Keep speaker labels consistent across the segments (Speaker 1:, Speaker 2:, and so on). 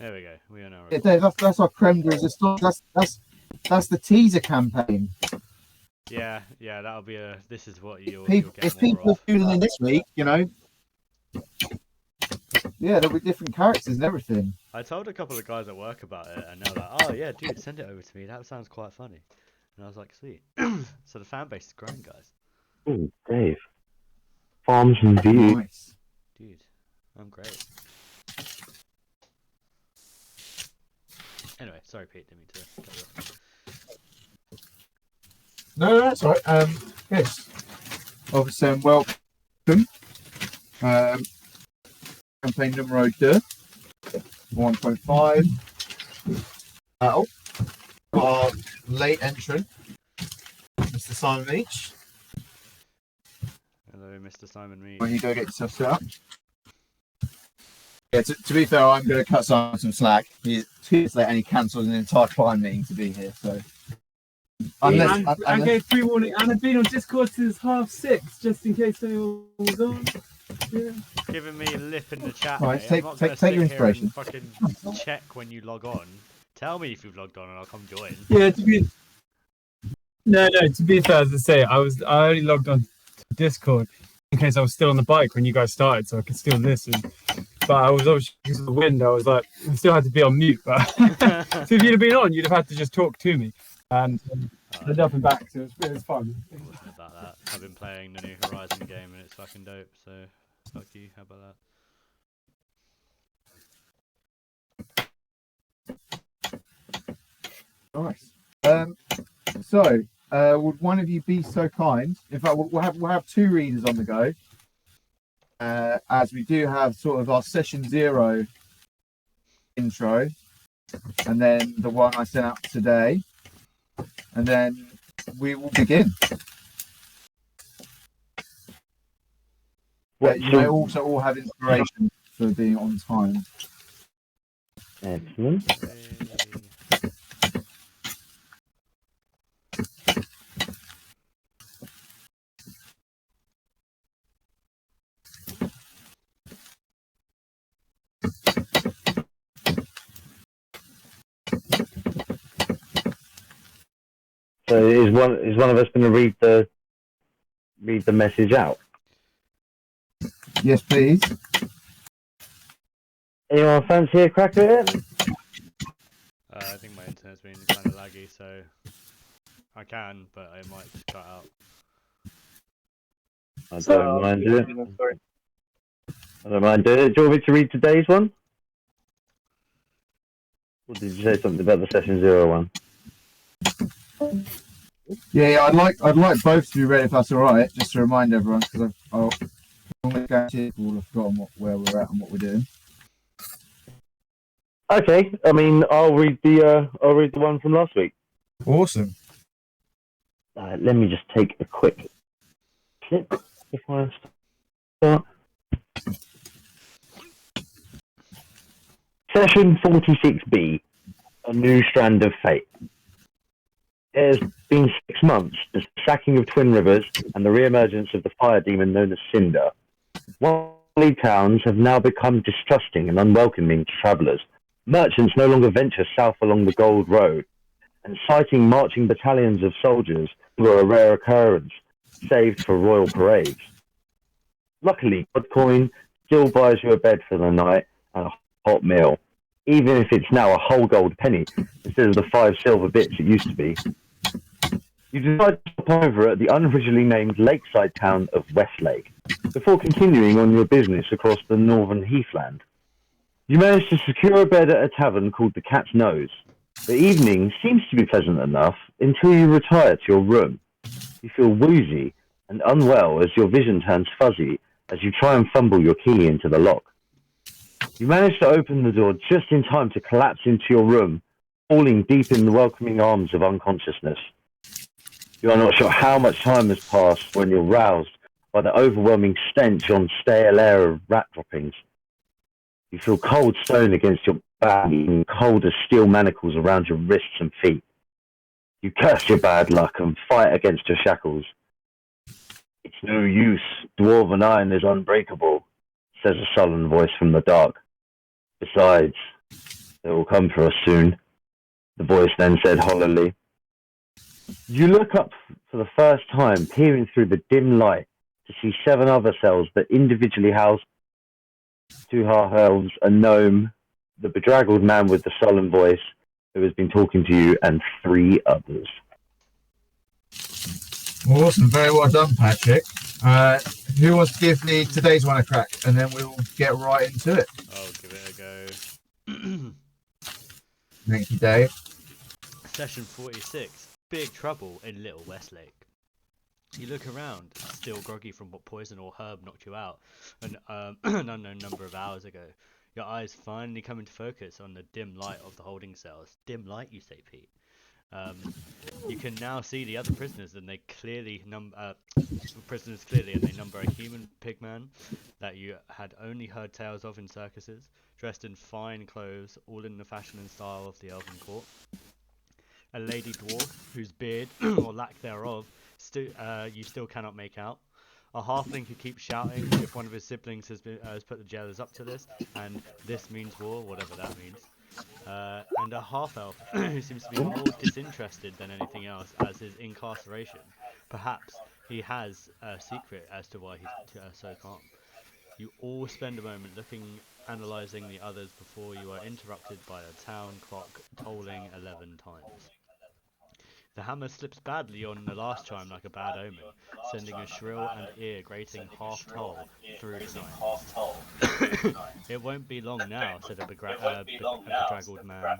Speaker 1: There we go. We are now.
Speaker 2: Yeah, Dave, that's our creme de resistance. That's the teaser campaign.
Speaker 1: Yeah, that'll be a. This is what you'll
Speaker 2: People,
Speaker 1: get
Speaker 2: if
Speaker 1: more
Speaker 2: people
Speaker 1: of.
Speaker 2: are tuning in this week, you know, yeah, there'll be different characters and everything.
Speaker 1: I told a couple of guys at work about it, and they were like, "Oh yeah, dude, send it over to me. That sounds quite funny." And I was like, "Sweet." So the fan base is growing, guys.
Speaker 3: Oh, Dave. Farms and views.
Speaker 2: Nice.
Speaker 1: Dude, I'm great. Anyway, sorry, Pete. Didn't mean to cut you off.
Speaker 2: No, that's all right. Yes. Obviously, welcome. Campaign numero 2, 1.5. Our late entrant, Mr. Simon Leach.
Speaker 1: Hello, Mr. Simon Reed.
Speaker 2: When you go get yourself set up. Yeah, to be fair, I'm going to cut Simon some slack. He's 2 years late and he cancelled an entire client meeting to be here. So,
Speaker 4: I gave pre-warning, and I've been on Discord since 6:30, just in case anyone was on. Yeah.
Speaker 1: Giving me a lip in the chat.
Speaker 2: Right,
Speaker 1: mate.
Speaker 2: take-
Speaker 1: I'm not
Speaker 2: take-
Speaker 1: gonna
Speaker 2: take
Speaker 1: sit
Speaker 2: your
Speaker 1: here
Speaker 2: inspiration.
Speaker 1: and fucking check when you log on. Tell me if you've logged on and I'll come join.
Speaker 4: Yeah, to be fair, as I say, I only logged on to Discord in case I was still on the bike when you guys started, so I could still listen. But I was obviously because of the wind. I was like, I still had to be on mute. But so if you'd have been on, you'd have had to just talk to me. And they're up and back, so it was fun.
Speaker 1: I wasn't about that. I've been playing the new Horizon game and it's fucking dope. So fuck you. How about that?
Speaker 2: Nice. So, would one of you be so kind? In fact, we'll have 2 readers on the go, as we do have sort of our session 0 intro, and then the one I sent out today, and then we will begin. You may also all have inspiration for being on time.
Speaker 3: Excellent. So is one of us going to read the message out?
Speaker 2: Yes, please.
Speaker 3: Anyone fancy a crack at it?
Speaker 1: I think my internet's been kind of laggy, so I can, but I might just cut out.
Speaker 3: I don't mind doing it. I don't mind doing it. Do you want me to read today's one? Or did you say something about the session 0 one?
Speaker 2: Yeah, I'd like both to be ready if that's all right. Just to remind everyone, because I'll guarantee people have forgotten where we're at and what we're doing.
Speaker 3: Okay, I mean, I'll read the one from last week.
Speaker 2: Awesome.
Speaker 3: Let me just take a quick clip before I start. Session 46B, a new strand of fate. It has been 6 months since the sacking of Twin Rivers and the re-emergence of the fire demon known as Cinder. Westlake towns have now become distrusting and unwelcoming to travellers. Merchants no longer venture south along the Gold Road, and sighting marching battalions of soldiers were a rare occurrence, saved for royal parades. Luckily, Godcoin still buys you a bed for the night and a hot meal, even if it's now a whole gold penny instead of the 5 silver bits it used to be. You decide to stop over at the unoriginally named lakeside town of Westlake, before continuing on your business across the northern heathland. You manage to secure a bed at a tavern called the Cat's Nose. The evening seems to be pleasant enough until you retire to your room. You feel woozy and unwell as your vision turns fuzzy as you try and fumble your key into the lock. You manage to open the door just in time to collapse into your room, falling deep in the welcoming arms of unconsciousness. You are not sure how much time has passed when you're roused by the overwhelming stench on stale air of rat droppings. You feel cold stone against your back and cold as steel manacles around your wrists and feet. You curse your bad luck and fight against your shackles. It's no use, dwarven iron is unbreakable, says a sullen voice from the dark. Besides, It will come for us soon, the voice then said hollowly. You look up for the first time, peering through the dim light to see 7 other cells that individually house 2 half-elves, a gnome, the bedraggled man with the sullen voice who has been talking to you, and 3 others.
Speaker 2: Awesome, very well done, Patrick. Who wants to give me today's one a crack, and then we'll get right into it.
Speaker 1: I'll give it a go.
Speaker 2: Thank you, Dave.
Speaker 1: Session 46. Big trouble in Little Westlake. You look around, still groggy from what poison or herb knocked you out an unknown number of hours ago. Your eyes finally come into focus on the dim light of the holding cells. Dim light, you say, Pete? You can now see the other prisoners, and they clearly number and they number a human pigman that you had only heard tales of in circuses, dressed in fine clothes, all in the fashion and style of the elven court. A lady dwarf whose beard or lack thereof you still cannot make out. A halfling who keeps shouting if one of his siblings has put the jailers up to this, and this means war, whatever that means. And a half-elf who seems to be more disinterested than anything else as his incarceration. Perhaps he has a secret as to why he's so calm. You all spend a moment analysing the others before you are interrupted by the town clock tolling 11 times. The hammer slips badly on the last chime like a bad omen, sending a shrill and ear-grating half-toll through the night. It won't be long now, said a bedraggled man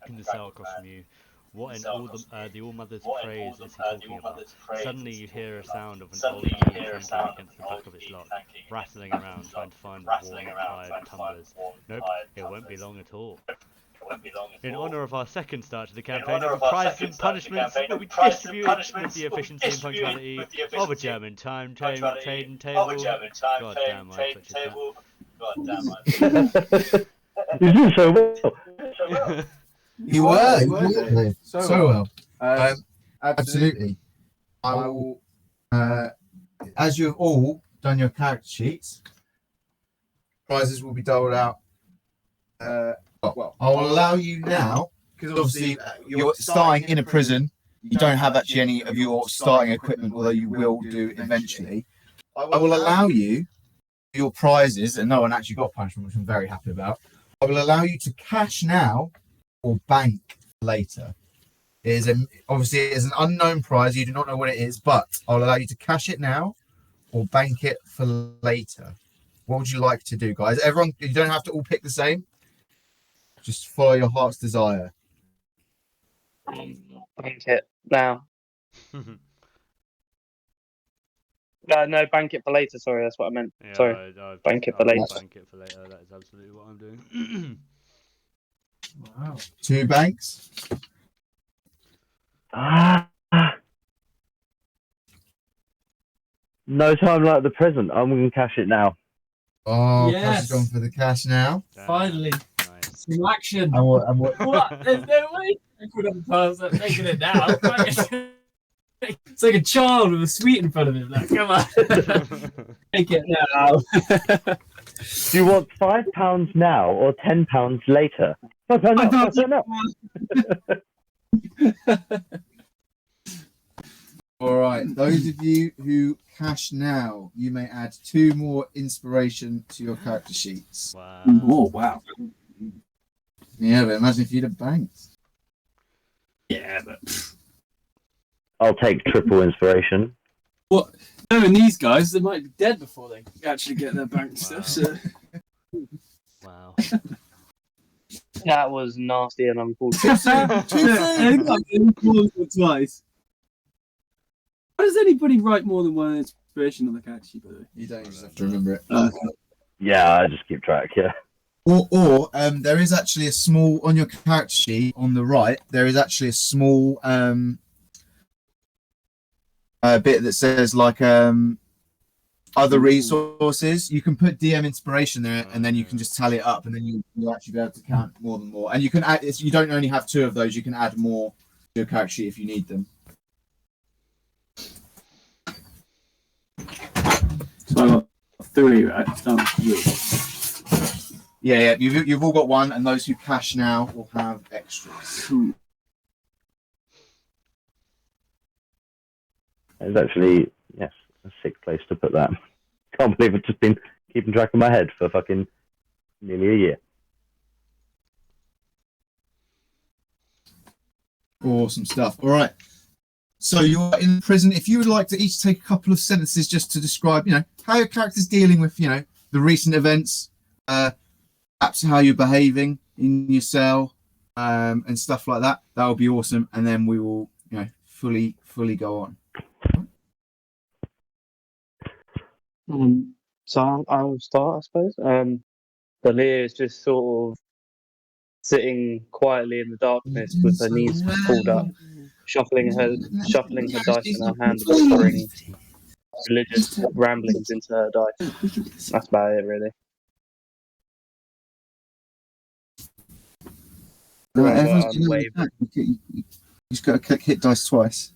Speaker 1: in the cell across from you. What in all the All-Mother's praise is he talking about? Suddenly you hear a sound of an old key clanking against the back of its lock, rattling around trying to find warm, tired tumblers. Nope, it won't be long at all. In honour of our second start to the campaign, our prizes and punishments will be distributed with the efficiency and punctuality of a German trading table. God damn, I
Speaker 3: You did so well.
Speaker 2: You were so well. Absolutely. I will, as you have all done your character sheets, prizes will be doled out. Well, I'll allow you now, because obviously you're starting in a prison. You don't have actually any of your starting equipment, although you will do eventually. I will allow you your prizes, and no one actually got punishment, which I'm very happy about. I will allow you to cash now or bank later. Obviously it is an unknown prize. You do not know what it is, but I'll allow you to cash it now or bank it for later. What would you like to do, guys? Everyone, you don't have to all pick the same. Just follow your heart's desire.
Speaker 5: Bank it now. No, bank it for later. Sorry, that's what I meant.
Speaker 1: Yeah,
Speaker 5: Sorry, bank it for later.
Speaker 1: Bank it for later. That is absolutely what I'm doing.
Speaker 2: Wow. 2 banks.
Speaker 3: No time like the present. I'm going to cash it now.
Speaker 2: Oh,
Speaker 4: Yes.
Speaker 2: Cash has gone for the cash now.
Speaker 1: Damn,
Speaker 4: Finally.
Speaker 1: nice.
Speaker 4: Some action.
Speaker 2: And what?
Speaker 4: What? There's no way I could have passed that taking it now. It's like a child with a sweet in front of him. Like, come on. Take it now.
Speaker 3: Do you want £5 now or £10 later? £5 now.
Speaker 2: All right. Those of you who cash now, you may add 2 more inspiration to your character sheets.
Speaker 1: Wow.
Speaker 4: Oh, wow.
Speaker 2: Yeah, but imagine if you'd have banked.
Speaker 4: Yeah, but...
Speaker 3: I'll take triple inspiration.
Speaker 4: What? Knowing these guys, they might be dead before they actually get their bank stuff. So.
Speaker 1: Wow.
Speaker 5: That was nasty and unfortunate.
Speaker 4: Twice. Why does anybody write more than one inspiration on the character sheet, by the way?
Speaker 2: You don't just have to remember it.
Speaker 3: Yeah, I just keep track, yeah.
Speaker 2: Or there is actually a small, on your character sheet on the right, there is actually a small bit that says like other resources. You can put DM inspiration there, and then you can just tally it up, and then you'll actually be able to count more than more. And you can add, you don't only have 2 of those, you can add more to your character sheet if you need them.
Speaker 4: So I got 3, right?
Speaker 2: Yeah. You've all got one, and those who cash now will have extras.
Speaker 3: It's actually, yes, a sick place to put that. Can't believe I've just been keeping track of my head for fucking nearly a year.
Speaker 2: Awesome stuff. All right. So you're in prison. If you would like to each take a couple of sentences just to describe, how your character's dealing with, the recent events, perhaps how you're behaving in your cell, and stuff like that. That would be awesome. And then we will, fully go on.
Speaker 5: So I'll start, I suppose. Dalia is just sort of sitting quietly in the darkness with her knees pulled up, shuffling her dice in her hand, and whispering religious ramblings into her dice. That's about it, really.
Speaker 2: All right, everyone's
Speaker 5: On wave.
Speaker 2: you just got to click hit dice twice.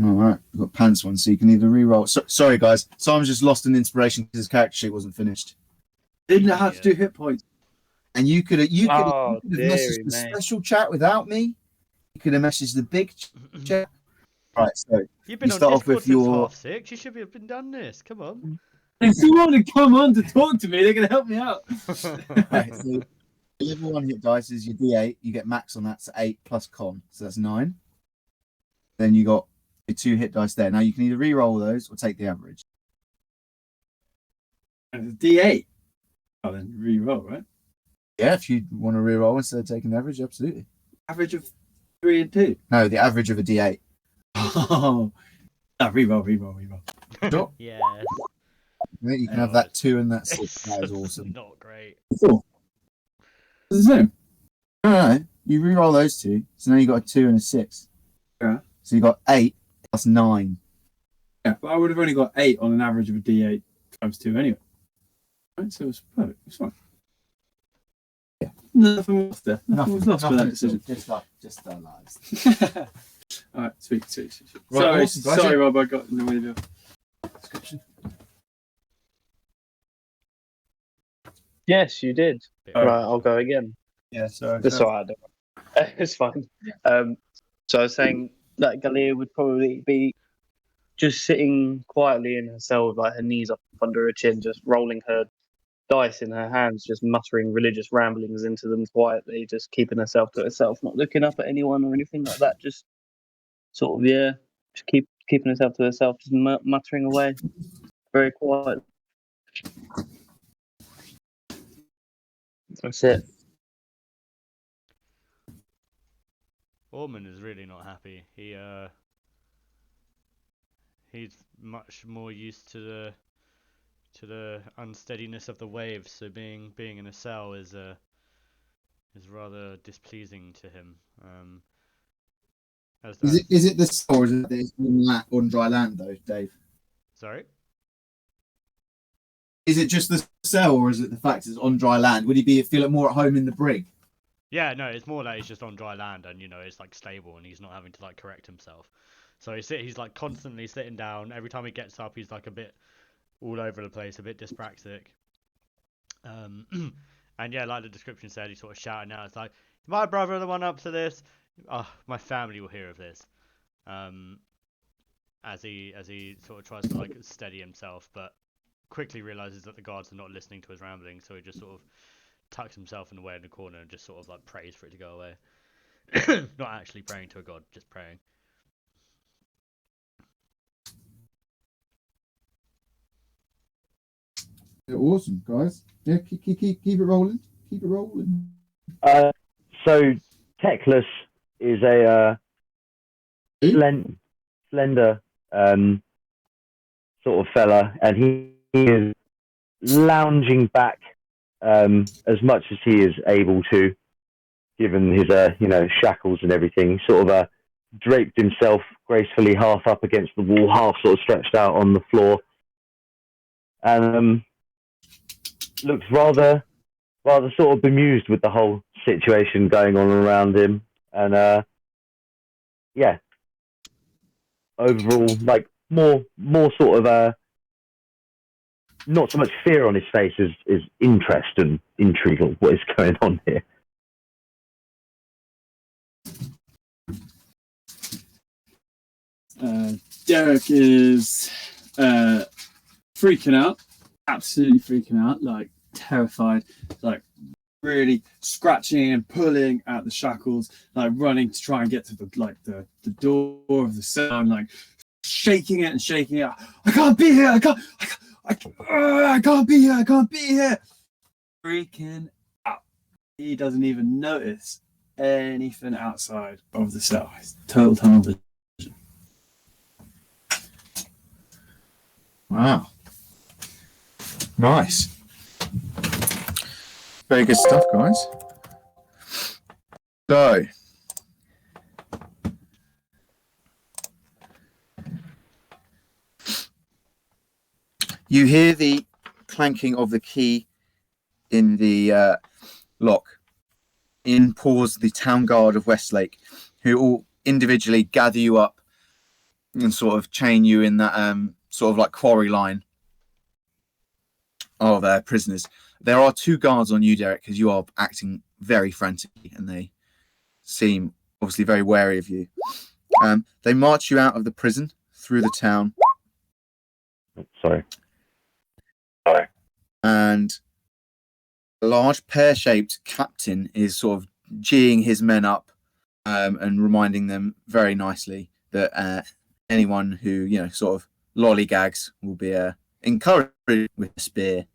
Speaker 2: All right, we've got pants one, so you can either re-roll. Sorry, guys. Simon's just lost an inspiration because his character sheet wasn't finished. Didn't have to do hit points, and you could have messaged the special chat without me. You could have messaged the big chat. Right, so
Speaker 1: You've been
Speaker 2: you
Speaker 1: on
Speaker 2: start off
Speaker 1: Discord
Speaker 2: with
Speaker 1: since
Speaker 2: your.
Speaker 1: 6:30. You should have been done this. Come on.
Speaker 4: If someone to come on to talk to me, they're going to help me out.
Speaker 2: Right, so level 1 hit dice is your D8. You get max on that, so 8 plus con, so that's 9. Then you got your 2 hit dice there. Now you can either re-roll those or take the average.
Speaker 4: And it's D8. Oh, then re-roll, right?
Speaker 2: Yeah, if you want to re-roll instead of taking the average, absolutely.
Speaker 4: Average of 3 and 2.
Speaker 2: No, the average of a D8.
Speaker 4: Oh, re-roll.
Speaker 2: Sure.
Speaker 1: Yes.
Speaker 2: You can have that 2 and that 6. That is awesome.
Speaker 1: Not great.
Speaker 4: 4. It's the same.
Speaker 2: No. You re-roll those 2, so now you got a 2 and a 6.
Speaker 4: Yeah.
Speaker 2: So you got 8 plus 9.
Speaker 4: Yeah, but I would have only got 8 on an average of a D8 times 2 anyway. Right, so it's perfect. It's fine.
Speaker 2: Yeah.
Speaker 4: Nothing was there. Nothing was lost for that decision.
Speaker 2: Just our lives.
Speaker 4: All right, sweet.
Speaker 2: Right,
Speaker 4: Sorry, Rob, I got in the way of your description.
Speaker 5: Yes, you did.
Speaker 1: Right,
Speaker 5: I'll go again.
Speaker 2: Yeah, sorry.
Speaker 5: That's all right. It's fine. So I was saying that Galia would probably be just sitting quietly in her cell with like her knees up under her chin, just rolling her dice in her hands, just muttering religious ramblings into them quietly, just keeping herself to herself, not looking up at anyone or anything like that. Just sort of just keeping herself to herself, just muttering away, very quiet. That's it.
Speaker 1: Omen is really not happy. He's much more used to the unsteadiness of the waves, so being in a cell is rather displeasing to him.
Speaker 2: Is it the cell or is it on dry land though, Dave?
Speaker 1: Sorry?
Speaker 2: Is it just the cell or is it the fact it's on dry land? Would he feel more at home in the brig?
Speaker 1: Yeah, no, it's more like he's just on dry land and it's like stable and he's not having to like correct himself. So he's like constantly sitting down. Every time he gets up, he's like a bit all over the place, a bit dyspraxic. And yeah, like the description said, he's sort of shouting out. It's like, my brother, the one up to this. Oh, my family will hear of this. As he sort of tries to like steady himself, but quickly realizes that the guards are not listening to his rambling, so he just sort of tucks himself away in the corner and just sort of like prays for it to go away. Not actually praying to a god, just praying.
Speaker 2: Awesome, guys. Yeah, keep it rolling. Keep it rolling.
Speaker 3: So Teclis is a slender sort of fella, and he is lounging back as much as he is able to, given his shackles and everything. Sort of draped himself gracefully, half up against the wall, half sort of stretched out on the floor, and looks rather sort of bemused with the whole situation going on around him, and overall, like, more sort of not so much fear on his face as interest and intrigue of what is going on here.
Speaker 4: Derek is freaking out, absolutely freaking out, like terrified, like really scratching and pulling at the shackles, like running to try and get to the door of the cell, and like shaking it and shaking it. I can't be here. I can't be here. I can't be here. Freaking out. He doesn't even notice anything outside of the cell. It's total tunnel vision.
Speaker 2: Wow. Nice. Very good stuff, guys. So, you hear the clanking of the key in the lock. In pours the town guard of Westlake, who all individually gather you up and sort of chain you in that sort of like quarry line of prisoners. There are 2 guards on you, Derek, because you are acting very frantically, and they seem obviously very wary of you. They march you out of the prison through the town.
Speaker 3: Sorry.
Speaker 2: And a large pear-shaped captain is sort of geeing his men up and reminding them very nicely that anyone who, sort of lollygags will be encouraged with a spear.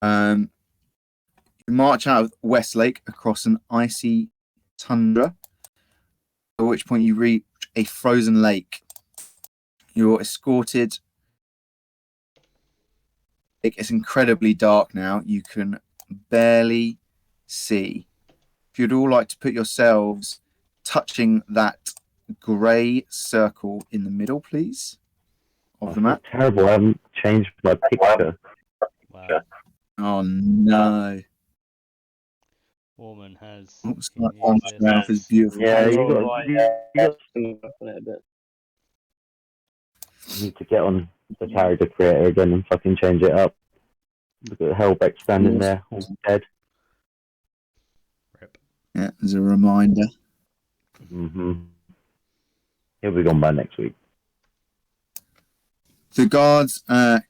Speaker 2: You march out of Westlake across an icy tundra, at which point you reach a frozen lake. You're escorted. It's incredibly dark now. You can barely see. If you'd all like to put yourselves touching that grey circle in the middle, please, of the map.
Speaker 3: Terrible. I haven't changed my picture.
Speaker 1: Wow.
Speaker 2: Oh no.
Speaker 1: Omen has.
Speaker 2: Looks
Speaker 1: can
Speaker 2: like
Speaker 1: use
Speaker 2: Omen's
Speaker 1: this
Speaker 2: mouth is
Speaker 1: as-
Speaker 2: beautiful.
Speaker 3: Yeah, you got you need to get on the character creator again and fucking change it up. Look at Hellbeck standing there, all dead.
Speaker 1: Rip.
Speaker 2: Yeah, as a reminder.
Speaker 3: He'll be gone by next week.
Speaker 2: The guards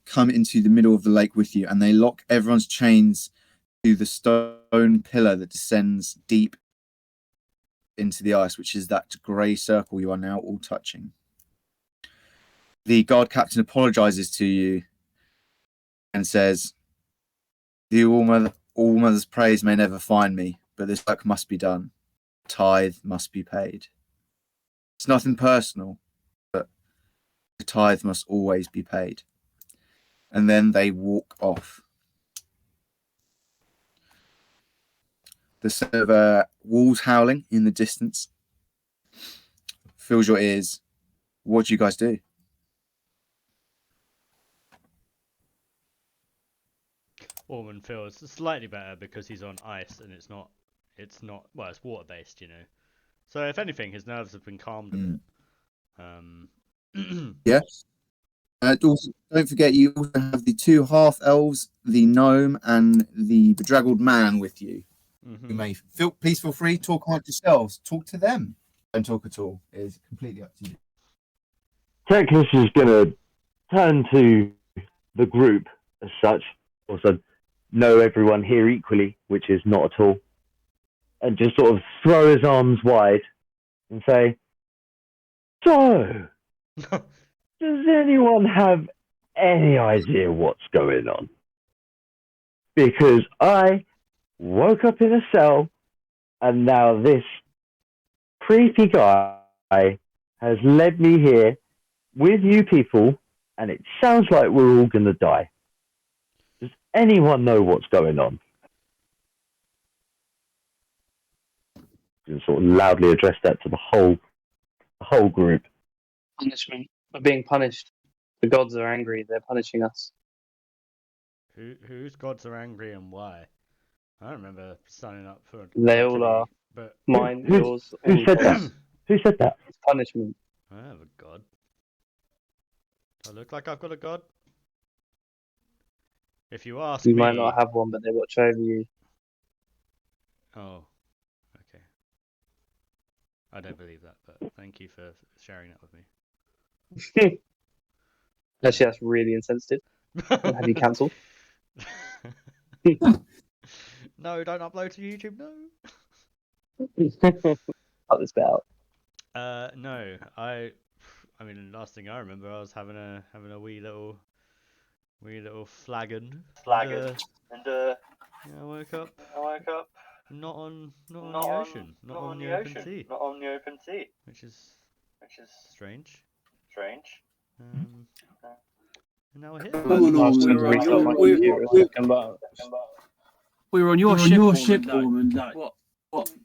Speaker 2: come into the middle of the lake with you, and they lock everyone's chains to the stone pillar that descends deep into the ice, which is that grey circle you are now all touching. The guard captain apologizes to you and says, "The all mother's praise may never find me, but this work must be done. Tithe must be paid. It's nothing personal, but the tithe must always be paid." And then they walk off. The sound of wolves howling in the distance fills your ears. What do you guys do?
Speaker 1: Orman feels slightly better because he's on ice and it's not well, it's water based, So if anything, his nerves have been calmed a bit.
Speaker 2: Yes. Also, don't forget, you also have the 2 half elves, the gnome, and the bedraggled man with you. You may please feel free to talk amongst yourselves. Talk to them. Don't talk at all. It is completely up to you.
Speaker 3: Texas is going to turn to the group as such. Also, know everyone here equally, which is not at all. And just sort of throw his arms wide and say, "So, does anyone have any idea what's going on? Because I woke up in a cell and now this creepy guy has led me here with you people and it sounds like we're all going to die. Does anyone know what's going on?" And sort of loudly address that to the whole group.
Speaker 5: Punishment. We're being punished. The gods are angry. They're punishing us.
Speaker 1: Whose gods are angry and why? I don't remember signing up for.
Speaker 5: They all are.
Speaker 1: But
Speaker 5: Mine,
Speaker 3: Who
Speaker 5: yours.
Speaker 3: said
Speaker 5: all
Speaker 3: that? Who said that?
Speaker 5: It's punishment.
Speaker 1: I have a god. Do I look like I've got a god? If you ask
Speaker 5: You
Speaker 1: me...
Speaker 5: might not have one, but they watch over you.
Speaker 1: Oh, okay. I don't believe that, but thank you for sharing that with me.
Speaker 5: Actually, that's really insensitive. I'll have you cancelled.
Speaker 1: No, don't upload to YouTube, no.
Speaker 5: Cut this bit out.
Speaker 1: No, I mean, the last thing I remember, I was having a wee little flagon.
Speaker 6: And
Speaker 1: Yeah, I woke up
Speaker 6: I woke up
Speaker 1: not on the
Speaker 6: not
Speaker 1: ocean, not on the open
Speaker 6: ocean,
Speaker 1: sea,
Speaker 6: not on the open sea,
Speaker 1: which is
Speaker 6: which is
Speaker 1: strange.
Speaker 6: strange.
Speaker 1: And now we're here.
Speaker 4: Come on,
Speaker 5: I was
Speaker 4: Norman,
Speaker 5: trying to restart my computer a second, but
Speaker 4: we were on your ship, Norman.
Speaker 7: Like, what?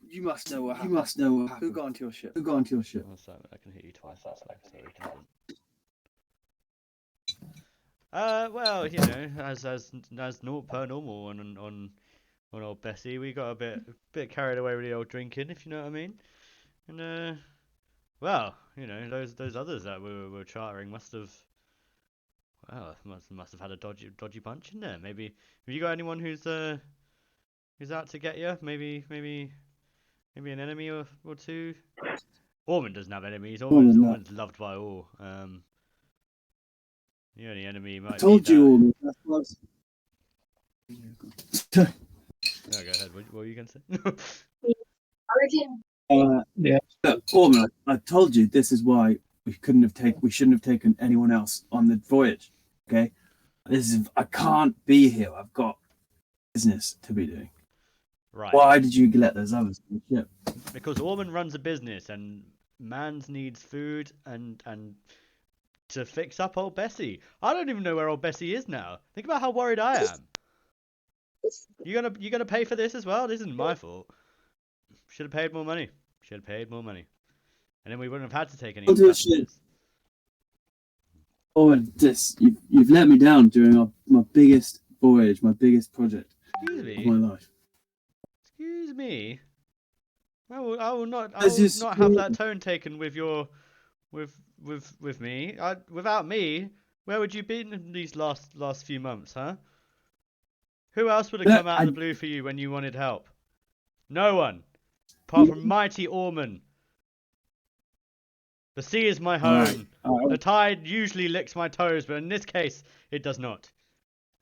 Speaker 7: You must know what happened. You must know what happened. Who got onto your ship? Who got onto your ship?
Speaker 1: Oh, Simon, I can hit you twice. That's fine. So we can well, you know, as per normal on old Bessie, we got a bit carried away with the old drinking, if you know what I mean. And well, you know, those others that we were chartering must have had a dodgy bunch in there. Maybe have you got anyone who's out to get you? Maybe an enemy or two. Ormond doesn't have enemies. Ormond's loved by all. The only enemy might
Speaker 7: I told
Speaker 1: be
Speaker 7: you
Speaker 1: that...
Speaker 7: all. That's what I was...
Speaker 1: No, go ahead. What were you going to say?
Speaker 5: Yeah.
Speaker 7: Look, Orman, I told you this is why we shouldn't have taken anyone else on the voyage. Okay, I can't be here. I've got business to be doing.
Speaker 1: Right.
Speaker 7: Why did you let those others on the ship?
Speaker 1: Because Ormond runs a business and Mans needs food and to fix up old Bessie. I don't even know where old Bessie is now. Think about how worried I am. You gonna pay for this as well? This isn't my fault. Should have paid more money. And then we wouldn't have had to take any
Speaker 7: I'll do a
Speaker 1: passengers.
Speaker 7: Orman, you've let me down during my biggest voyage, my biggest project
Speaker 1: Excuse
Speaker 7: of
Speaker 1: me.
Speaker 7: my life.
Speaker 1: Excuse me. I will not
Speaker 7: As you
Speaker 1: have that tone taken with me. Without me, where would you been in these last few months, huh? Who else would have come out of the blue for you when you wanted help? No one. Apart from mighty Orman. The sea is my home.
Speaker 7: Alright.
Speaker 1: The tide usually licks my toes, but in this case, it does not.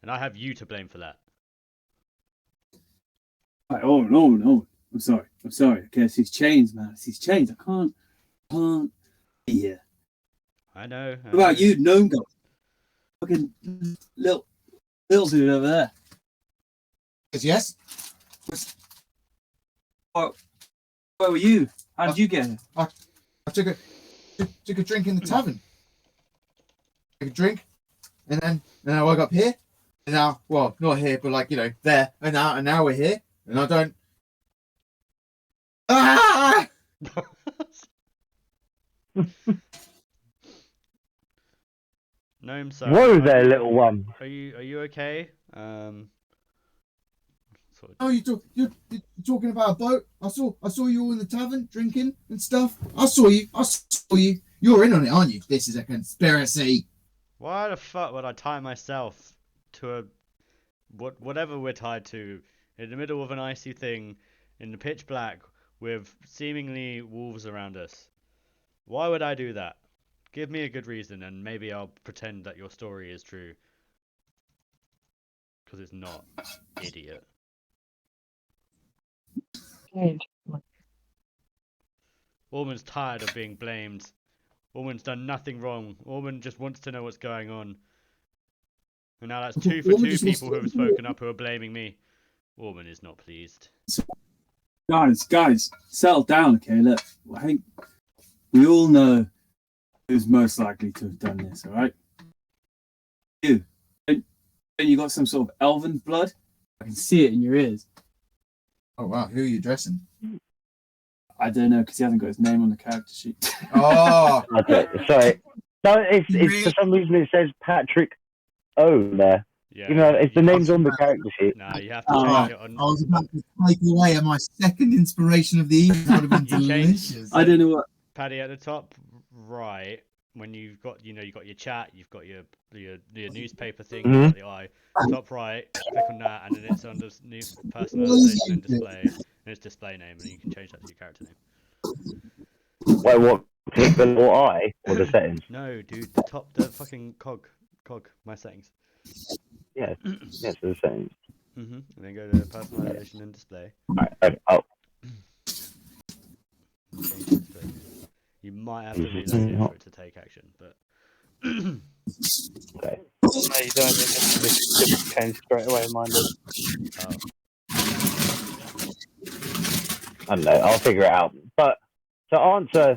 Speaker 1: And I have you to blame for that.
Speaker 7: Orman. I'm sorry. Okay, it's these chains, man. It's these chains. I can't be here.
Speaker 1: I know.
Speaker 7: What about you, gnome guy? Fucking little dude over there.
Speaker 2: Yes.
Speaker 7: Where were you? How did you get here?
Speaker 2: I took a drink in the tavern. Took a drink, and then I woke up here, and now, well, not here, but like, you know, there, and now we're here, and I don't. Ah!
Speaker 1: Gnome, so
Speaker 3: Whoa there, little one.
Speaker 1: Are you okay?
Speaker 2: Oh, you're talking about a boat? I saw you all in the tavern drinking and stuff. I saw you. You're in on it, aren't you? This is a conspiracy.
Speaker 1: Why the fuck would I tie myself to a whatever we're tied to in the middle of an icy thing in the pitch black with seemingly wolves around us? Why would I do that? Give me a good reason and maybe I'll pretend that your story is true. Because it's not, idiot. Orman's tired of being blamed. Orman's done nothing wrong. Orman just wants to know what's going on. And now that's two for two people who have spoken up who are blaming me. Orman is not pleased.
Speaker 7: Guys, settle down, okay? Look, I think we all know who's most likely to have done this, all right? You. And you got some sort of elven blood? I can see it in your ears.
Speaker 2: Oh wow, who are you addressing?
Speaker 7: I don't know, because he hasn't got his name on the character sheet.
Speaker 2: Oh,
Speaker 3: Okay, sorry. No, it's for some reason it says Patrick O there.
Speaker 1: Yeah,
Speaker 3: You know, if the name's on the character sheet.
Speaker 1: Nah, you have to change it on.
Speaker 2: I was about to take away my second inspiration of the evening. That would have been
Speaker 1: You changed-
Speaker 2: delicious.
Speaker 7: I don't know what.
Speaker 1: Paddy, at the top right, when you've got you got your chat, you've got your newspaper thing,
Speaker 3: Mhm.
Speaker 1: you've got the eye, top right, click on that, and then it's under new personalization and display, and it's display name, and you can change that to your character name.
Speaker 3: Wait, what? Click the little eye or the settings?
Speaker 1: No, dude, the fucking cog, my settings.
Speaker 3: Yeah, yes, the settings.
Speaker 1: And then go to personalization and display.
Speaker 3: Right, oh,
Speaker 1: Change the display name. You might have to reload it for it to take action, but
Speaker 3: okay.
Speaker 5: No, you don't. Just change straight away. Mine does.
Speaker 1: oh,
Speaker 3: I don't know. I'll figure it out. But to answer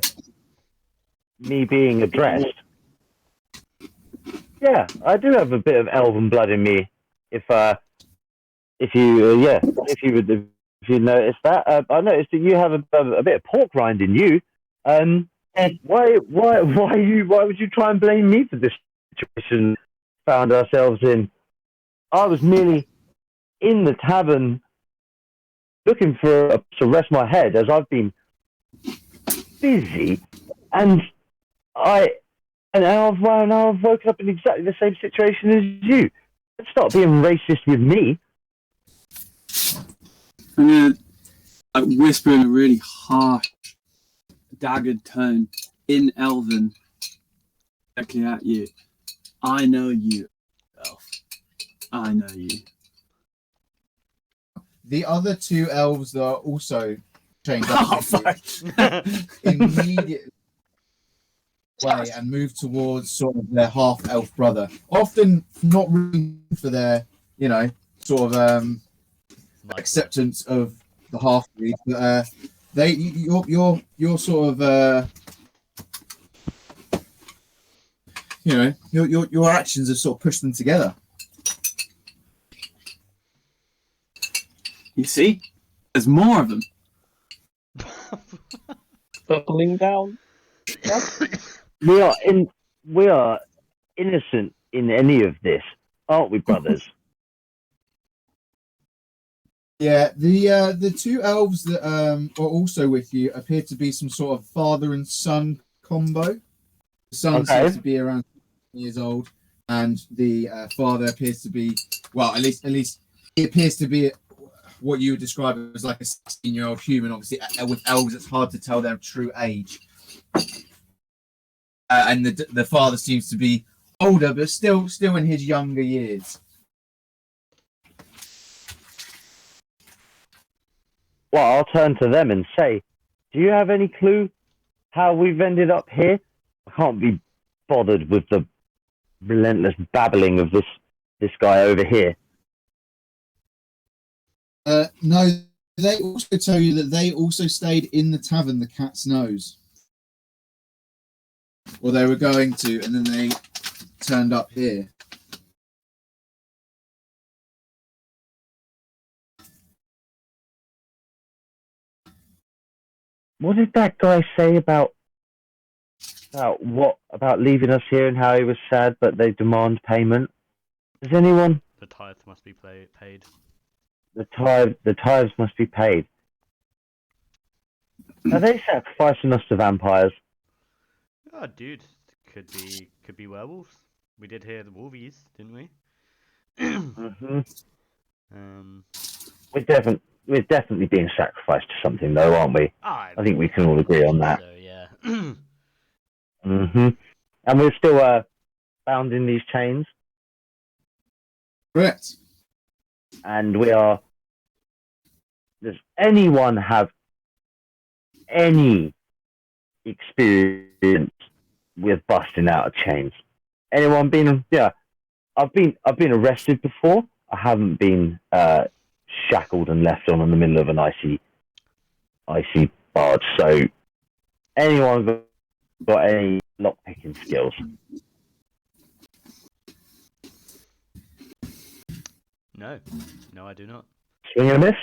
Speaker 3: me being addressed, yeah, I do have a bit of elven blood in me. If you notice that, I noticed that you have a bit of pork rind in you. Why would you try and blame me for this situation found ourselves in? I was merely in the tavern looking to rest my head as I've been busy, and now I've woken up in exactly the same situation as you. Stop being racist with me.
Speaker 7: I'm gonna whisper in a really harsh, daggered tone in Elven, directly at you. I know you, elf. I know you.
Speaker 2: The other two elves that are also chained up
Speaker 7: Oh, fuck.
Speaker 2: immediately way and move towards sort of their half-elf brother. Often not really for their, sort of acceptance of the half-breed, but your sort of your actions have sort of pushed them together.
Speaker 7: You see? There's more of them.
Speaker 5: Buckling down.
Speaker 3: We are innocent in any of this, aren't we, brothers?
Speaker 2: Yeah, the two elves that are also with you appear to be some sort of father and son combo. The son seems to be around 10 years old, and the father appears to be, well, at least he appears to be what you would describe as like a 16-year-old human. Obviously, with elves, it's hard to tell their true age. And the father seems to be older, but still in his younger years.
Speaker 3: Well, I'll turn to them and say, do you have any clue how we've ended up here? I can't be bothered with the relentless babbling of this guy over here.
Speaker 2: No, they also tell you that they also stayed in the tavern, the Cat's Nose. Or they were going to, and then they turned up here.
Speaker 3: What did that guy say about leaving us here and how he was sad, but they demand payment? Does anyone?
Speaker 1: the tithe must be paid.
Speaker 3: The tithes must be paid. Are they sacrificing us to vampires?
Speaker 1: Oh, dude, could be werewolves. We did hear the wolvies, didn't we?
Speaker 3: Mm-hmm.
Speaker 1: Um,
Speaker 3: We're definitely being sacrificed to something, though, aren't we? I think we can all agree on that.
Speaker 1: So yeah.
Speaker 3: Mm-hmm. And we're still bound in these chains,
Speaker 2: Correct.
Speaker 3: and we are. Does anyone have any experience with busting out of chains? Anyone been? Yeah, I've been arrested before. I haven't been shackled and left on in the middle of an icy barge. So, anyone got any lockpicking skills?
Speaker 1: No, I do not.
Speaker 3: Swing and a miss.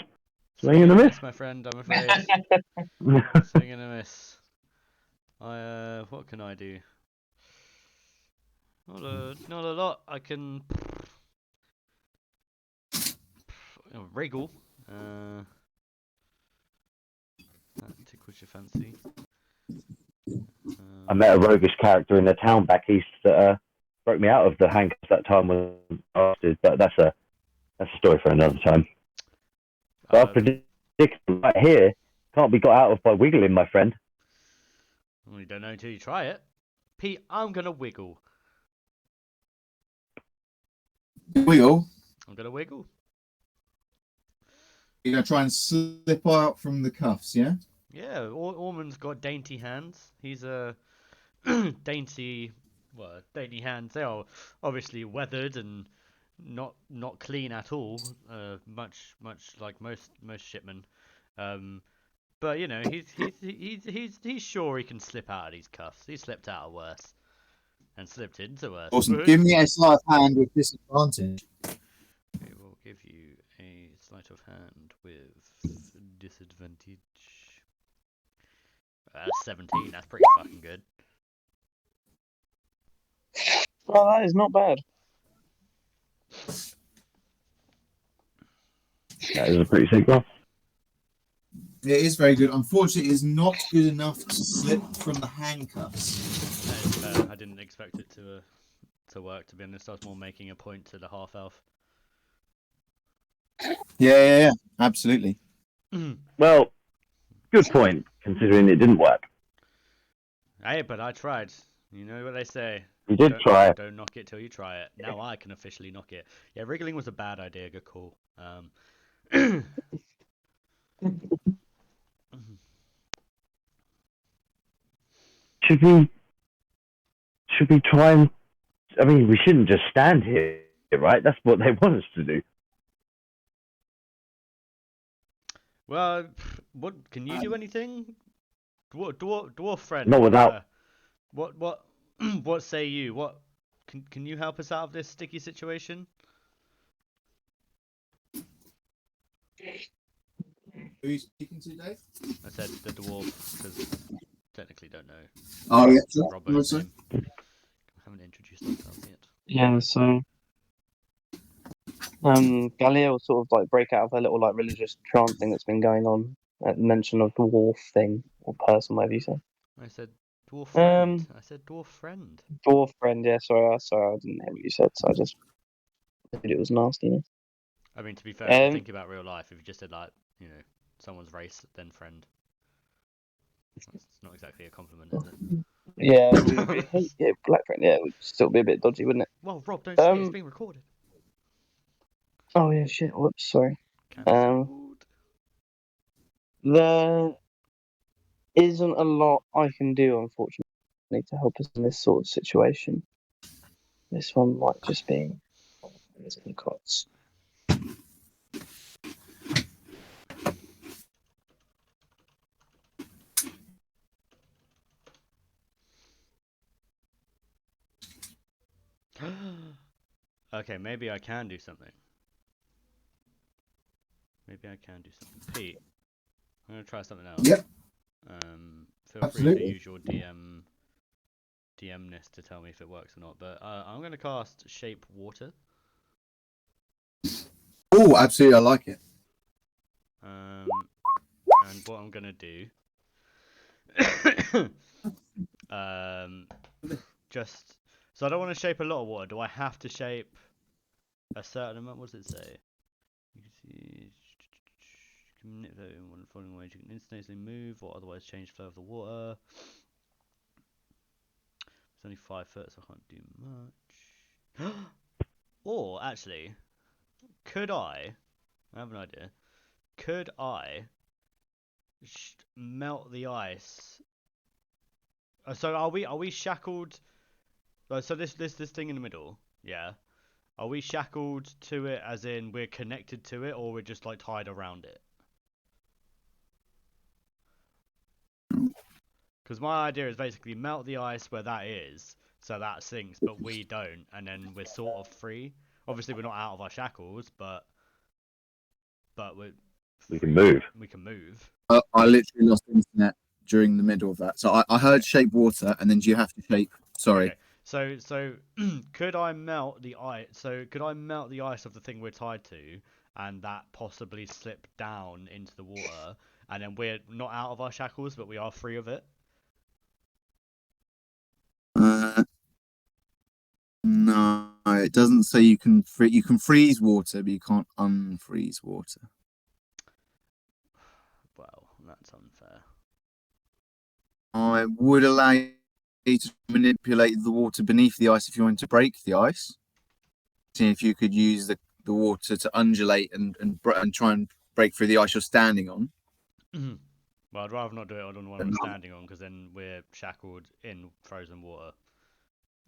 Speaker 3: Swing and a miss.
Speaker 1: My friend, I'm afraid. Swing and a miss. What can I do? Not a lot. I can wriggle. That tickles your fancy.
Speaker 3: I met a roguish character in the town back east that broke me out of the handcuffs that time when I was, but that's a story for another time. But our predicament right here can't be got out of by wiggling, my friend.
Speaker 1: Well, you don't know until you try it. Pete, I'm gonna wiggle.
Speaker 2: Wiggle.
Speaker 1: I'm gonna wiggle.
Speaker 2: You're gonna try and slip out from the cuffs, yeah?
Speaker 1: Yeah, Ormond's got dainty hands. He's a dainty hands. They are obviously weathered and not clean at all. Much like most shipmen. But you know, he's sure he can slip out of these cuffs. He slipped out of worse and slipped into worse.
Speaker 2: Awesome. Give me a sleight of hand with disadvantage.
Speaker 1: We will give you a sleight of hand with disadvantage. That's 17. That's pretty fucking good.
Speaker 5: Well, that is not bad.
Speaker 3: That is a pretty sick one.
Speaker 2: It is very good. Unfortunately, it is not good enough to slip from the handcuffs.
Speaker 1: That is fair. I didn't expect it to work. To be honest, I was more making a point to the half elf.
Speaker 2: Yeah. Absolutely.
Speaker 3: Well, good point, considering it didn't work.
Speaker 1: Hey, but I tried. You know what they say.
Speaker 3: You did try.
Speaker 1: Don't knock it till you try it. Now I can officially knock it. Yeah, wriggling was a bad idea. Good call.
Speaker 3: Should we try and? I mean, we shouldn't just stand here, right? That's what they want us to do.
Speaker 1: Well, what can you do anything? Dwarf friend.
Speaker 3: Not without.
Speaker 1: What say you? What can you help us out of this sticky situation?
Speaker 2: Who are you speaking to, Dave?
Speaker 1: I said the dwarf because technically don't know.
Speaker 2: Oh, yeah.
Speaker 1: Robbo's name. I haven't introduced ourselves yet.
Speaker 5: Yeah, so Galia will sort of like break out of her little like religious trance thing that's been going on at the mention of dwarf thing or person, whatever you say.
Speaker 1: I said dwarf friend. I said dwarf friend.
Speaker 5: Dwarf friend, yeah, sorry, I didn't hear what you said, so I just thought it was nasty.
Speaker 1: I mean, to be fair, if you think about real life, if you just said like, you know, someone's race, then friend. It's not exactly a compliment, is it?
Speaker 5: Yeah, black friend, yeah, it would still be a bit dodgy, wouldn't it?
Speaker 1: Well, Rob, don't say it's being recorded.
Speaker 5: Oh yeah, shit. Whoops, sorry.
Speaker 1: Cancelled.
Speaker 5: There isn't a lot I can do, unfortunately, to help us in this sort of situation. This one might just be some cots.
Speaker 1: Okay, maybe I can do something. Pete, I'm gonna try something else.
Speaker 2: Yep.
Speaker 1: Feel
Speaker 2: Absolutely.
Speaker 1: free to use your DMness to tell me if it works or not. But I'm gonna cast Shape Water.
Speaker 2: Oh, absolutely. I like it.
Speaker 1: And what I'm gonna do, just so I don't want to shape a lot of water. Do I have to shape a certain amount? What does it say? You can see. You can manipulate in one of the following ways. You can instantaneously move or otherwise change flow of the water. It's only 5 foot, so I can't do much. Or actually, could I have an idea. Could I melt the ice? So are we shackled? So this thing in the middle, yeah. Are we shackled to it as in we're connected to it, or we're just like tied around it? Because my idea is basically melt the ice where that is, so that sinks, but we don't, and then we're sort of free. Obviously, we're not out of our shackles, but
Speaker 3: we can move.
Speaker 1: We can move.
Speaker 2: I literally lost internet during the middle of that. So I heard shape water, and then do you have to shape? Sorry.
Speaker 1: Okay. So could I melt the ice? So could I melt the ice of the thing we're tied to, and that possibly slip down into the water, and then we're not out of our shackles, but we are free of it?
Speaker 2: No, it doesn't say you can you can freeze water, but you can't unfreeze water.
Speaker 1: Well, that's unfair.
Speaker 2: I would allow you to manipulate the water beneath the ice if you want to break the ice. See if you could use the water to undulate and try and break through the ice you're standing on.
Speaker 1: Well, I'd rather not do it on the one I'm standing on, because then we're shackled in frozen water.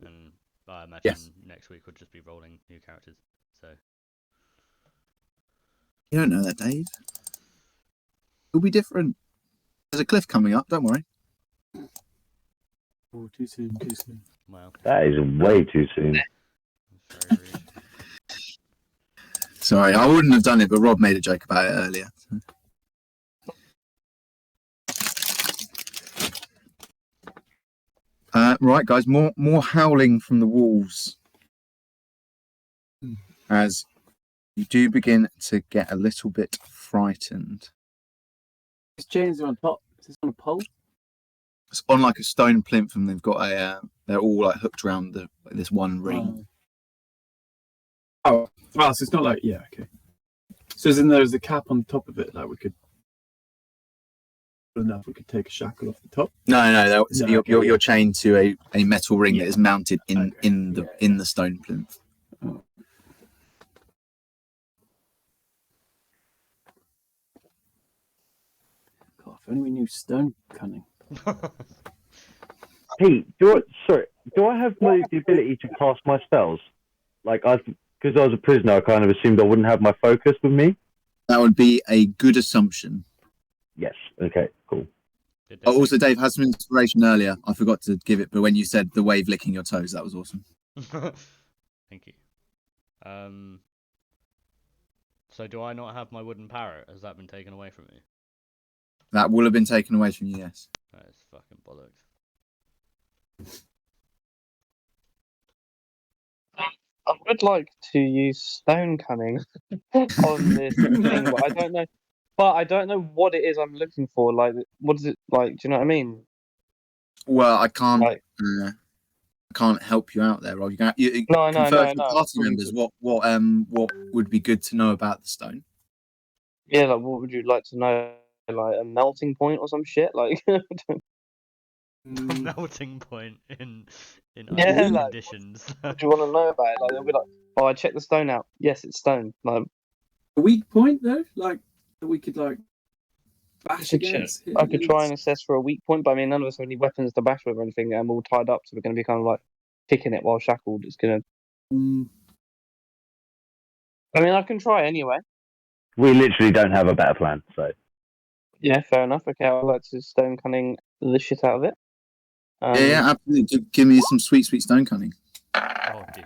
Speaker 1: And I imagine next week we'll just be rolling new characters. So
Speaker 2: You don't know that, Dave. It'll be different. There's a cliff coming up, don't worry.
Speaker 7: Oh, too soon, too soon.
Speaker 1: well,
Speaker 3: That is way too soon.
Speaker 1: it's very rude.
Speaker 2: Sorry, I wouldn't have done it, but Rob made a joke about it earlier. Right, guys, more howling from the wolves as you do begin to get a little bit frightened.
Speaker 7: These chains are on top. Is this on a pole?
Speaker 2: It's on like a stone plinth, and they've got they're all like hooked around this one ring.
Speaker 7: Oh, well, so it's not like, yeah, okay. So as in there's a cap on top of it, like we could take a shackle off the top.
Speaker 2: No,
Speaker 7: No,
Speaker 2: you're chained to a metal ring
Speaker 7: Yeah.
Speaker 2: that is mounted in
Speaker 7: Okay.
Speaker 2: in the stone plinth.
Speaker 7: Oh. God, if only we knew stone cunning.
Speaker 3: Pete, do I have the ability to cast my spells? Like, because I was a prisoner, I kind of assumed I wouldn't have my focus with me.
Speaker 2: That would be a good assumption.
Speaker 3: Yes. Okay. Cool.
Speaker 2: Oh, also, Dave had some inspiration earlier. I forgot to give it, but when you said the wave licking your toes, that was awesome.
Speaker 1: Thank you. So do I not have my wooden parrot? Has that been taken away from me?
Speaker 2: That will have been taken away from you, yes.
Speaker 1: That is fucking bollocks.
Speaker 5: I would like to use stone cunning on this thing, but I don't know. But I don't know what it is I'm looking for. Like, what is it like? Do you know what I mean?
Speaker 2: Well, I can't.
Speaker 5: Like,
Speaker 2: I can't help you out there, Rob. You
Speaker 5: No,
Speaker 2: confer with
Speaker 5: no.
Speaker 2: party members. What would be good to know about the stone?
Speaker 5: Yeah, like, what would you like to know? Like a melting point or some shit? Like,
Speaker 1: Melting point in
Speaker 5: Yeah,
Speaker 1: ideal
Speaker 5: like,
Speaker 1: conditions.
Speaker 5: what do you want to know about it? Like, they'll be like, "Oh, I checked the stone out. Yes, it's stone." Like,
Speaker 7: A weak point though, like that we could like bash against.
Speaker 5: I could try and assess for a weak point, but I mean, none of us have any weapons to bash with or anything, and we're all tied up, so we're going to be kind of like kicking it while shackled. It's gonna. I mean, I can try anyway.
Speaker 3: We literally don't have a better plan. So
Speaker 5: Yeah, fair enough. Okay, I'd like to stone cunning the shit out of it.
Speaker 2: Yeah, absolutely. Give me some sweet stone cunning.
Speaker 1: Oh, dude.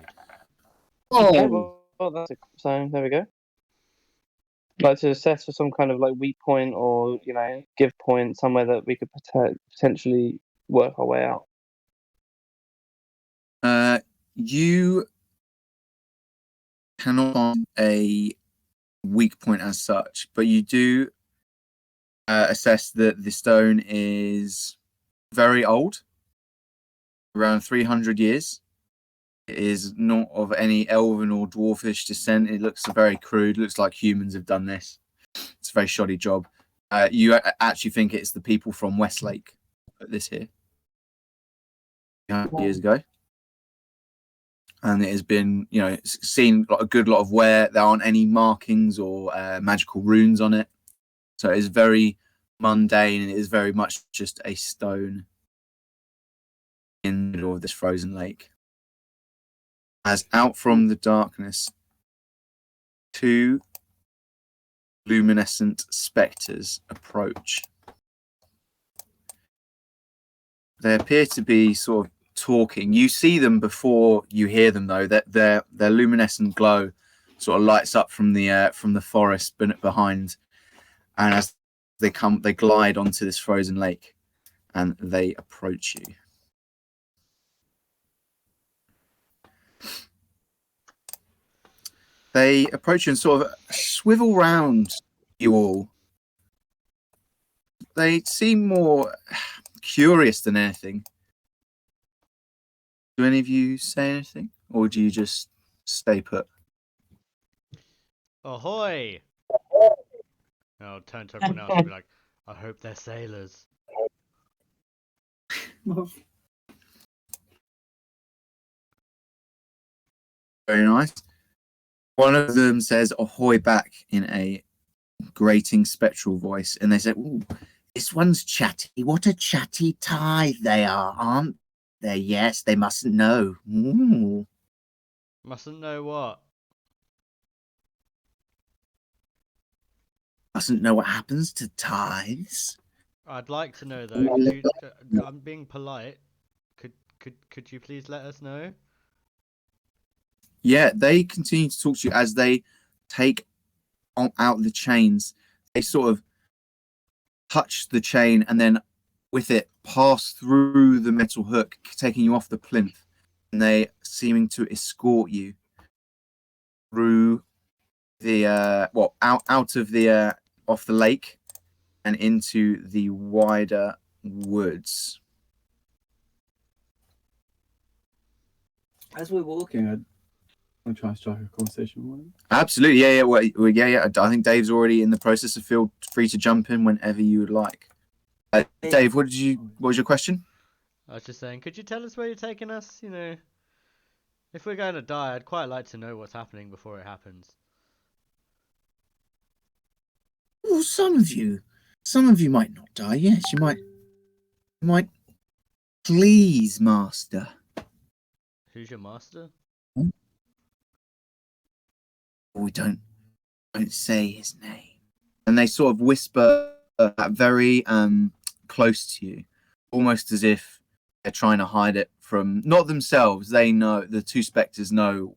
Speaker 5: Okay, well, that's it. So there we go. I'd like to assess for some kind of like weak point or give point somewhere that we could potentially work our way out.
Speaker 2: You cannot find a weak point as such, but you do assess that the stone is very old, around 300 years. It is not of any elven or dwarfish descent. It looks very crude. Looks like humans have done this. It's a very shoddy job. You actually think it's the people from Westlake put this here years ago. And it has been, seen a good lot of wear. There aren't any markings or magical runes on it. So it is very mundane, and it is very much just a stone in the middle of this frozen lake. As out from the darkness, two luminescent spectres approach. They appear to be sort of talking. You see them before you hear them, though. That their luminescent glow sort of lights up from the forest behind, and as they glide onto this frozen lake, and they approach you. They approach you and sort of swivel round you all. They seem more curious than anything. Do any of you say anything or do you just stay put?
Speaker 1: Ahoy! And I'll turn to everyone else and be like, I hope they're sailors.
Speaker 2: Very nice. One of them says ahoy back in a grating spectral voice, and they say, "Ooh, this one's chatty. What a chatty tie they are, aren't they? Yes, they mustn't know. Ooh.
Speaker 1: Mustn't know what?
Speaker 2: Mustn't know what happens to ties."
Speaker 1: I'd like to know though. Could you, I'm being polite. Could you please let us know?
Speaker 2: Yeah, they continue to talk to you as they take out the chains. They sort of touch the chain and then with it pass through the metal hook, taking you off the plinth, and they seeming to escort you through the out of the off the lake and into the wider woods.
Speaker 7: As we're walking, I'll try and strike a conversation with him.
Speaker 2: Absolutely, yeah. Yeah. I think Dave's already in the process of feel free to jump in whenever you would like. Dave, what was your question?
Speaker 1: I was just saying, could you tell us where you're taking us? You know, if we're going to die, I'd quite like to know what's happening before it happens.
Speaker 2: Well, some of you might not die. Yes, you might. Please, master.
Speaker 1: Who's your master?
Speaker 2: We don't say his name. And they sort of whisper very close to you, almost as if they're trying to hide it from not themselves. They know, the two spectres know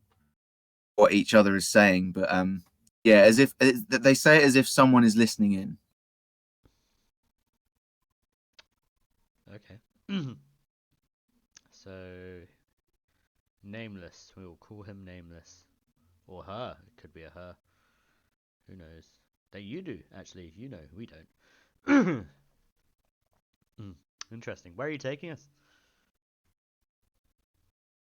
Speaker 2: what each other is saying, but yeah, as if they say it as if someone is listening in.
Speaker 1: Okay. So, Nameless. We will call him Nameless. Or her. It could be a her. Who knows? That you do, actually. You know, we don't. Interesting. Where are you taking us?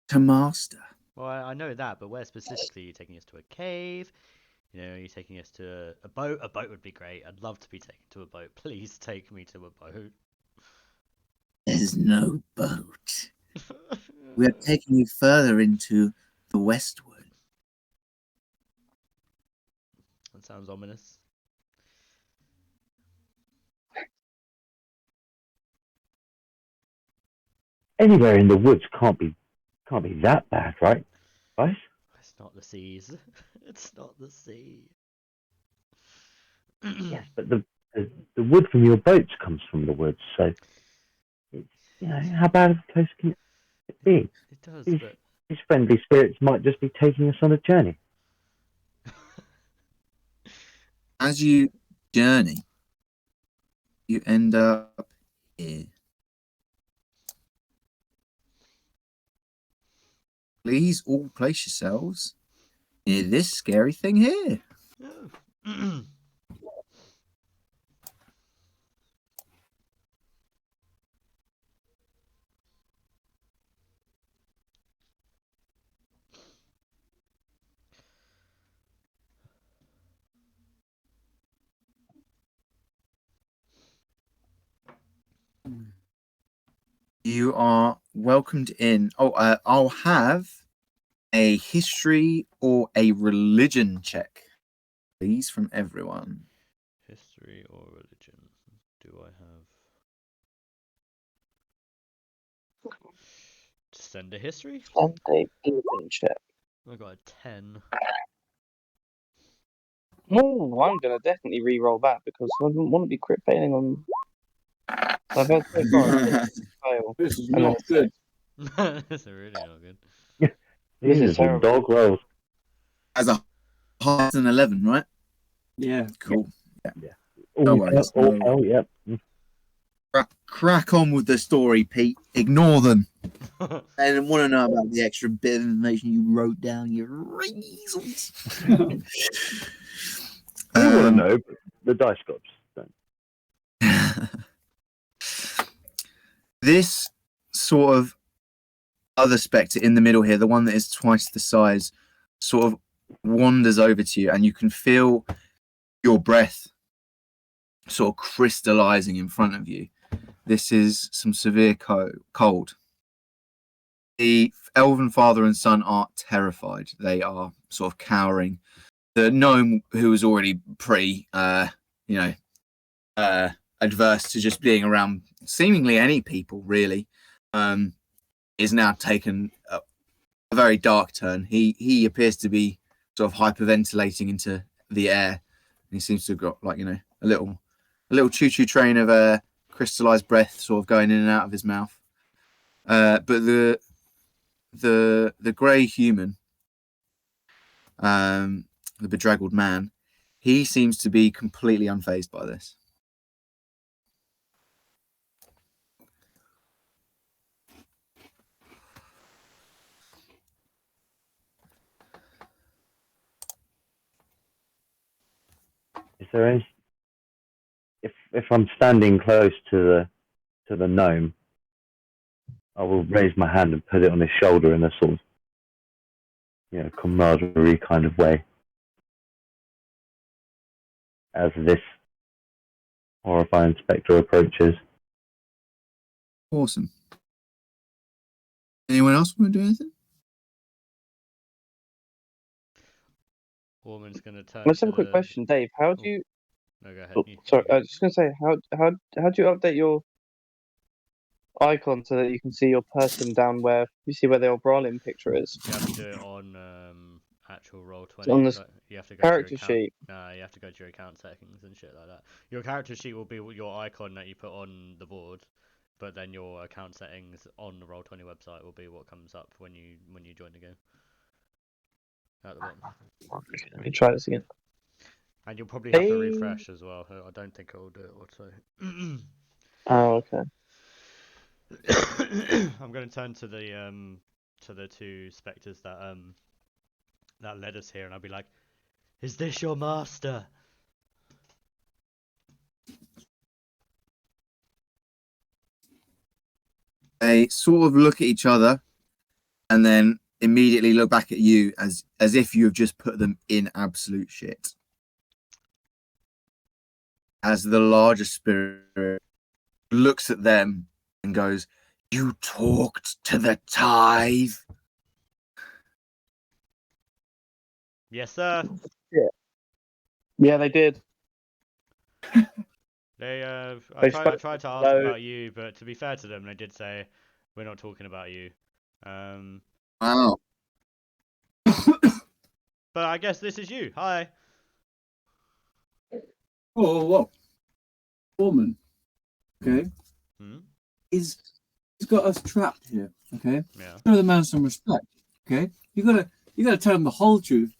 Speaker 2: To master.
Speaker 1: Well, I know that, but where specifically? Are you taking us to a cave? You know, are you taking us to a boat? A boat would be great. I'd love to be taken to a boat. Please take me to a boat.
Speaker 2: There's no boat. We are taking you further into the westward.
Speaker 1: That sounds ominous.
Speaker 3: Anywhere in the woods can't be that bad, right? Guys?
Speaker 1: It's not the seas. It's not the sea.
Speaker 3: Yes, but the wood from your boats comes from the woods, so it's, how bad of a place can it be?
Speaker 1: It does,
Speaker 3: These,
Speaker 1: but
Speaker 3: these friendly spirits might just be taking us on a journey.
Speaker 2: As you journey, you end up here. Please all place yourselves near this scary thing here. You are welcomed in. I'll have a history or a religion check, please, from everyone.
Speaker 1: History or religion? Do I have? Send a history?
Speaker 5: And a pigman check.
Speaker 1: I got a 10.
Speaker 5: Oh, I'm gonna definitely re-roll that because I wouldn't want to be crit failing on. I've had so far a fail.
Speaker 7: This is
Speaker 5: And then
Speaker 7: not
Speaker 5: it's
Speaker 7: good.
Speaker 1: That's really not good.
Speaker 5: This is
Speaker 3: These are
Speaker 5: terrible.
Speaker 3: dog rolls.
Speaker 2: As a higher than 11, right?
Speaker 7: Yeah.
Speaker 2: Cool.
Speaker 3: All
Speaker 2: No worries,
Speaker 3: hell,
Speaker 2: no
Speaker 3: all hell, yep.
Speaker 2: Crack on with the story, Pete. Ignore them. I want to know about the extra bit of information you wrote down your reasons.
Speaker 3: I want to know, but the dice gods don't.
Speaker 2: This sort of other spectre in the middle here, the one that is twice the size, sort of wanders over to you, and you can feel your breath sort of crystallizing in front of you. This is some severe cold. The elven father and son are terrified. They are sort of cowering. The gnome, who was already pretty, adverse to just being around seemingly any people, really, is now taken a very dark turn. He appears to be sort of hyperventilating into the air. He seems to have got like a little choo-choo train of crystallized breath sort of going in and out of his mouth. But the grey human, the bedraggled man, he seems to be completely unfazed by this.
Speaker 3: Is there any? If I'm standing close to the gnome, I will raise my hand and put it on his shoulder in a sort of, camaraderie kind of way, as this horrifying spectre approaches.
Speaker 2: Awesome. Anyone else want to do anything?
Speaker 1: Woman's gonna turn.
Speaker 5: Let's have a
Speaker 1: to
Speaker 5: quick
Speaker 1: the-
Speaker 5: question, Dave. How do you?
Speaker 1: No, go ahead.
Speaker 5: Oh, sorry, I was just gonna say how do you update your icon so that you can see your person down where you see where the old Brolin picture is?
Speaker 1: You have to do it on actual Roll20.
Speaker 5: On the
Speaker 1: like, you have to go to your
Speaker 5: character
Speaker 1: account.
Speaker 5: sheet.
Speaker 1: Nah, you have to go to your account settings and shit like that. Your character sheet will be your icon that you put on the board, but then your account settings on the Roll20 website will be what comes up when you join the game. At the bottom.
Speaker 5: Let me try this again.
Speaker 1: And you'll probably have to
Speaker 5: Hey.
Speaker 1: refresh as well. I don't think it will do it auto.
Speaker 5: Oh, okay.
Speaker 1: I'm going to turn to the two spectres that led us here, and I'll be like, "Is this your master?"
Speaker 2: They sort of look at each other, and then immediately look back at you as if you have just put them in absolute shit. As the larger spirit looks at them and goes, "You talked to the tithe."
Speaker 1: Yes, sir.
Speaker 5: Yeah, they did.
Speaker 1: They I
Speaker 5: They
Speaker 1: tried
Speaker 5: spoke
Speaker 1: to ask
Speaker 5: low.
Speaker 1: about you, but to be fair to them, they did say we're not talking about you.
Speaker 2: Wow.
Speaker 1: But I guess this is you. Hi.
Speaker 7: Whoa. Woman. Okay.
Speaker 1: Hmm?
Speaker 7: He's got us trapped here. Okay.
Speaker 1: Yeah.
Speaker 7: Show the man some respect. Okay. You gotta tell him the whole truth.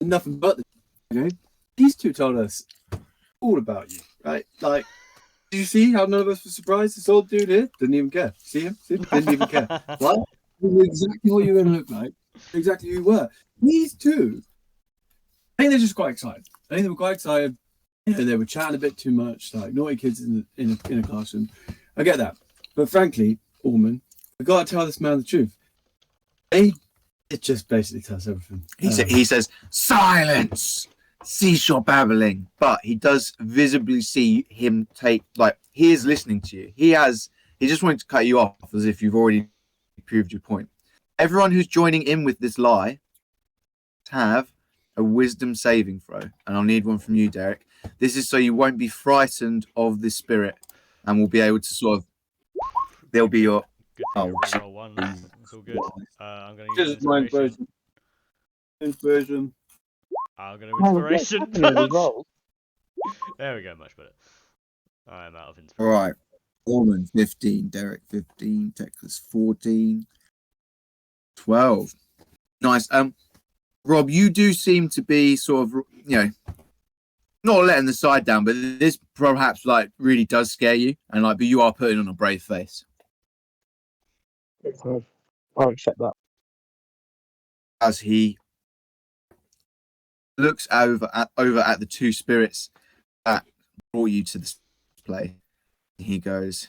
Speaker 7: And nothing but the truth. Okay. These two told us all about you, right? Like, did you see how none of us were surprised? This old dude here didn't even care. See him? Didn't even care. What? He knew exactly what you were gonna look like. Exactly who you were. These two, I think they're just quite excited. I think they were quite excited. They were chatting a bit too much, like naughty kids in a classroom. I get that, but frankly, Orman, we got to tell this man the truth. It just basically tells everything.
Speaker 2: He says, "Silence! Cease your babbling." But he does visibly see him take, like, he is listening to you. He just wanted to cut you off as if you've already proved your point. Everyone who's joining in with this lie have a wisdom saving throw, and I'll need one from you, Derek. This is so you won't be frightened of the spirit, and will be able to sort of. There'll be your.
Speaker 1: Good thing I roll one. It's all good. I'm gonna
Speaker 7: This
Speaker 1: use
Speaker 7: is my
Speaker 1: inspiration.
Speaker 7: inspiration.
Speaker 1: I'm gonna inspiration
Speaker 5: Happening as
Speaker 1: first.
Speaker 5: well.
Speaker 1: There we go, much better. I'm out of
Speaker 2: All
Speaker 1: inspiration.
Speaker 2: right. Orman 15, Derek 15, Texas 14, 12. Nice. Rob, you do seem to be sort of, not letting the side down, but this perhaps like really does scare you, and like, but you are putting on a brave face
Speaker 5: I'll accept that.
Speaker 2: as he looks over at the two spirits that brought you to this place. He goes,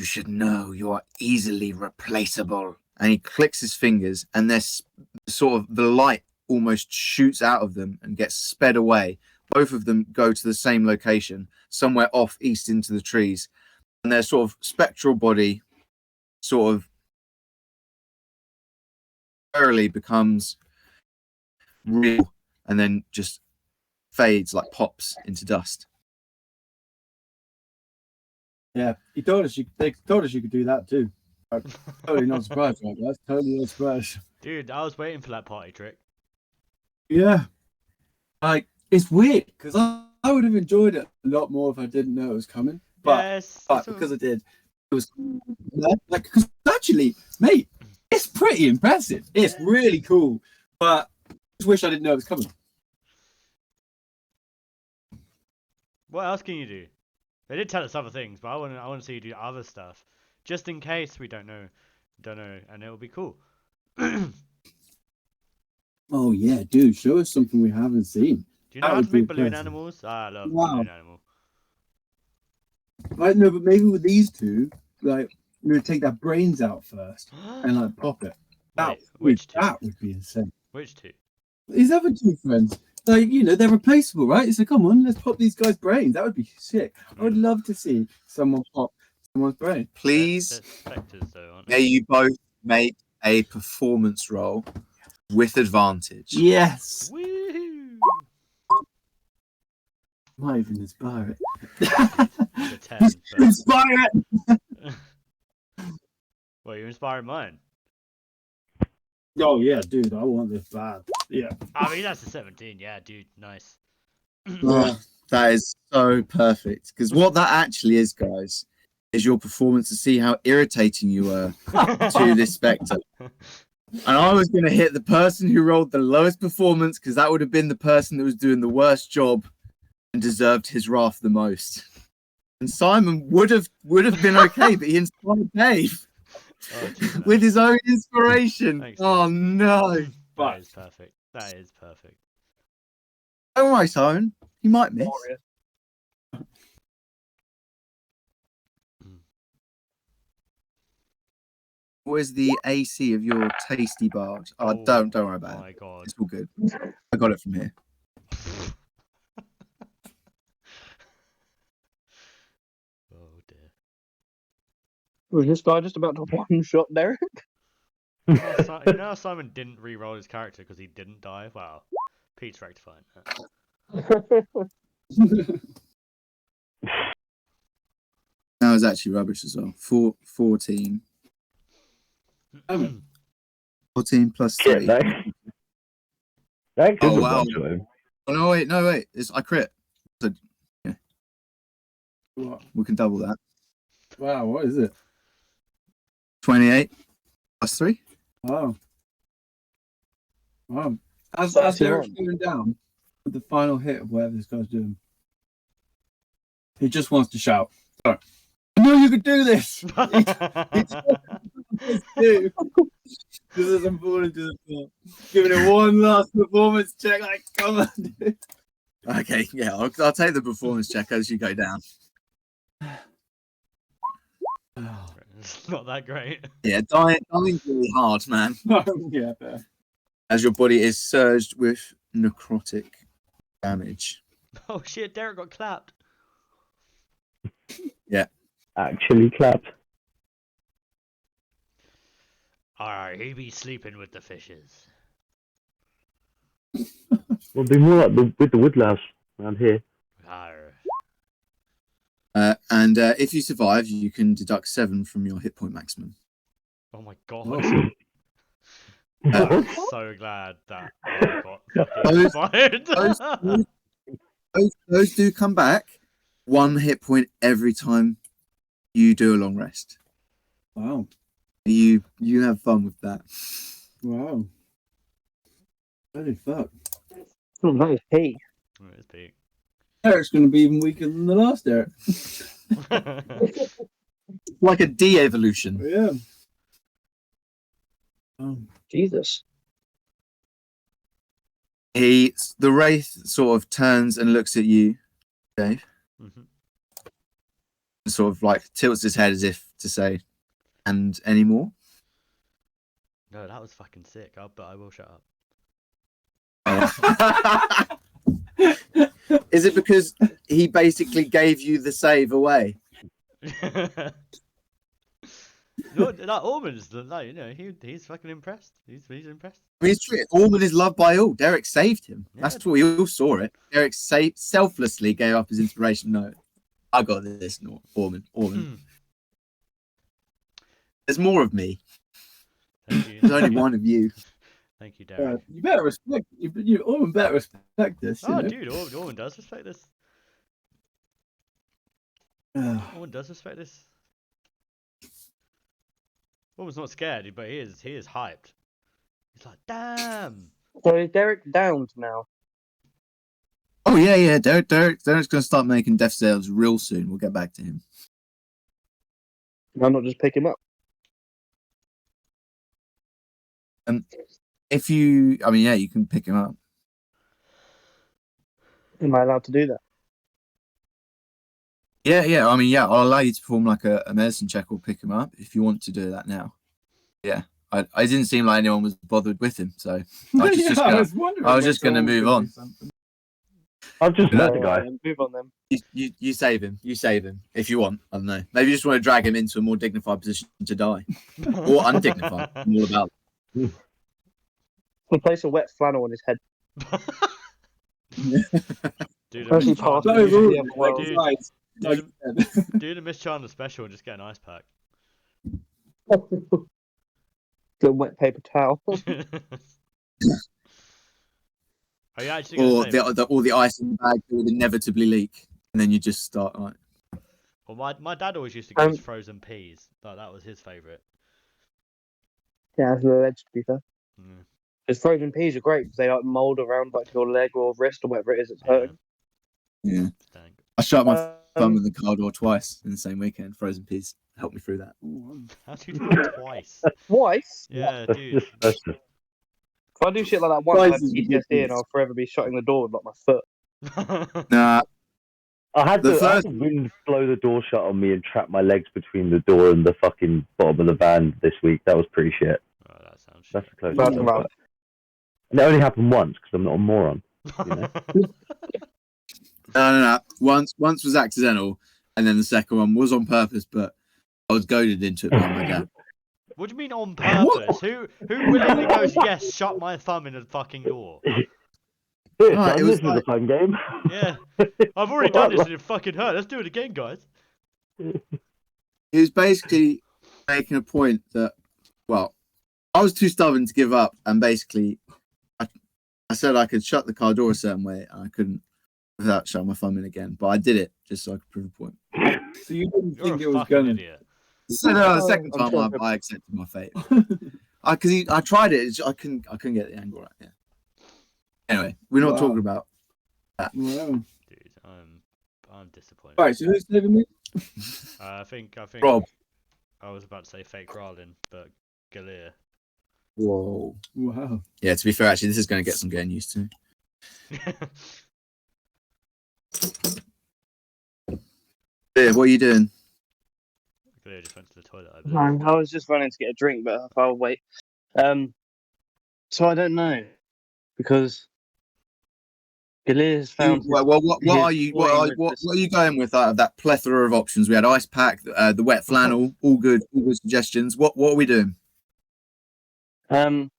Speaker 2: You should know you are easily replaceable. And he clicks his fingers, and there's sort of the light almost shoots out of them and gets sped away. Both of them go to the same location, somewhere off east into the trees. And their sort of spectral body sort of early becomes real and then just fades, like pops into dust.
Speaker 7: Yeah, he told us they told us you could do that too. I'm totally not surprised, right, guys? Totally not surprised.
Speaker 1: Dude, I was waiting for that party trick.
Speaker 7: Yeah, like it's weird because I would have enjoyed it a lot more if I didn't know it was coming. But,
Speaker 1: Yes.
Speaker 7: but because I did, it was like because actually, mate, it's pretty impressive. It's really cool, but I just wish I didn't know it was coming.
Speaker 1: What else can you do? They did tell us other things, but I want to see you do other stuff, just in case we don't know, and it will be cool.
Speaker 7: Oh yeah, dude, show us something we haven't seen.
Speaker 1: Do you know
Speaker 7: That
Speaker 1: how
Speaker 7: would
Speaker 1: to
Speaker 7: be
Speaker 1: make balloon
Speaker 7: impressive.
Speaker 1: animals? I love
Speaker 7: Wow.
Speaker 1: balloon animal.
Speaker 7: Right, no, but maybe with these two, like we would take their brains out first and like pop it.
Speaker 1: Wait, which two?
Speaker 7: That would be insane.
Speaker 1: Which two?
Speaker 7: These other two friends, like they're replaceable, right? So come on, let's pop these guys' brains. That would be sick. I would love to see someone pop someone's brain.
Speaker 2: Please,
Speaker 1: They're spectres, though, aren't
Speaker 2: may
Speaker 1: they?
Speaker 2: you both make a performance roll with advantage.
Speaker 7: Yes.
Speaker 1: Woohoo!
Speaker 7: Might even inspire it.
Speaker 1: The 10, but...
Speaker 7: Inspire it.
Speaker 1: Well, you're inspiring mine.
Speaker 7: Oh yeah, dude, I want this bad. Yeah.
Speaker 1: I mean, that's a 17. Yeah, dude, nice.
Speaker 2: Oh, that is so perfect. Because what that actually is, guys, is your performance to see how irritating you were to this spectre. And I was going to hit the person who rolled the lowest performance because that would have been the person that was doing the worst job and deserved his wrath the most. And Simon would have been okay, but he inspired Dave
Speaker 1: Oh, geez, man.
Speaker 2: with his own inspiration.
Speaker 1: Thanks,
Speaker 2: Oh no!
Speaker 1: That is perfect. That is perfect.
Speaker 2: Don't worry, Simon. He might miss. What is the AC of your tasty bars? Oh, don't worry about
Speaker 1: My
Speaker 2: it.
Speaker 1: God.
Speaker 2: It's all good. I got it from here.
Speaker 1: Oh dear.
Speaker 5: Was this guy just about to one shot Derek?
Speaker 1: You know how Simon didn't re-roll his character because he didn't die? Wow. Pete's rectifying that.
Speaker 2: That was actually rubbish as well. 14. 14 plus 3.
Speaker 3: That could
Speaker 2: Oh,
Speaker 3: have
Speaker 2: wow.
Speaker 3: gone to him.
Speaker 2: Oh, no, wait. I crit. So, yeah,
Speaker 7: What?
Speaker 2: we can double that.
Speaker 7: Wow, what is it?
Speaker 2: 28 plus 3.
Speaker 7: Wow. Wow. As
Speaker 5: That's
Speaker 7: Derek's
Speaker 5: right.
Speaker 7: going down with the final hit of whatever this guy's doing, he just wants to shout, "I knew you could do this!" Dude. This is I'm falling to the floor. Giving it one last performance check. Like, come on, dude.
Speaker 2: Okay, yeah, I'll take the performance check as you go down.
Speaker 1: It's not that great.
Speaker 2: Yeah, dying's really hard, man.
Speaker 7: Yeah, fair.
Speaker 2: As your body is surged with necrotic damage.
Speaker 1: Oh shit, Derek got clapped.
Speaker 3: Actually clapped.
Speaker 1: Alright, he be sleeping with the fishes.
Speaker 3: We'll be more like with the woodlouse around here.
Speaker 1: Arr.
Speaker 2: And if you survive, you can deduct 7 from your hit point maximum.
Speaker 1: Oh my god.
Speaker 7: Oh.
Speaker 1: I'm so glad that I got
Speaker 2: Those-
Speaker 1: fucking inspired.
Speaker 2: Those do come back 1 hit point every time you do a long rest.
Speaker 7: Wow.
Speaker 2: You have fun with that.
Speaker 7: Wow. Holy fuck.
Speaker 5: Oh, that is he.
Speaker 1: Oh, it's big.
Speaker 7: Derek's going to be even weaker than the last Derek.
Speaker 2: Like a de-evolution.
Speaker 7: Yeah. Oh.
Speaker 5: Jesus.
Speaker 2: The wraith sort of turns and looks at you, Dave.
Speaker 1: Mhm.
Speaker 2: sort of like tilts his head as if to say, "And any more?"
Speaker 1: No, that was fucking sick. But I will shut up.
Speaker 2: Is it because he basically gave you the save away?
Speaker 1: No, that Orman's he's fucking impressed. He's impressed.
Speaker 2: I mean, it's true. Ormond is loved by all. Derek saved him.
Speaker 1: Yeah.
Speaker 2: That's what we all saw it. Derek selflessly gave up his inspiration. No, I got this. No, Ormond. There's more of me.
Speaker 1: Thank you.
Speaker 2: There's only one of you.
Speaker 1: Thank you, Derek.
Speaker 2: You better respect. You Ormond better respect this.
Speaker 1: Oh, dude, Orman does respect this. Orman does respect this. Orman's not scared, but he is hyped. He's like, damn.
Speaker 5: So is Derek downed now?
Speaker 2: Oh yeah. Derek's gonna start making death sales real soon. We'll get back to him.
Speaker 5: Why not just pick him up?
Speaker 2: You can pick him up.
Speaker 5: Am I allowed to do that?
Speaker 2: Yeah. I'll allow you to perform like a medicine check or pick him up if you want to do that now. Yeah, I didn't seem like anyone was bothered with him, so I was just gonna move on.
Speaker 3: I've just met the guy.
Speaker 5: Alright, move on then.
Speaker 2: You save him. You save him if you want. I don't know. Maybe you just want to drag him into a more dignified position to die, or undignified. I'm all about.
Speaker 5: We'll place a wet flannel on his head.
Speaker 1: Dude,
Speaker 5: Actually, pass it to the other world.
Speaker 1: do the Miss Chandler special and just get an ice pack.
Speaker 5: The wet paper towel.
Speaker 1: Are you actually gonna say
Speaker 2: Or the ice in the bag that would inevitably leak, and then you just start like.
Speaker 1: Well, my dad always used to get us frozen peas. That was his favourite.
Speaker 5: Yeah, that's alleged to be fair.
Speaker 1: Mm.
Speaker 5: Because frozen peas are great because they like mould around like your leg or wrist or whatever it is that's hurting.
Speaker 2: Yeah.
Speaker 1: Stank.
Speaker 2: I shut my thumb with the car door twice in the same weekend. Frozen peas helped me through that.
Speaker 1: How do you do that twice?
Speaker 5: Twice?
Speaker 1: Yeah, dude.
Speaker 5: If I do shit like that once, I have PTSD and I'll forever be shutting the door with like my foot.
Speaker 2: Nah,
Speaker 3: I had
Speaker 2: The
Speaker 3: the
Speaker 2: first-
Speaker 3: wind blow the door shut on me and trap my legs between the door and the fucking bottom of the van this week. That was pretty shit.
Speaker 1: Oh, that sounds shit.
Speaker 3: That's the closest.
Speaker 5: That's
Speaker 3: I've
Speaker 5: about
Speaker 3: got. And it only happened once because I'm not a moron. You know?
Speaker 2: no. Once was accidental, and then the second one was on purpose, but I was goaded into it by my dad.
Speaker 1: What do you mean on purpose? Who willingly goes, yes, shut my thumb in the fucking door?
Speaker 3: Here,
Speaker 2: Right,
Speaker 3: son,
Speaker 2: it was
Speaker 3: this is a fun game.
Speaker 1: Yeah. I've already done this and it fucking hurt. Let's do it again, guys.
Speaker 2: He was basically making a point that, well, I was too stubborn to give up, and basically, I said I could shut the car door a certain way, and I couldn't without shutting my thumb in again. But I did it just so I could prove a point.
Speaker 7: So you didn't
Speaker 1: You're
Speaker 7: think
Speaker 1: a
Speaker 7: it was
Speaker 1: fucking
Speaker 7: gonna?
Speaker 1: idiot.
Speaker 2: So the second
Speaker 5: I'm
Speaker 2: time,
Speaker 5: sure
Speaker 2: I accepted my fate. Because I tried it, I couldn't get the angle right. Yeah. Anyway, we're not
Speaker 7: Wow.
Speaker 2: talking about.
Speaker 7: Wow.
Speaker 1: Dude, I'm disappointed.
Speaker 7: Right, so who's saving me?
Speaker 1: I think
Speaker 2: Rob.
Speaker 1: I was about to say fake Rattling, but Galir.
Speaker 2: Whoa.
Speaker 7: Wow.
Speaker 2: Yeah, to be fair, actually, this is going to get some getting used to. Yeah, what are you doing?
Speaker 1: Galir just went to the toilet. I believe.
Speaker 5: I was just running to get a drink, but I'll wait. So I don't know because Galir has found.
Speaker 2: What are you going with out of that plethora of options? We had ice pack, the wet flannel, all good suggestions. What are we doing?
Speaker 5: I'm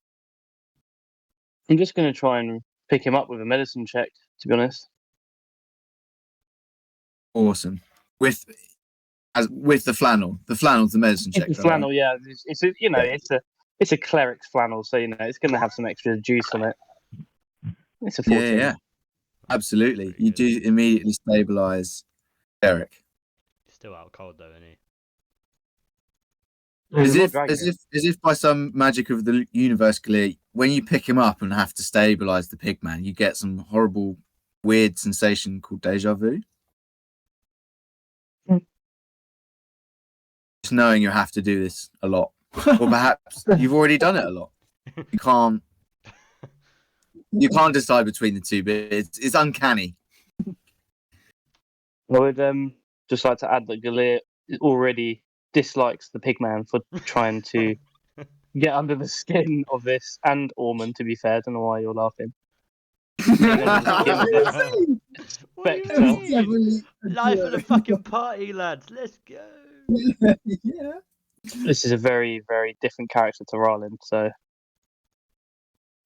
Speaker 5: just going to try and pick him up with a medicine check. To be honest,
Speaker 2: Awesome. With the flannel. The flannel's the medicine check.
Speaker 5: it's a
Speaker 2: though,
Speaker 5: flannel. Yeah, it's a cleric's flannel, so it's going to have some extra juice on it. It's a 14.
Speaker 2: Yeah. Absolutely.
Speaker 1: Pretty
Speaker 2: You
Speaker 1: good.
Speaker 2: do immediately stabilize Derek.
Speaker 1: He's still out cold though, isn't he?
Speaker 2: As
Speaker 5: I'm not
Speaker 2: if,
Speaker 5: dragging
Speaker 2: as
Speaker 5: it.
Speaker 2: if, as if by some magic of the universe, Glee, when you pick him up and have to stabilize the pigman, you get some horrible, weird sensation called deja vu.
Speaker 5: Hmm.
Speaker 2: Just knowing you have to do this a lot, or perhaps you've already done it a lot. You can't decide between the two, but it's uncanny.
Speaker 5: I would just like to add that Galir already dislikes the pigman for trying to get under the skin of this and Ormond. To be fair, I don't know why you're laughing.
Speaker 1: What do you
Speaker 5: Spectre.
Speaker 1: mean?
Speaker 2: Definitely-
Speaker 1: Life of the fucking party, lads. Let's go.
Speaker 2: Yeah.
Speaker 5: This is a very, very different character to Rowland, so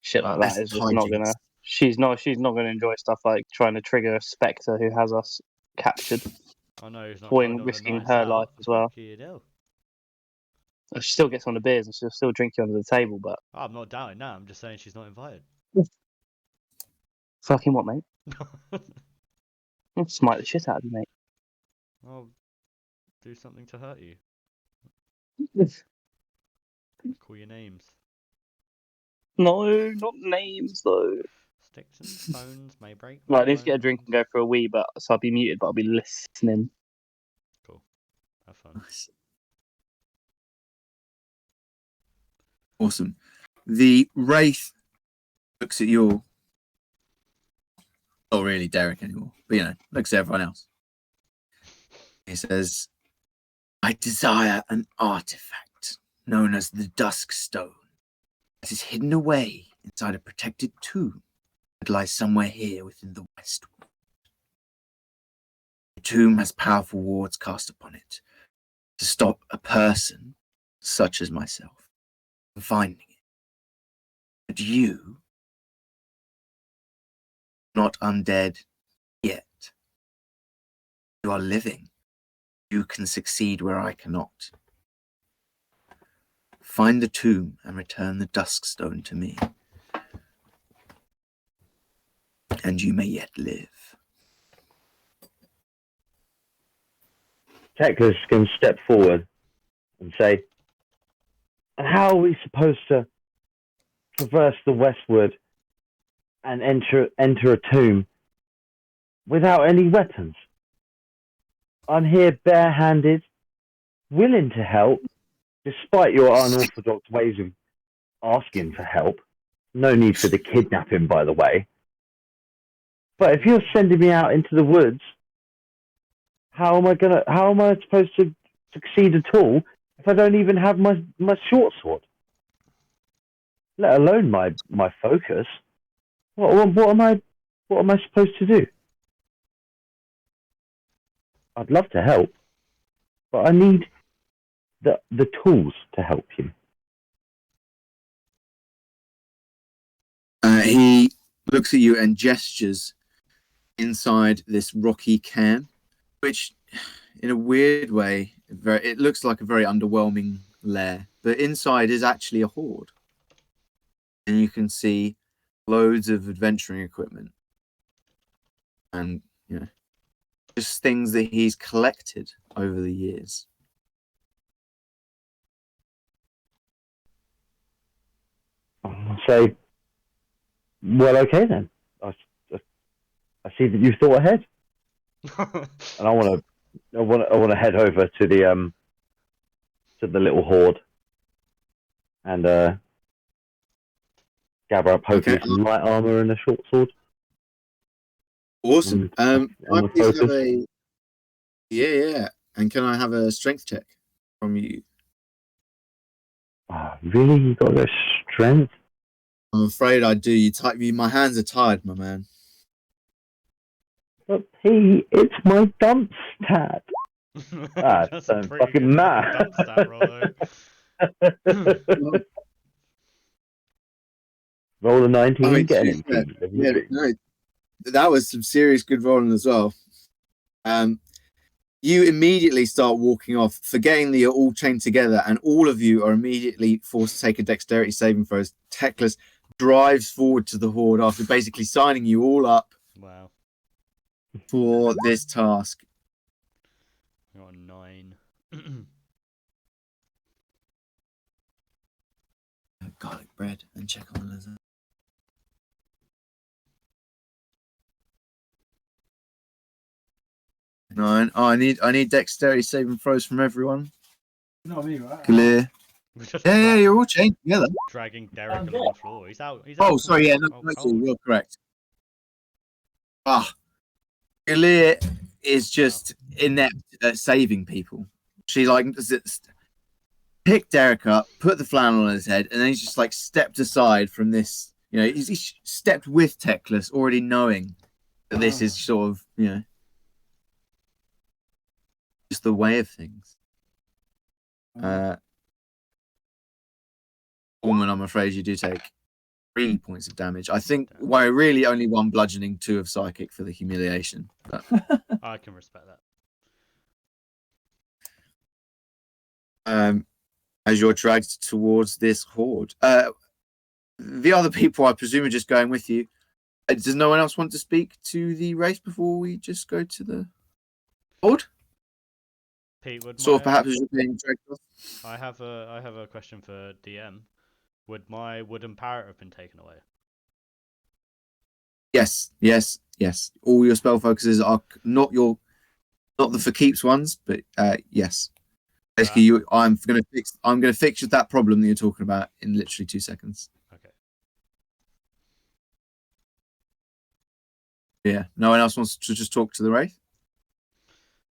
Speaker 5: shit like that is just not gonna. She's not gonna enjoy stuff like trying to trigger a Spectre who has us captured,
Speaker 1: I know he's not
Speaker 5: or
Speaker 1: told all the
Speaker 5: risking
Speaker 1: nights
Speaker 5: her
Speaker 1: out.
Speaker 5: life as well.
Speaker 1: Fucking hell.
Speaker 5: She still gets on the beers and she'll still drink you under the table, but
Speaker 1: I'm not doubting that. I'm just saying she's not invited.
Speaker 5: fucking what, mate? I'll smite the shit out of you, mate.
Speaker 1: I'll do something to hurt you. Call your names.
Speaker 5: No, not names though.
Speaker 1: Sticks and stones may break.
Speaker 5: Right, I
Speaker 1: my
Speaker 5: need to get a drink and go for a wee, but so I'll be muted, but I'll be listening.
Speaker 1: Cool. Have fun.
Speaker 2: Awesome. The wraith looks at you all. Not really Derek anymore, but looks at everyone else. He says, I desire an artifact known as the Dusk Stone that is hidden away inside a protected tomb that lies somewhere here within the West. The tomb has powerful wards cast upon it to stop a person such as myself from finding it. But you, not undead yet. You are living. You can succeed where I cannot. Find the tomb and return the dusk stone to me. And you may yet live.
Speaker 3: Tekla's going to step forward and say, and how are we supposed to traverse the westward and enter a tomb without any weapons? I'm here barehanded, willing to help, despite your unorthodox ways of asking for help. No need for the kidnapping, by the way. But if you're sending me out into the woods, how am I supposed to succeed at all if I don't even have my short sword? Let alone my focus. What am I supposed to do? I'd love to help, but I need the tools to help you.
Speaker 2: He looks at you and gestures inside this rocky cairn, which, in a weird way, it looks like a very underwhelming lair. But inside is actually a hoard, and you can see loads of adventuring equipment and just things that he's collected over the years.
Speaker 3: I'll say, well, okay then. I see that you've thought ahead, and I want to head over to the little hoard and gather up hopefully some light armor and a short sword.
Speaker 2: Awesome.
Speaker 3: And
Speaker 2: Can I
Speaker 3: the
Speaker 2: please have
Speaker 3: focus.
Speaker 2: yeah. And can I have a strength check from you?
Speaker 3: Oh, really? You got to go strength?
Speaker 2: I'm afraid I do. My hands are tired, my man.
Speaker 3: But it's my dump stat.
Speaker 1: That's a
Speaker 3: don't
Speaker 1: pretty
Speaker 3: fucking
Speaker 1: good
Speaker 3: matter.
Speaker 1: dump stat roll, though.
Speaker 3: Roll a 19,
Speaker 2: I mean,
Speaker 3: get
Speaker 2: to
Speaker 3: an
Speaker 2: be fair,
Speaker 3: MP.
Speaker 2: yeah, no, that was some serious good rolling as well. You immediately start walking off, forgetting that you're all chained together, and all of you are immediately forced to take a dexterity saving throw. Teclis drives forward to the horde after basically signing you all up
Speaker 1: Wow.
Speaker 2: for this task.
Speaker 1: I got a 9.
Speaker 2: Garlic bread and check on the lizard. 9. Oh, I need dexterity saving throws from everyone.
Speaker 7: Not me, right?
Speaker 2: Clear. Yeah, you're all chained together.
Speaker 1: Dragging Derek along the floor. He's out.
Speaker 2: Oh, sorry, yeah, no,
Speaker 1: Oh,
Speaker 2: no,
Speaker 1: cold.
Speaker 2: you're correct. Galir, is just inept at saving people. She like picked Derek up, put the flannel on his head, and then he's just like stepped aside from this. You know, he's stepped with Teclis, already knowing that this is sort of, you know, just the way of things. Omen, I'm afraid you do take 3 points of damage. I think why really only 1 bludgeoning, 2 of psychic for the humiliation. But
Speaker 1: I can respect that.
Speaker 2: as you're dragged towards this horde, the other people, I presume, are just going with you. Does no one else want to speak to the race before we just go to the horde?
Speaker 1: Pete, would
Speaker 2: Sort
Speaker 1: my,
Speaker 2: of perhaps as you're being dragged off.
Speaker 1: I have a question for DM. Would my wooden parrot have been taken away?
Speaker 2: Yes. All your spell focuses are not the for keeps ones, but yes. Basically, I'm gonna fix that problem that you're talking about in literally 2 seconds.
Speaker 1: Okay.
Speaker 2: Yeah. No one else wants to just talk to the wraith?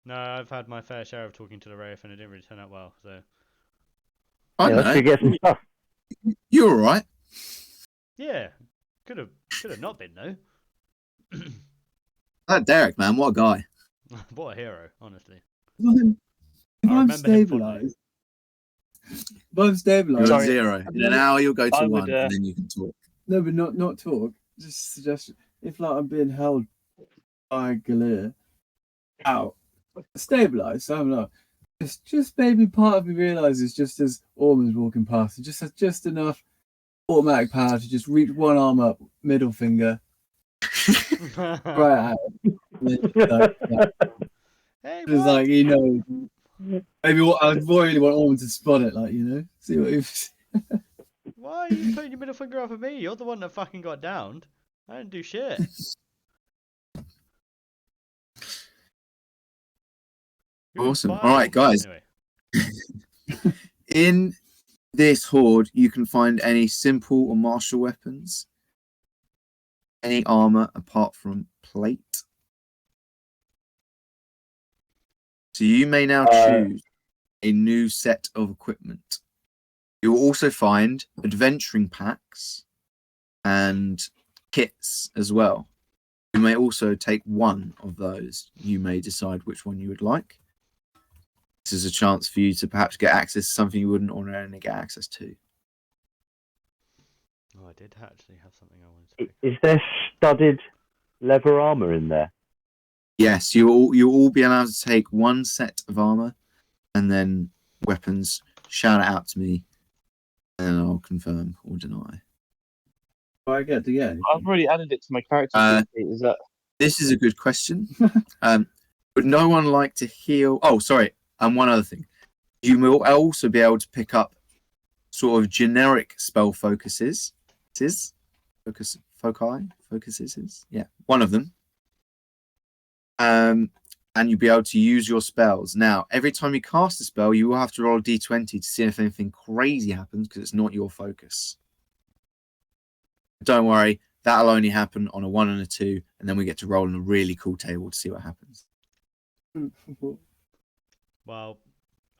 Speaker 1: No, I've had my fair share of talking to the wraith, and it didn't really turn out well. So
Speaker 2: I don't
Speaker 3: let's go
Speaker 2: know.
Speaker 3: get some stuff.
Speaker 2: You're all right.
Speaker 1: yeah, could have not been though.
Speaker 2: That Derek, man, what a guy.
Speaker 1: What a hero, honestly.
Speaker 7: If
Speaker 1: I
Speaker 7: I'm
Speaker 1: remember him fondly.
Speaker 7: stabilized,
Speaker 2: You're
Speaker 5: Sorry.
Speaker 2: at 0. In an hour, you'll go to
Speaker 5: I
Speaker 2: 1,
Speaker 5: would,
Speaker 2: and then you can talk.
Speaker 7: no, but not talk. Just suggestion. If like I'm being held by Galir out, stabilized, so I'm not. It's just maybe part of me realizes just as Orman's walking past, it just has just enough automatic power to just reach one arm up, middle finger, right out.
Speaker 1: Hey,
Speaker 7: It's
Speaker 1: what?
Speaker 7: like, you know, maybe I really want Orman to spot it, like, you know, see what he's.
Speaker 1: Why are you putting your middle finger up at me? You're the one that fucking got downed. I didn't do shit. You
Speaker 2: Awesome.
Speaker 1: inspired
Speaker 2: All right,
Speaker 1: me.
Speaker 2: guys.
Speaker 1: Anyway.
Speaker 2: In this horde, you can find any simple or martial weapons, any armor apart from plate. So you may now choose a new set of equipment. You will also find adventuring packs and kits as well. You may also take one of those. You may decide which one you would like. This is a chance for you to perhaps get access to something you wouldn't ordinarily get access to.
Speaker 1: Oh, I did actually have something I wanted to pick.
Speaker 3: Is there studded leather armor in there?
Speaker 2: Yes, you'll all be allowed to take one set of armor and then weapons. Shout it out to me, and I'll confirm or deny.
Speaker 7: I get to get.
Speaker 5: I've already added it to my character sheet. Is that
Speaker 2: This is a good question. Would no one like to heal? Oh, sorry. And one other thing. You will also be able to pick up sort of generic spell focuses. Focuses. Yeah, one of them. And you'll be able to use your spells. Now, every time you cast a spell, you will have to roll a d20 to see if anything crazy happens because it's not your focus. Don't worry, that'll only happen on a 1 and a 2, and then we get to roll on a really cool table to see what happens.
Speaker 1: Well,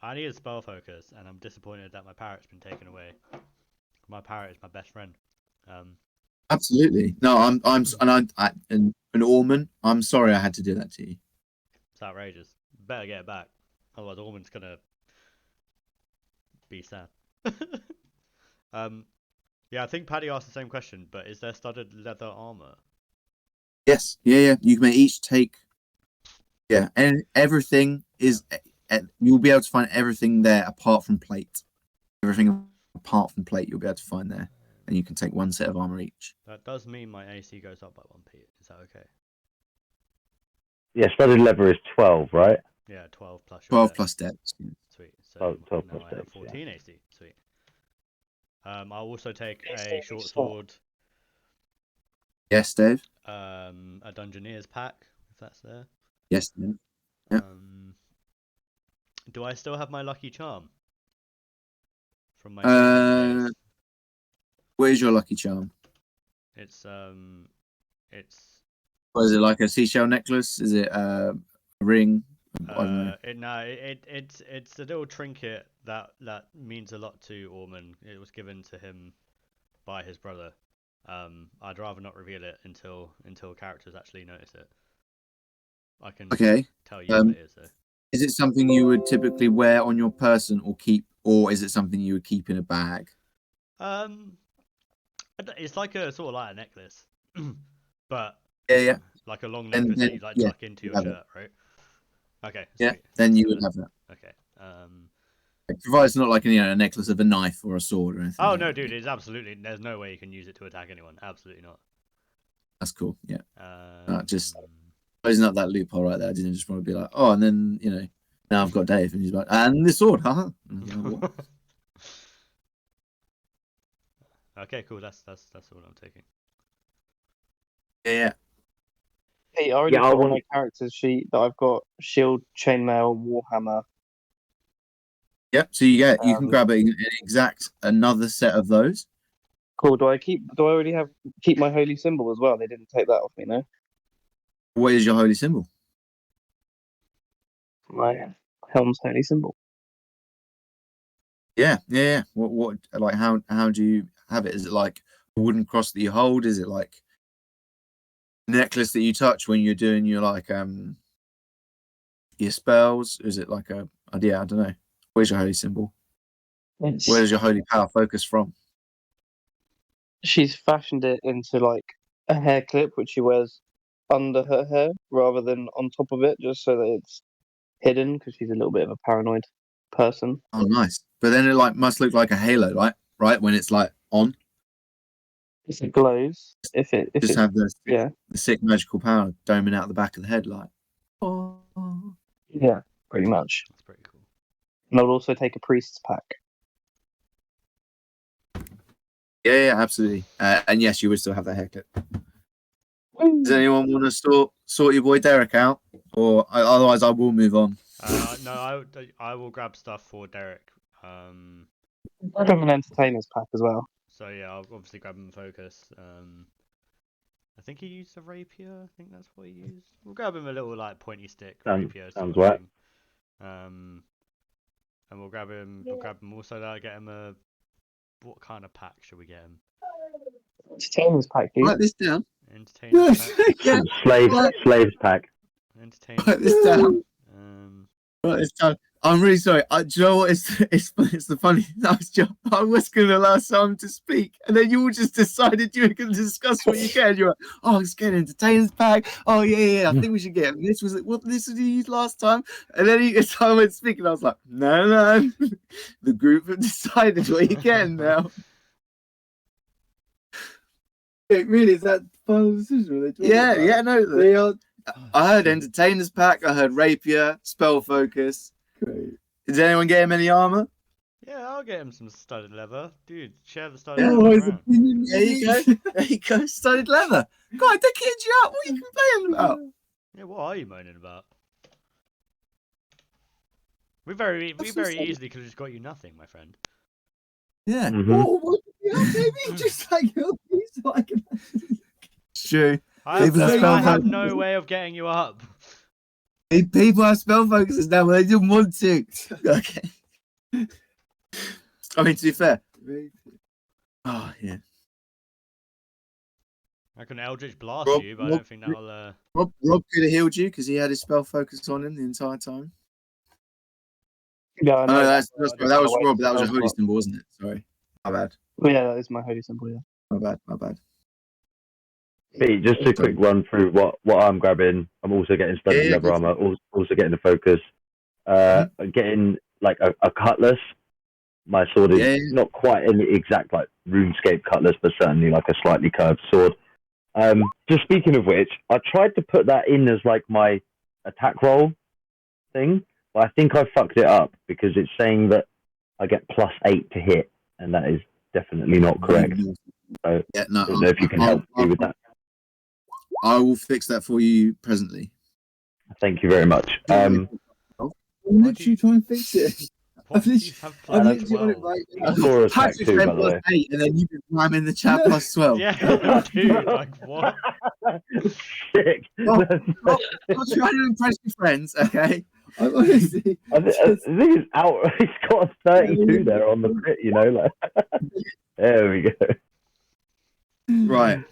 Speaker 1: I need a spell focus, and I'm disappointed that my parrot's been taken away. My parrot is my best friend.
Speaker 2: Absolutely. No, I'm an Orman. I'm sorry I had to do that to you.
Speaker 1: It's outrageous. Better get it back, otherwise Orman's gonna be sad. Yeah, I think Paddy asked the same question, but is there studded leather armor?
Speaker 2: Yes. Yeah. You may each take. Yeah, and everything is. You'll be able to find everything there apart from plate. Everything apart from plate, you'll be able to find there, and you can take one set of armor each.
Speaker 1: That does mean my AC goes up by 1, Pete. Is that okay?
Speaker 3: Yeah, studded leather is 12, right?
Speaker 1: Yeah, 12 plus your
Speaker 2: 12
Speaker 1: dex.
Speaker 2: plus dex.
Speaker 1: Sweet. So
Speaker 3: 12
Speaker 1: now
Speaker 3: plus
Speaker 1: I have
Speaker 3: dex,
Speaker 1: 14 AC. Sweet. I'll also take
Speaker 5: Yes,
Speaker 1: a
Speaker 5: Dave,
Speaker 1: short
Speaker 5: stop.
Speaker 1: sword,
Speaker 2: Yes, Dave.
Speaker 1: a Dungeoneer's pack, if that's there.
Speaker 2: Yes, Dave. Yeah.
Speaker 1: Do I still have my lucky charm from my
Speaker 2: Uh,
Speaker 1: days?
Speaker 2: Where's your lucky charm?
Speaker 1: It's
Speaker 2: What is it, like a seashell necklace? Is it ring? I don't know.
Speaker 1: It's a little trinket that means a lot to Orman. It was given to him by his brother. I'd rather not reveal it until characters actually notice it. I can
Speaker 2: Okay.
Speaker 1: tell you what it is though.
Speaker 2: Is it something you would typically wear on your person or keep, or is it something you would keep in a bag?
Speaker 1: It's like a sort of like a necklace, but
Speaker 2: Yeah.
Speaker 1: like a long
Speaker 2: And
Speaker 1: necklace
Speaker 2: then-
Speaker 1: that you like
Speaker 2: yeah,
Speaker 1: tuck into
Speaker 2: you
Speaker 1: your
Speaker 2: have it.
Speaker 1: shirt, right? Okay.
Speaker 2: Yeah.
Speaker 1: Sweet.
Speaker 2: Then you
Speaker 1: Got
Speaker 2: would
Speaker 1: it.
Speaker 2: have that.
Speaker 1: Okay.
Speaker 2: Provided it's not like a necklace of a knife or a sword or anything.
Speaker 1: Oh
Speaker 2: like
Speaker 1: no,
Speaker 2: that.
Speaker 1: dude! It's absolutely. There's no way you can use it to attack anyone. Absolutely not.
Speaker 2: That's cool. Yeah.
Speaker 1: Um,
Speaker 2: Just closing up that loophole right there. I didn't just want to be like, oh, and then now I've got Dave, and he's like, and the sword, haha. And I was like, what?
Speaker 1: Okay, cool. That's all I'm taking.
Speaker 2: Yeah.
Speaker 5: Hey, I already
Speaker 3: Yeah, I
Speaker 5: got on
Speaker 3: want-
Speaker 5: my character sheet that I've got shield, chainmail, warhammer.
Speaker 2: Yep. So you can
Speaker 5: Um,
Speaker 2: grab an exact another set of those.
Speaker 5: Cool. Do I already keep my holy symbol as well? They didn't take that off me, no?
Speaker 2: What is your holy symbol?
Speaker 5: My helm's holy symbol.
Speaker 2: Yeah. What like how do you have it? Is it like a wooden cross that you hold? Is it like a necklace that you touch when you're doing your your spells? Is it like I don't know. Where's your holy symbol? Where does your holy power focus from?
Speaker 5: She's fashioned it into like a hair clip, which she wears under her hair rather than on top of it, just so that it's hidden, because she's a little bit of a paranoid person.
Speaker 2: Oh, nice. But then it must look like a halo, right? Right when it's like on.
Speaker 5: If it glows, if
Speaker 2: Just
Speaker 5: it
Speaker 2: have the
Speaker 5: yeah
Speaker 2: sick magical power doming out the back of the head, like. Oh.
Speaker 5: yeah pretty much.
Speaker 1: That's pretty cool.
Speaker 5: And I'll also take a priest's pack.
Speaker 2: Yeah, absolutely. And yes, you would still have that haircut. Does anyone want to sort your boy Derek out, or otherwise I will move on.
Speaker 1: No, I will grab stuff for Derek.
Speaker 5: I have an entertainer's pack as well.
Speaker 1: So yeah, I'll obviously grab him focus. I think he used a rapier. I think that's what he used. We'll grab him a little like pointy stick rapier.
Speaker 3: sounds
Speaker 1: sort of
Speaker 3: right.
Speaker 1: thing. And we'll grab him. Also. That get him a. What kind of pack should we get him?
Speaker 5: Entertainer's pack, dude.
Speaker 2: Write this down.
Speaker 1: Entertainer pack.
Speaker 2: Yeah.
Speaker 3: Slaves pack.
Speaker 1: Entertainer.
Speaker 2: Write this down. Write this down. I'm really sorry. Do you know what? It's the funny. I was going to allow Sam to speak, and then you all just decided you were going to discuss what you can. You're like, oh, let's get an entertainer's pack. Oh yeah. I think we should get him. This was he used last time. And then Sam went speaking. I was like, no. The group have decided what you're getting now.
Speaker 7: It really is that final decision?
Speaker 2: Yeah. No,
Speaker 7: They are
Speaker 2: I heard entertainer's pack. I heard rapier, spell focus.
Speaker 7: great.
Speaker 2: Did anyone get him any armor?
Speaker 1: Yeah, I'll get him some studded leather, dude. Share the studded
Speaker 2: Yeah,
Speaker 1: leather
Speaker 7: Always
Speaker 1: around.
Speaker 7: opinion.
Speaker 2: There you go. There you go. Studded leather. God, they kid you out. What are you complaining about?
Speaker 1: Yeah, what are you moaning about? We very easily could have just got you nothing, my friend.
Speaker 2: Yeah.
Speaker 3: Mhm.
Speaker 7: What? Yeah, maybe just like he's like.
Speaker 2: True.
Speaker 1: I
Speaker 2: People
Speaker 1: have,
Speaker 2: spell
Speaker 1: I have
Speaker 2: focus.
Speaker 1: no way of getting you up.
Speaker 2: People have spell focuses now, but they didn't want to. Okay. I mean, to be fair. Oh, yeah.
Speaker 1: I can Eldritch Blast
Speaker 2: Rob-
Speaker 1: you, but I
Speaker 2: Rob-
Speaker 1: don't think that'll.
Speaker 2: Rob could have healed you because he had his spell focus on him the entire time.
Speaker 5: Yeah, I
Speaker 2: Oh,
Speaker 5: know.
Speaker 2: no, that was
Speaker 5: Away
Speaker 2: Rob. That was your
Speaker 5: spell
Speaker 2: holy
Speaker 5: slot.
Speaker 2: symbol, wasn't it? Sorry. My bad.
Speaker 5: Yeah, that is my holy symbol. Yeah.
Speaker 2: My bad.
Speaker 3: Pete, just a quick run through what I'm grabbing. I'm also getting studded
Speaker 2: Yeah,
Speaker 3: leather
Speaker 2: go
Speaker 3: armor. Also getting the focus. Getting like a cutlass. My sword is
Speaker 2: Yeah.
Speaker 3: not quite an exact like RuneScape cutlass, but certainly like a slightly curved sword. Just speaking of which, I tried to put that in as like my attack roll thing, but I think I fucked it up because it's saying that I get +8 to hit, and that is definitely not correct. So
Speaker 2: Yeah, no.
Speaker 3: I don't know if you can help me with that.
Speaker 2: I will fix that for you presently.
Speaker 3: Thank you very much.
Speaker 7: Why don't you try and fix it?
Speaker 1: What?
Speaker 2: literally-
Speaker 1: You have
Speaker 2: I'm
Speaker 1: plus
Speaker 2: literally on it
Speaker 1: 12.
Speaker 2: right now.
Speaker 3: Score is back
Speaker 2: Patrick
Speaker 3: too,
Speaker 2: went
Speaker 3: by the
Speaker 2: plus
Speaker 3: way.
Speaker 2: 8, and then you can ram in the chat plus 12.
Speaker 1: Yeah, dude, like what?
Speaker 3: Sick.
Speaker 2: Oh, I'm trying to impress your friends, okay? I'm honestly.
Speaker 3: I think it's out. It's got a 32 there on the crit, you know. Like, there we go.
Speaker 2: Right.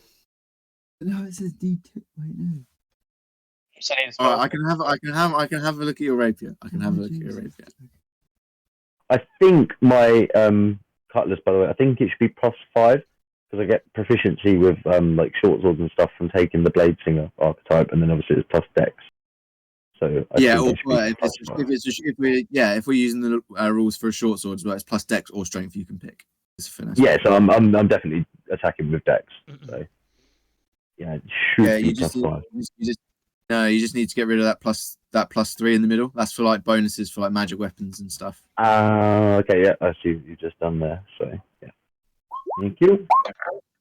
Speaker 7: No, it says D2. Wait, no.
Speaker 2: All right, I can have a look at your rapier. I can have a look at your rapier.
Speaker 3: I think my cutlass, by the way, I think it should be +5 because I get proficiency with like short swords and stuff from taking the blade singer archetype, and then obviously it's plus dex. So I
Speaker 2: Yeah,
Speaker 3: think
Speaker 2: or
Speaker 3: it should be
Speaker 2: if we're using the rules for a short sword as well, it's plus dex or strength you can pick. It's a finesse.
Speaker 3: Yeah, so I'm definitely attacking with dex. So yeah, it should
Speaker 2: Yeah,
Speaker 3: be
Speaker 2: you just,
Speaker 3: +5.
Speaker 2: you just need to get rid of that plus 3 in the middle. That's for like bonuses for like magic weapons and stuff.
Speaker 3: Okay, yeah, I see what you've just done there. So yeah, thank you.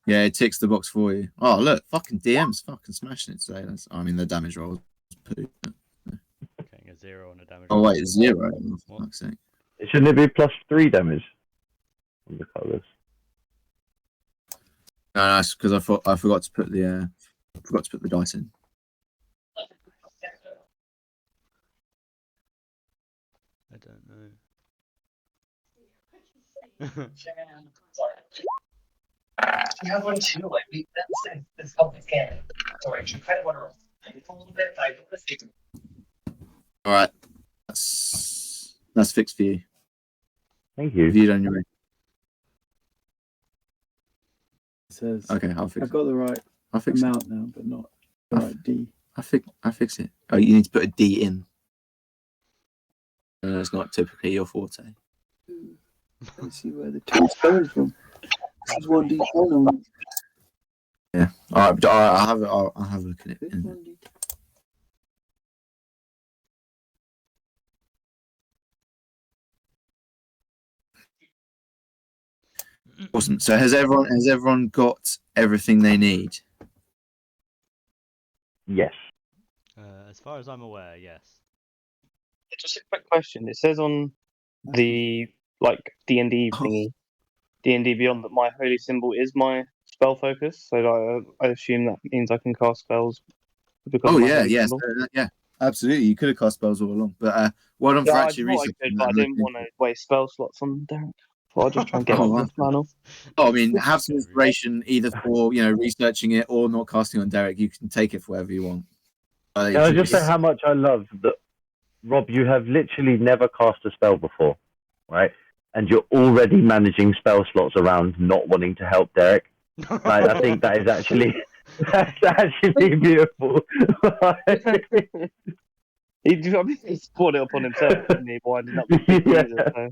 Speaker 2: Yeah, it ticks the box for you. Oh look, fucking DM's fucking smashing it today. I mean the damage roll.
Speaker 1: Getting a 0 on a damage.
Speaker 2: Oh
Speaker 1: roll.
Speaker 2: wait, 0. Oh, for
Speaker 1: What?
Speaker 2: fuck's sake.
Speaker 3: Shouldn't it be +3 damage on the cutlass?
Speaker 2: No, it's because I forgot to put the dice in.
Speaker 1: I don't know.
Speaker 8: You have one too, like that's complicated. Sorry, you kind of want to a little bit, like
Speaker 2: All right, that's fixed for you.
Speaker 3: Thank you.
Speaker 2: Have you done your?
Speaker 7: It says,
Speaker 2: Okay, I'll fix
Speaker 7: I've
Speaker 2: it.
Speaker 7: got the right
Speaker 2: I'll fix it.
Speaker 7: amount now, but not the right D.
Speaker 2: I fix it. Oh, you need to put a D in. It's not typically your forte.
Speaker 7: Let's see where the 2's coming from. This is 1D10.
Speaker 2: Yeah. All right, but I'll have a look at it.
Speaker 7: This
Speaker 2: In
Speaker 7: 1D10.
Speaker 2: Awesome. So has everyone got everything they need?
Speaker 3: Yes.
Speaker 1: As far as I'm aware, yes.
Speaker 5: Just a quick question. It says on the like D&D thingy, D&D Beyond, that my holy symbol is my spell focus. So I assume that means I can cast spells because
Speaker 2: Oh
Speaker 5: of my
Speaker 2: yeah,
Speaker 5: holy
Speaker 2: yes,
Speaker 5: symbol.
Speaker 2: yeah, absolutely. You could have cast spells all along, but well done for
Speaker 5: Yeah, I
Speaker 2: actually
Speaker 5: thought I
Speaker 2: researching
Speaker 5: could,
Speaker 2: that
Speaker 5: but I
Speaker 2: and
Speaker 5: didn't
Speaker 2: looking
Speaker 5: want to waste spell slots on Derek. So I'll just try and get
Speaker 2: Oh,
Speaker 5: on
Speaker 2: wow.
Speaker 5: the flannel.
Speaker 2: Oh, I mean, have some inspiration either for researching it or not casting on Derek. You can take it for whatever you want.
Speaker 3: Can I just say how much I love that, Rob? You have literally never cast a spell before, right? And you're already managing spell slots around not wanting to help Derek. I think that is actually beautiful.
Speaker 5: He's brought it upon himself, didn't he? Winding up the big
Speaker 3: Yeah.
Speaker 5: user, so.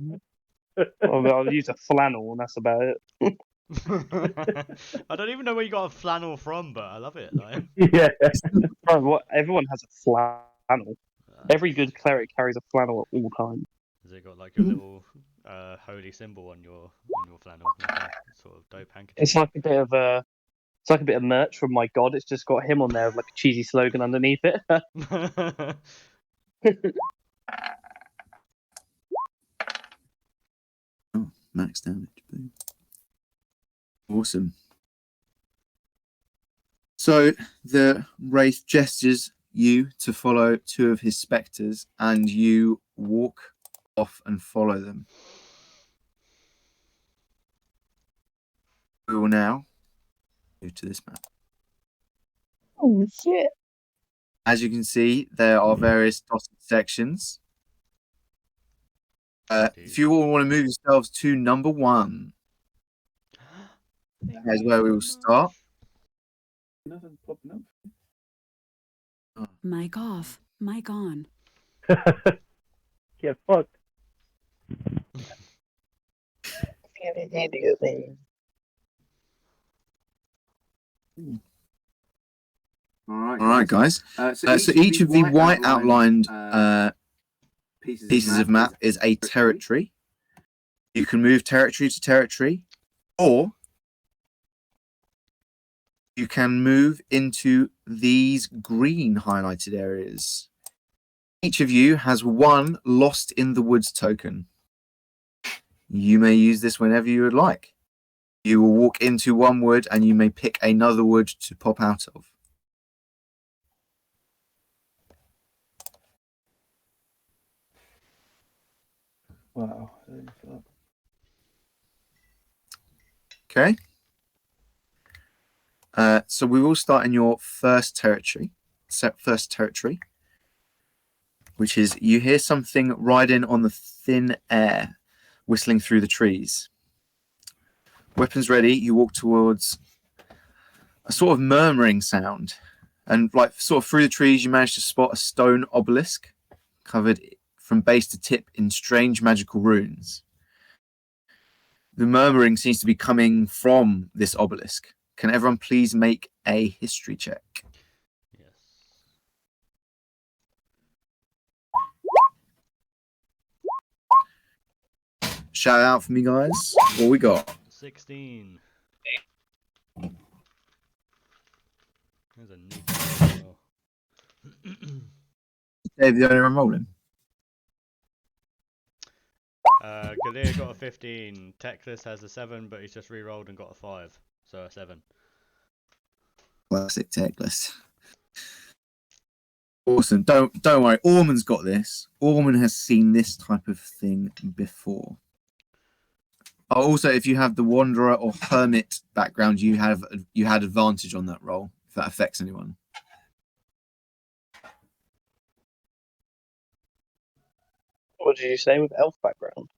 Speaker 5: I'll use a flannel, and that's about it.
Speaker 1: I don't even know where you got a flannel from, but I love it. Like.
Speaker 3: Yeah.
Speaker 5: Bro, everyone has a flannel. Every good cleric carries a flannel at all times.
Speaker 1: Has it got like your little holy symbol on your flannel, like a sort of dope handkerchief?
Speaker 5: It's like a bit of merch from my god. It's just got him on there with like a cheesy slogan underneath it.
Speaker 2: Oh, max damage. Boom. Awesome. So the wraith gestures you to follow 2 of his spectres, and you walk off and follow them. We will now move to this map.
Speaker 5: Oh shit!
Speaker 2: As you can see, there are various dotted sections. If you all want to move yourselves to number 1, that is where we will start.
Speaker 7: Nothing's popping up.
Speaker 9: Mic off, mic on.
Speaker 3: Yeah, fuck.
Speaker 2: All right, guys. So each of the white outlined pieces of map is a territory. You can move territory to territory, or you can move into these green highlighted areas. Each of you has 1 Lost in the Woods token. You may use this whenever you would like. You will walk into one wood and you may pick another wood to pop out of.
Speaker 5: Wow.
Speaker 2: Okay. So we will start in your first territory, which is you hear something riding on the thin air, whistling through the trees. Weapons ready, you walk towards a sort of murmuring sound, and like sort of through the trees, you manage to spot a stone obelisk covered from base to tip in strange magical runes. The murmuring seems to be coming from this obelisk. Can everyone please make a history check?
Speaker 1: Yes.
Speaker 2: Shout out for me, guys. What we got?
Speaker 1: 16. There's a neat as well.
Speaker 2: Dave, the only one rolling.
Speaker 1: Galia got a 15. Teclis has a 7, but he's just re-rolled and got a 5. So a 7.
Speaker 2: Classic Techless. Awesome. Don't worry. Orman's got this. Orman has seen this type of thing before. Also, if you have the Wanderer or Hermit background, you had advantage on that roll, if that affects anyone.
Speaker 5: What did you say with elf background?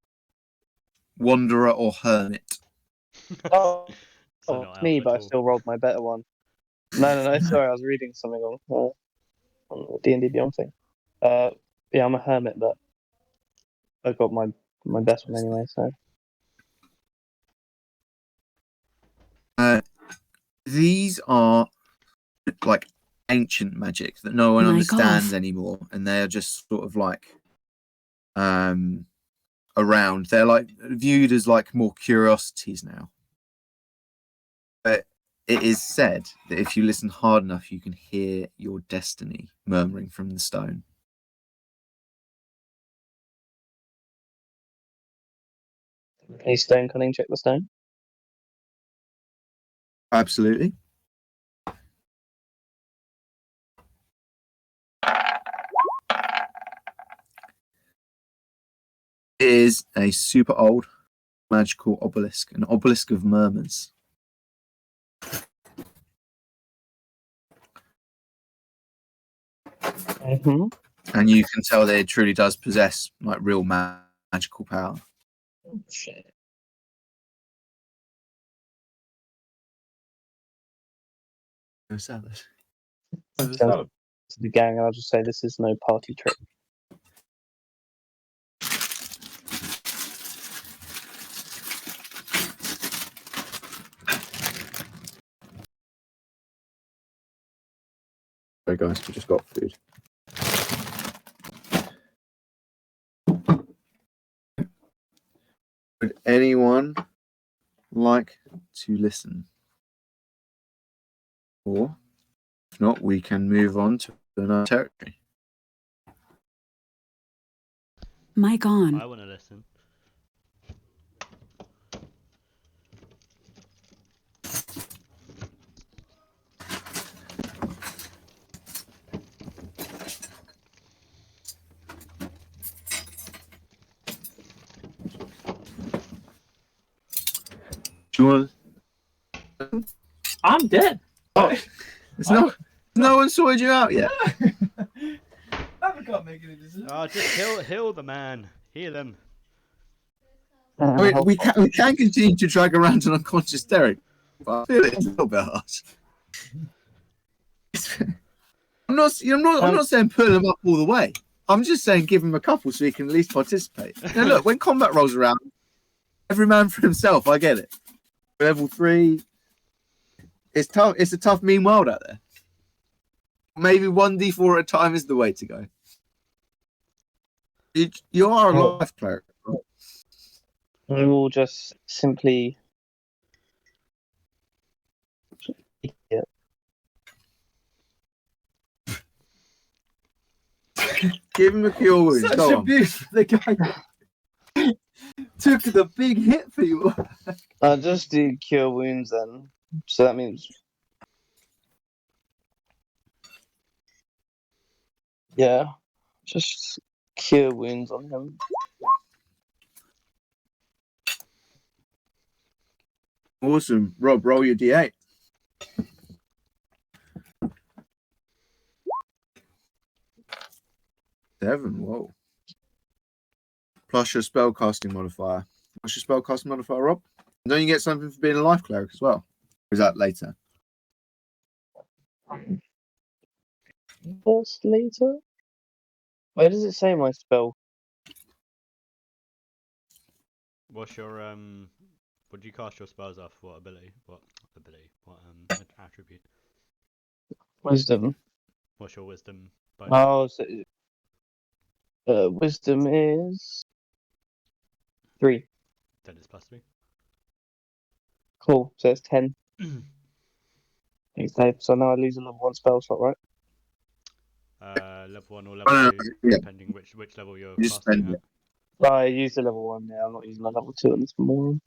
Speaker 2: Wanderer or Hermit.
Speaker 5: Oh,
Speaker 1: So not
Speaker 5: me,
Speaker 1: elf
Speaker 5: but
Speaker 1: at
Speaker 5: I
Speaker 1: all.
Speaker 5: still rolled my better one. No, sorry, I was reading something on the D&D Beyond thing. Yeah, I'm a hermit, but I got my best one anyway, so.
Speaker 2: These are like ancient magic that no one
Speaker 9: My
Speaker 2: understands
Speaker 9: God.
Speaker 2: anymore, and they are just sort of like around. They're like viewed as like more curiosities now. But it is said that if you listen hard enough, you can hear your destiny murmuring from the stone.
Speaker 5: Can you stone cunning check the stone?
Speaker 2: Absolutely. It is a super old magical obelisk, an obelisk of murmurs.
Speaker 5: Mm-hmm.
Speaker 2: And you can tell that it truly does possess like real magical power.
Speaker 5: Oh, shit.
Speaker 2: No salad.
Speaker 5: To the gang, I'll just say this is no party trick.
Speaker 2: Sorry guys, we just got food. Would anyone like to listen? Or if not, we can move on to another territory.
Speaker 9: Mic on.
Speaker 1: I want to listen.
Speaker 2: Do you want?
Speaker 7: I'm dead.
Speaker 2: Oh, no one sorted you out yet.
Speaker 7: I can't make any decisions.
Speaker 1: Oh, just heal the man. Heal him.
Speaker 2: I mean, we can continue to drag around an unconscious Derek, but I feel it's a little bit harsh. I'm not saying pull him up all the way. I'm just saying give him a couple so he can at least participate. Now look, when combat rolls around, every man for himself. I get it. Level 3, it's tough. It's a tough mean world out there. Maybe 1d4 at a time is the way to go. You are a life cleric.
Speaker 5: We will just simply. Yeah.
Speaker 2: Give him a cure wound.
Speaker 7: Such
Speaker 2: Go on.
Speaker 7: abuse for the guy.
Speaker 2: took the big hit for you.
Speaker 5: I'll just do cure wounds then. So that means. Yeah. Just cure wounds on him.
Speaker 2: Awesome. Rob, roll your D8. Seven. Whoa. Plus your spellcasting modifier. What's your spellcasting modifier, Rob? And don't you get something for being a life cleric as well? Or is that later?
Speaker 5: First later? Where does it say my spell?
Speaker 1: What's your Would you cast your spells off? What ability? What ability? What attribute?
Speaker 5: Wisdom.
Speaker 1: What's your wisdom?
Speaker 5: Oh, so, wisdom is 3.
Speaker 1: Then it's +3.
Speaker 5: Cool. So it's 10. Thanks, Dave. So now I lose a level 1 spell slot, right?
Speaker 1: Level 1 or level 2,
Speaker 2: Yeah.
Speaker 1: depending which level you're
Speaker 2: You just
Speaker 1: casting
Speaker 2: spend
Speaker 1: at.
Speaker 5: I used a level 1 now. I'm not using a level 2 on this moron.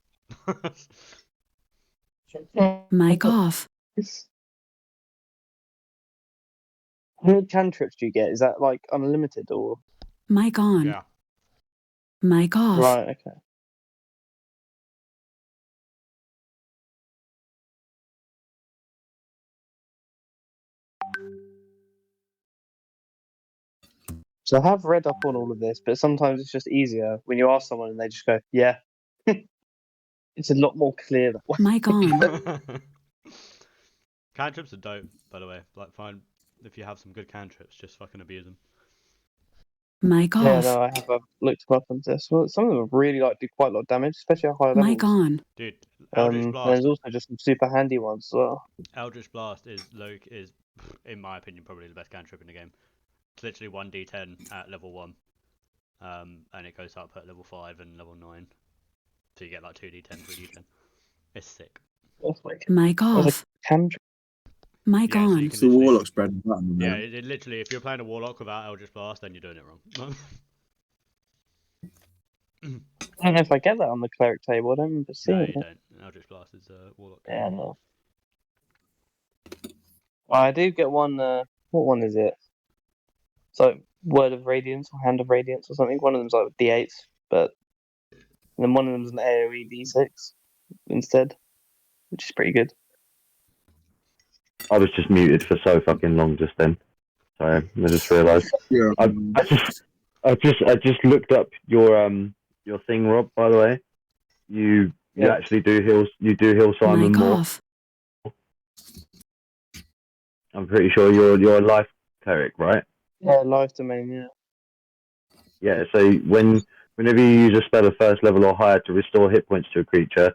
Speaker 9: Mic off.
Speaker 5: How many cantrips do you get? Is that like unlimited or?
Speaker 9: Mic on.
Speaker 1: Yeah.
Speaker 9: Mic off.
Speaker 5: Right, okay. So I have read up on all of this, but sometimes it's just easier when you ask someone and they just go, yeah. It's a lot more clear that way.
Speaker 9: Mic on.
Speaker 1: Cantrips are dope, by the way. Like, fine, if you have some good cantrips, just fucking abuse them.
Speaker 9: Mic
Speaker 5: Yeah,
Speaker 9: off.
Speaker 5: no, I have looked up on this. Well, some of them really like do quite a lot of damage, especially at higher levels.
Speaker 9: Mic on.
Speaker 1: Dude, Eldritch
Speaker 5: And
Speaker 1: Blast.
Speaker 5: there's also just some super handy ones as well.
Speaker 1: Eldritch Blast is, in my opinion, probably the best cantrip in the game. It's literally 1d10 at level 1. And it goes up at level 5 and level 9. So you get like 2d10, 3d10. It's sick.
Speaker 5: That's like
Speaker 9: Mic off.
Speaker 5: cantrip.
Speaker 9: Mic
Speaker 1: Yeah, so
Speaker 9: on.
Speaker 1: you
Speaker 2: It's
Speaker 1: can
Speaker 2: the
Speaker 1: literally,
Speaker 2: warlock's bread and butter.
Speaker 1: yeah,
Speaker 2: Man.
Speaker 1: it literally, if you're playing a warlock without Eldritch Blast, then you're doing it wrong.
Speaker 5: I don't know if I get that on the cleric table. I don't remember
Speaker 1: No,
Speaker 5: seeing
Speaker 1: you
Speaker 5: it.
Speaker 1: don't. Eldritch Blast is warlock.
Speaker 5: Yeah, no. I do get one. What one is it? It's like Word of Radiance or Hand of Radiance or something. One of them's like D8, but and then one of them's an AoE D6 instead, which is pretty good.
Speaker 3: I was just muted for so fucking long just then. Sorry, I just realised.
Speaker 2: Yeah.
Speaker 3: I just looked up your thing, Rob. By the way, you
Speaker 5: Yeah.
Speaker 3: actually do heal. You do heal Simon
Speaker 9: Mic
Speaker 3: more.
Speaker 9: off.
Speaker 3: I'm pretty sure you're a life cleric, right?
Speaker 5: Yeah, life domain. Yeah.
Speaker 3: Yeah. So whenever you use a spell of first level or higher to restore hit points to a creature,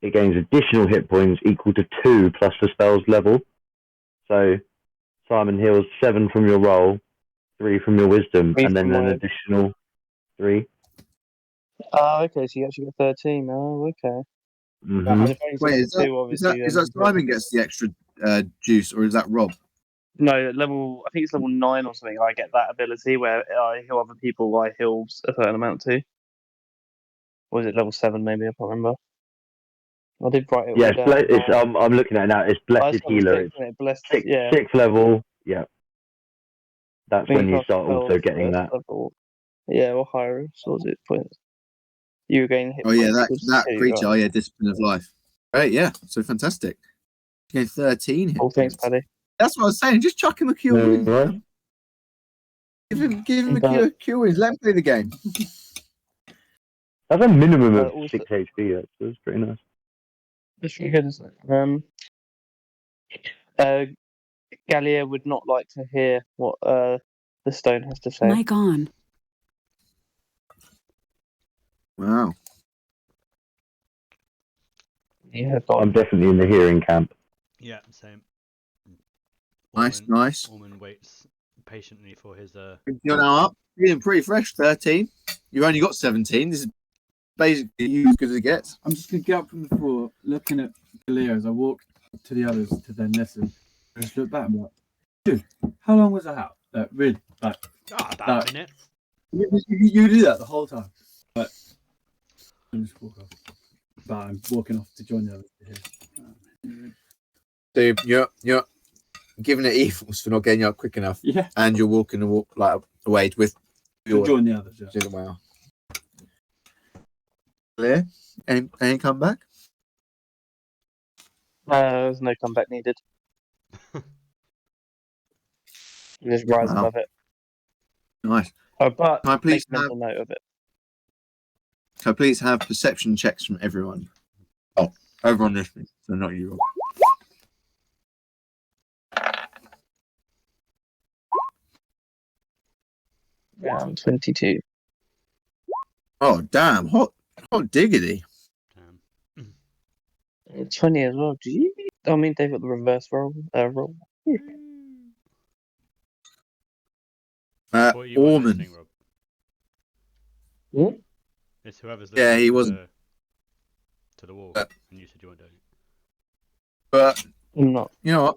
Speaker 3: it gains additional hit points equal to 2 plus the spell's level. So Simon heals 7 from your roll, 3 from your wisdom,
Speaker 5: 3
Speaker 3: and then
Speaker 5: from
Speaker 3: an
Speaker 5: my-
Speaker 3: additional 3.
Speaker 5: Oh, okay. So you actually get 13. Oh, okay.
Speaker 3: Mm-hmm.
Speaker 5: And if only
Speaker 2: Wait,
Speaker 5: someone
Speaker 2: is that,
Speaker 5: two, obviously,
Speaker 2: is
Speaker 5: then-
Speaker 2: that Simon gets the extra juice, or is that Rob?
Speaker 5: No, level. I think it's level 9 or something. I get that ability where I heal other people. I heal a certain amount too. Or is it level 7? Maybe I can't remember. I did write it.
Speaker 3: Yeah,
Speaker 5: all down.
Speaker 3: I'm looking at it now. It's
Speaker 5: Oh,
Speaker 3: Blessed
Speaker 5: it's level
Speaker 3: Healer.
Speaker 5: 6, isn't it? Blessed.
Speaker 3: It's
Speaker 5: Yeah.
Speaker 3: 6th level. Yeah. That's when you
Speaker 5: cast
Speaker 3: start also
Speaker 5: spells
Speaker 3: getting
Speaker 5: first
Speaker 3: that.
Speaker 5: level. Yeah, or higher. So was it points? You gain hit
Speaker 2: Oh yeah,
Speaker 5: points
Speaker 2: that
Speaker 5: equals
Speaker 2: that
Speaker 5: 2,
Speaker 2: creature.
Speaker 5: right?
Speaker 2: Oh yeah, discipline of life. Right, yeah. So fantastic. You get 13 hit
Speaker 5: Oh, thanks,
Speaker 2: points.
Speaker 5: Paddy.
Speaker 2: That's what I was saying. Just chuck him a cure wounds.
Speaker 3: Right.
Speaker 2: Man. Give him a
Speaker 5: But-
Speaker 2: cure wounds. Let him play the game.
Speaker 3: That's a minimum of
Speaker 5: also-
Speaker 3: 6 HP. That's pretty nice.
Speaker 5: It's really good, isn't it? Gallia would not like to hear what the stone has to say.
Speaker 9: Mic on.
Speaker 2: Wow.
Speaker 5: Yeah,
Speaker 3: I'm definitely in the hearing camp.
Speaker 1: Yeah, same.
Speaker 2: Nice,
Speaker 1: Orman-
Speaker 2: nice.
Speaker 1: Orman waits patiently for his
Speaker 2: You're now up. You're doing pretty fresh. 13. You've only got 17. This is basically you as good as it gets.
Speaker 7: I'm just gonna get up from the floor, looking at Leo as I walk to the others to then listen. And just look back and be like, dude, how long was I out? Really?
Speaker 1: about a minute.
Speaker 7: You do that the whole time. I'm just walk off. But I'm walking off to join the others.
Speaker 2: So you're giving it evils for not getting up quick enough,
Speaker 7: Yeah.
Speaker 2: and you're walking away with
Speaker 7: To
Speaker 2: your
Speaker 7: join the others. Yeah.
Speaker 2: wow. Clear? Any comeback?
Speaker 5: There's no comeback needed. You just rise
Speaker 2: Wow.
Speaker 5: above it.
Speaker 2: Nice.
Speaker 5: Oh, but
Speaker 2: Can I please
Speaker 5: make mental note of it.
Speaker 2: Can I please have perception checks from everyone? Oh, everyone listening, so not you.
Speaker 5: Round 22.
Speaker 2: Oh, damn. Hot diggity.
Speaker 1: Damn.
Speaker 5: 20 as well. Gee. I mean, they've got the reverse roll.
Speaker 1: What are you on
Speaker 2: Orman.
Speaker 1: listening, Rob?
Speaker 5: Hmm?
Speaker 1: It's whoever's
Speaker 2: Yeah,
Speaker 1: listening
Speaker 2: he
Speaker 1: to
Speaker 2: wasn't.
Speaker 1: to the wall,
Speaker 2: Yeah.
Speaker 1: and you said you weren't doing it.
Speaker 2: But
Speaker 5: I'm not.
Speaker 2: you know what?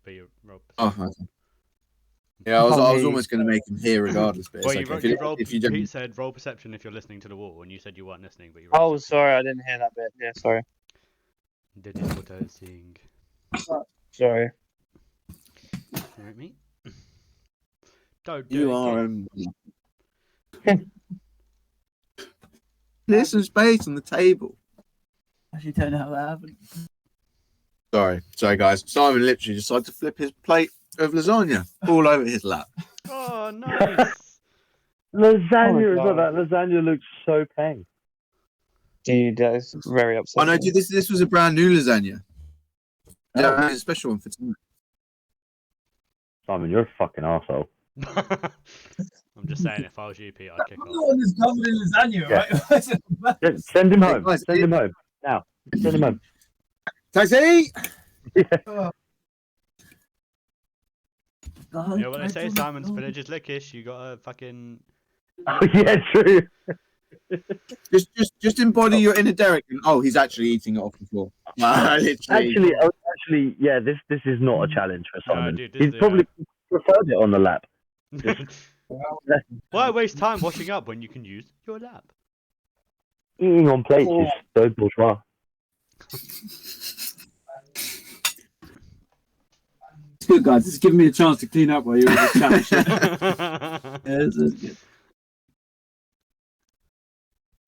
Speaker 1: But you, Rob.
Speaker 2: Oh, okay. Yeah, I was
Speaker 5: Can't hear you.
Speaker 2: almost going to make him hear regardless, but
Speaker 1: Well,
Speaker 2: it's
Speaker 1: you,
Speaker 2: okay.
Speaker 1: you rolled,
Speaker 2: If you don't,
Speaker 1: Pete said roll perception if you're listening to the wall, and you said you weren't listening, but you rolled
Speaker 5: Oh,
Speaker 1: perception.
Speaker 5: sorry, I didn't hear that bit. Yeah, sorry.
Speaker 1: That is what I was saying.
Speaker 5: Sorry.
Speaker 1: Alright, mate. Don't do
Speaker 2: you
Speaker 1: it
Speaker 2: are.
Speaker 1: again.
Speaker 2: There's some space on the table.
Speaker 7: Actually, don't know how that happened.
Speaker 2: Sorry, guys. Simon literally decided to flip his plate of lasagna all over his lap.
Speaker 1: Oh, nice.
Speaker 3: Lasagna as well.
Speaker 5: God.
Speaker 3: That lasagna looks so peng.
Speaker 5: Dude, that is very
Speaker 2: Oh
Speaker 5: upsetting.
Speaker 2: no, dude, this was a brand new lasagna. Yeah,
Speaker 3: Oh.
Speaker 2: it's a special one for tonight.
Speaker 3: Simon, you're a fucking arsehole.
Speaker 1: I'm just saying, if I was you, Pete, I'd kick
Speaker 7: I'm
Speaker 1: off.
Speaker 7: the one that's covered in lasagna,
Speaker 3: Yeah.
Speaker 7: right?
Speaker 3: Send him
Speaker 2: Hey,
Speaker 3: home.
Speaker 2: guys,
Speaker 3: Send him home. Now. Send him home.
Speaker 2: Taxi!
Speaker 7: Oh.
Speaker 1: You know what they say, Simon's village is lickish. You gotta fucking.
Speaker 3: Oh, yeah, true.
Speaker 2: Just embody your inner Derek. And, oh, he's actually eating it off the floor. Literally.
Speaker 3: Actually, yeah, this is not a challenge for
Speaker 1: No,
Speaker 3: Simon.
Speaker 1: dude, this
Speaker 3: He's
Speaker 1: is the,
Speaker 3: probably preferred it on the lap.
Speaker 1: Why waste time washing up when you can use your lap?
Speaker 3: Eating on plates is so bourgeois.
Speaker 7: It's good, guys. It's giving me a chance to clean up while you're all just chatting shit. Yeah, this is good.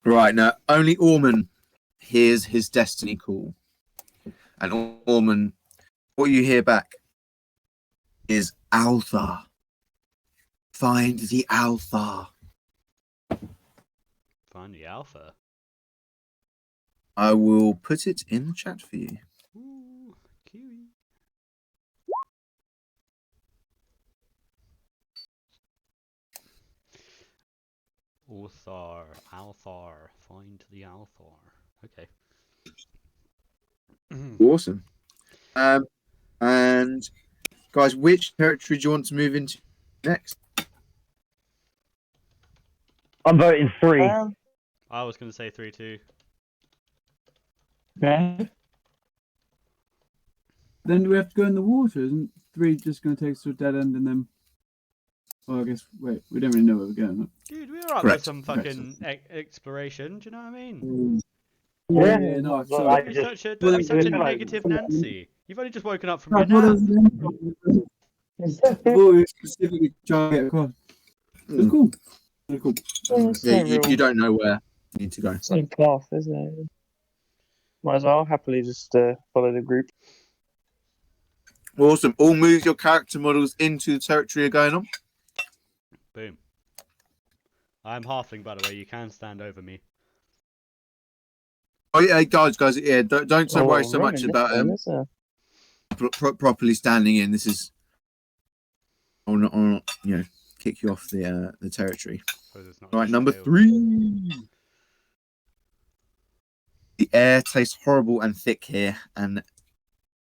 Speaker 2: Right, now, only Orman hears his destiny call. And Orman, what you hear back is Alpha. Find the Alpha.
Speaker 1: Find the alpha.
Speaker 2: I will put it in the chat for you.
Speaker 1: Ooh, kiwi. Althar, find the Althar. Okay.
Speaker 2: Awesome. And guys, which territory do you want to move into next?
Speaker 3: I'm voting 3.
Speaker 1: I was gonna say 3-2.
Speaker 7: Okay. Then do we have to go in the water? Isn't 3 just going to take us to a dead end and then? Well, I guess. Wait, we don't really know where we're going. Right?
Speaker 1: Dude, we were up
Speaker 2: Correct.
Speaker 1: with some fucking exploration. Do you know what I mean?
Speaker 3: Yeah.
Speaker 7: No,
Speaker 3: Well,
Speaker 7: sorry.
Speaker 1: You're such a, don't be such a negative Nancy. You've only just woken up from your
Speaker 7: I thought
Speaker 1: nap.
Speaker 7: we were specifically trying to get across. It's cool. Very cool.
Speaker 2: Yeah, you don't know where you need to go.
Speaker 5: It's like path, isn't it? Might as well happily just follow the group.
Speaker 2: Awesome. All move your character models into the territory you're going on.
Speaker 1: Boom. I'm halfling, by the way. You can stand over me.
Speaker 2: Oh yeah, guys, yeah, don't worry so much about properly standing in. This is, I'll not, kick you off the territory. Right, number 3. The air tastes horrible and thick here, and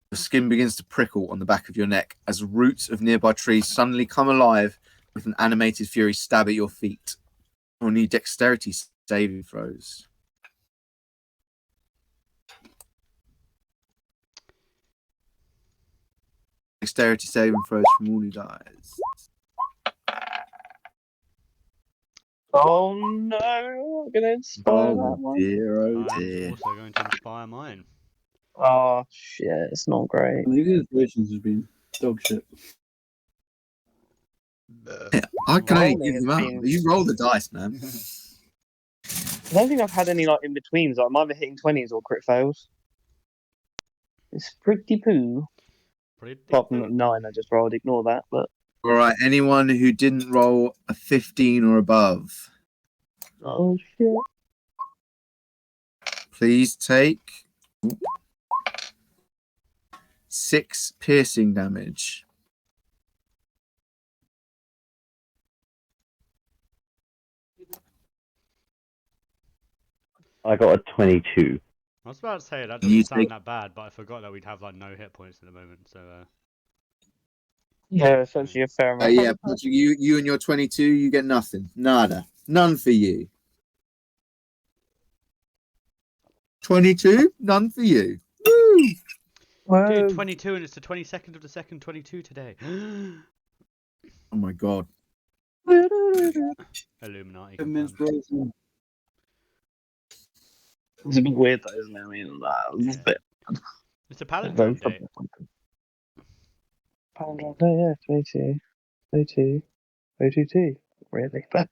Speaker 2: the skin begins to prickle on the back of your neck as roots of nearby trees suddenly come alive with an animated fury stab at your feet. You'll need dexterity saving throws. Dexterity saving throws from all you guys.
Speaker 5: Oh no, I'm gonna inspire that
Speaker 2: Oh
Speaker 5: one.
Speaker 2: dear, oh
Speaker 1: I'm
Speaker 2: dear.
Speaker 1: also going to inspire mine.
Speaker 5: Oh shit, it's not great.
Speaker 7: The inspirations has been dog shit.
Speaker 2: I can only
Speaker 5: Rolling
Speaker 2: give
Speaker 5: has
Speaker 2: them out.
Speaker 5: been-
Speaker 2: You roll the dice, man.
Speaker 5: I don't think I've had any like in betweens. Like I'm either hitting 20s or crit fails. It's pretty poo.
Speaker 1: Pretty
Speaker 5: Apart from
Speaker 1: good.
Speaker 5: 9, I just rolled. Ignore that. But
Speaker 2: All right, anyone who didn't roll a 15 or above,
Speaker 5: oh shit.
Speaker 2: please take 6 piercing damage.
Speaker 3: I got a 22.
Speaker 1: I was about to say that
Speaker 2: You
Speaker 1: doesn't sound
Speaker 2: take-
Speaker 1: that bad, but I forgot that we'd have like no hit points at the moment. So
Speaker 5: Yeah, essentially a fair amount.
Speaker 2: Yeah, Patrick, you and your 22, you get nothing. Nada. None for you. 22, none for you. Woo!
Speaker 1: dude, 22, and it's the 22nd of the second 22 today.
Speaker 2: Oh my god.
Speaker 1: Illuminati.
Speaker 7: Mince
Speaker 1: confirmed.
Speaker 7: rolls.
Speaker 5: It's a bit weird though, isn't it? I mean, it's a bit.
Speaker 1: It's a palindrome
Speaker 5: Very
Speaker 1: day.
Speaker 5: Palindrome day, yeah, 22, 22, 22, really. But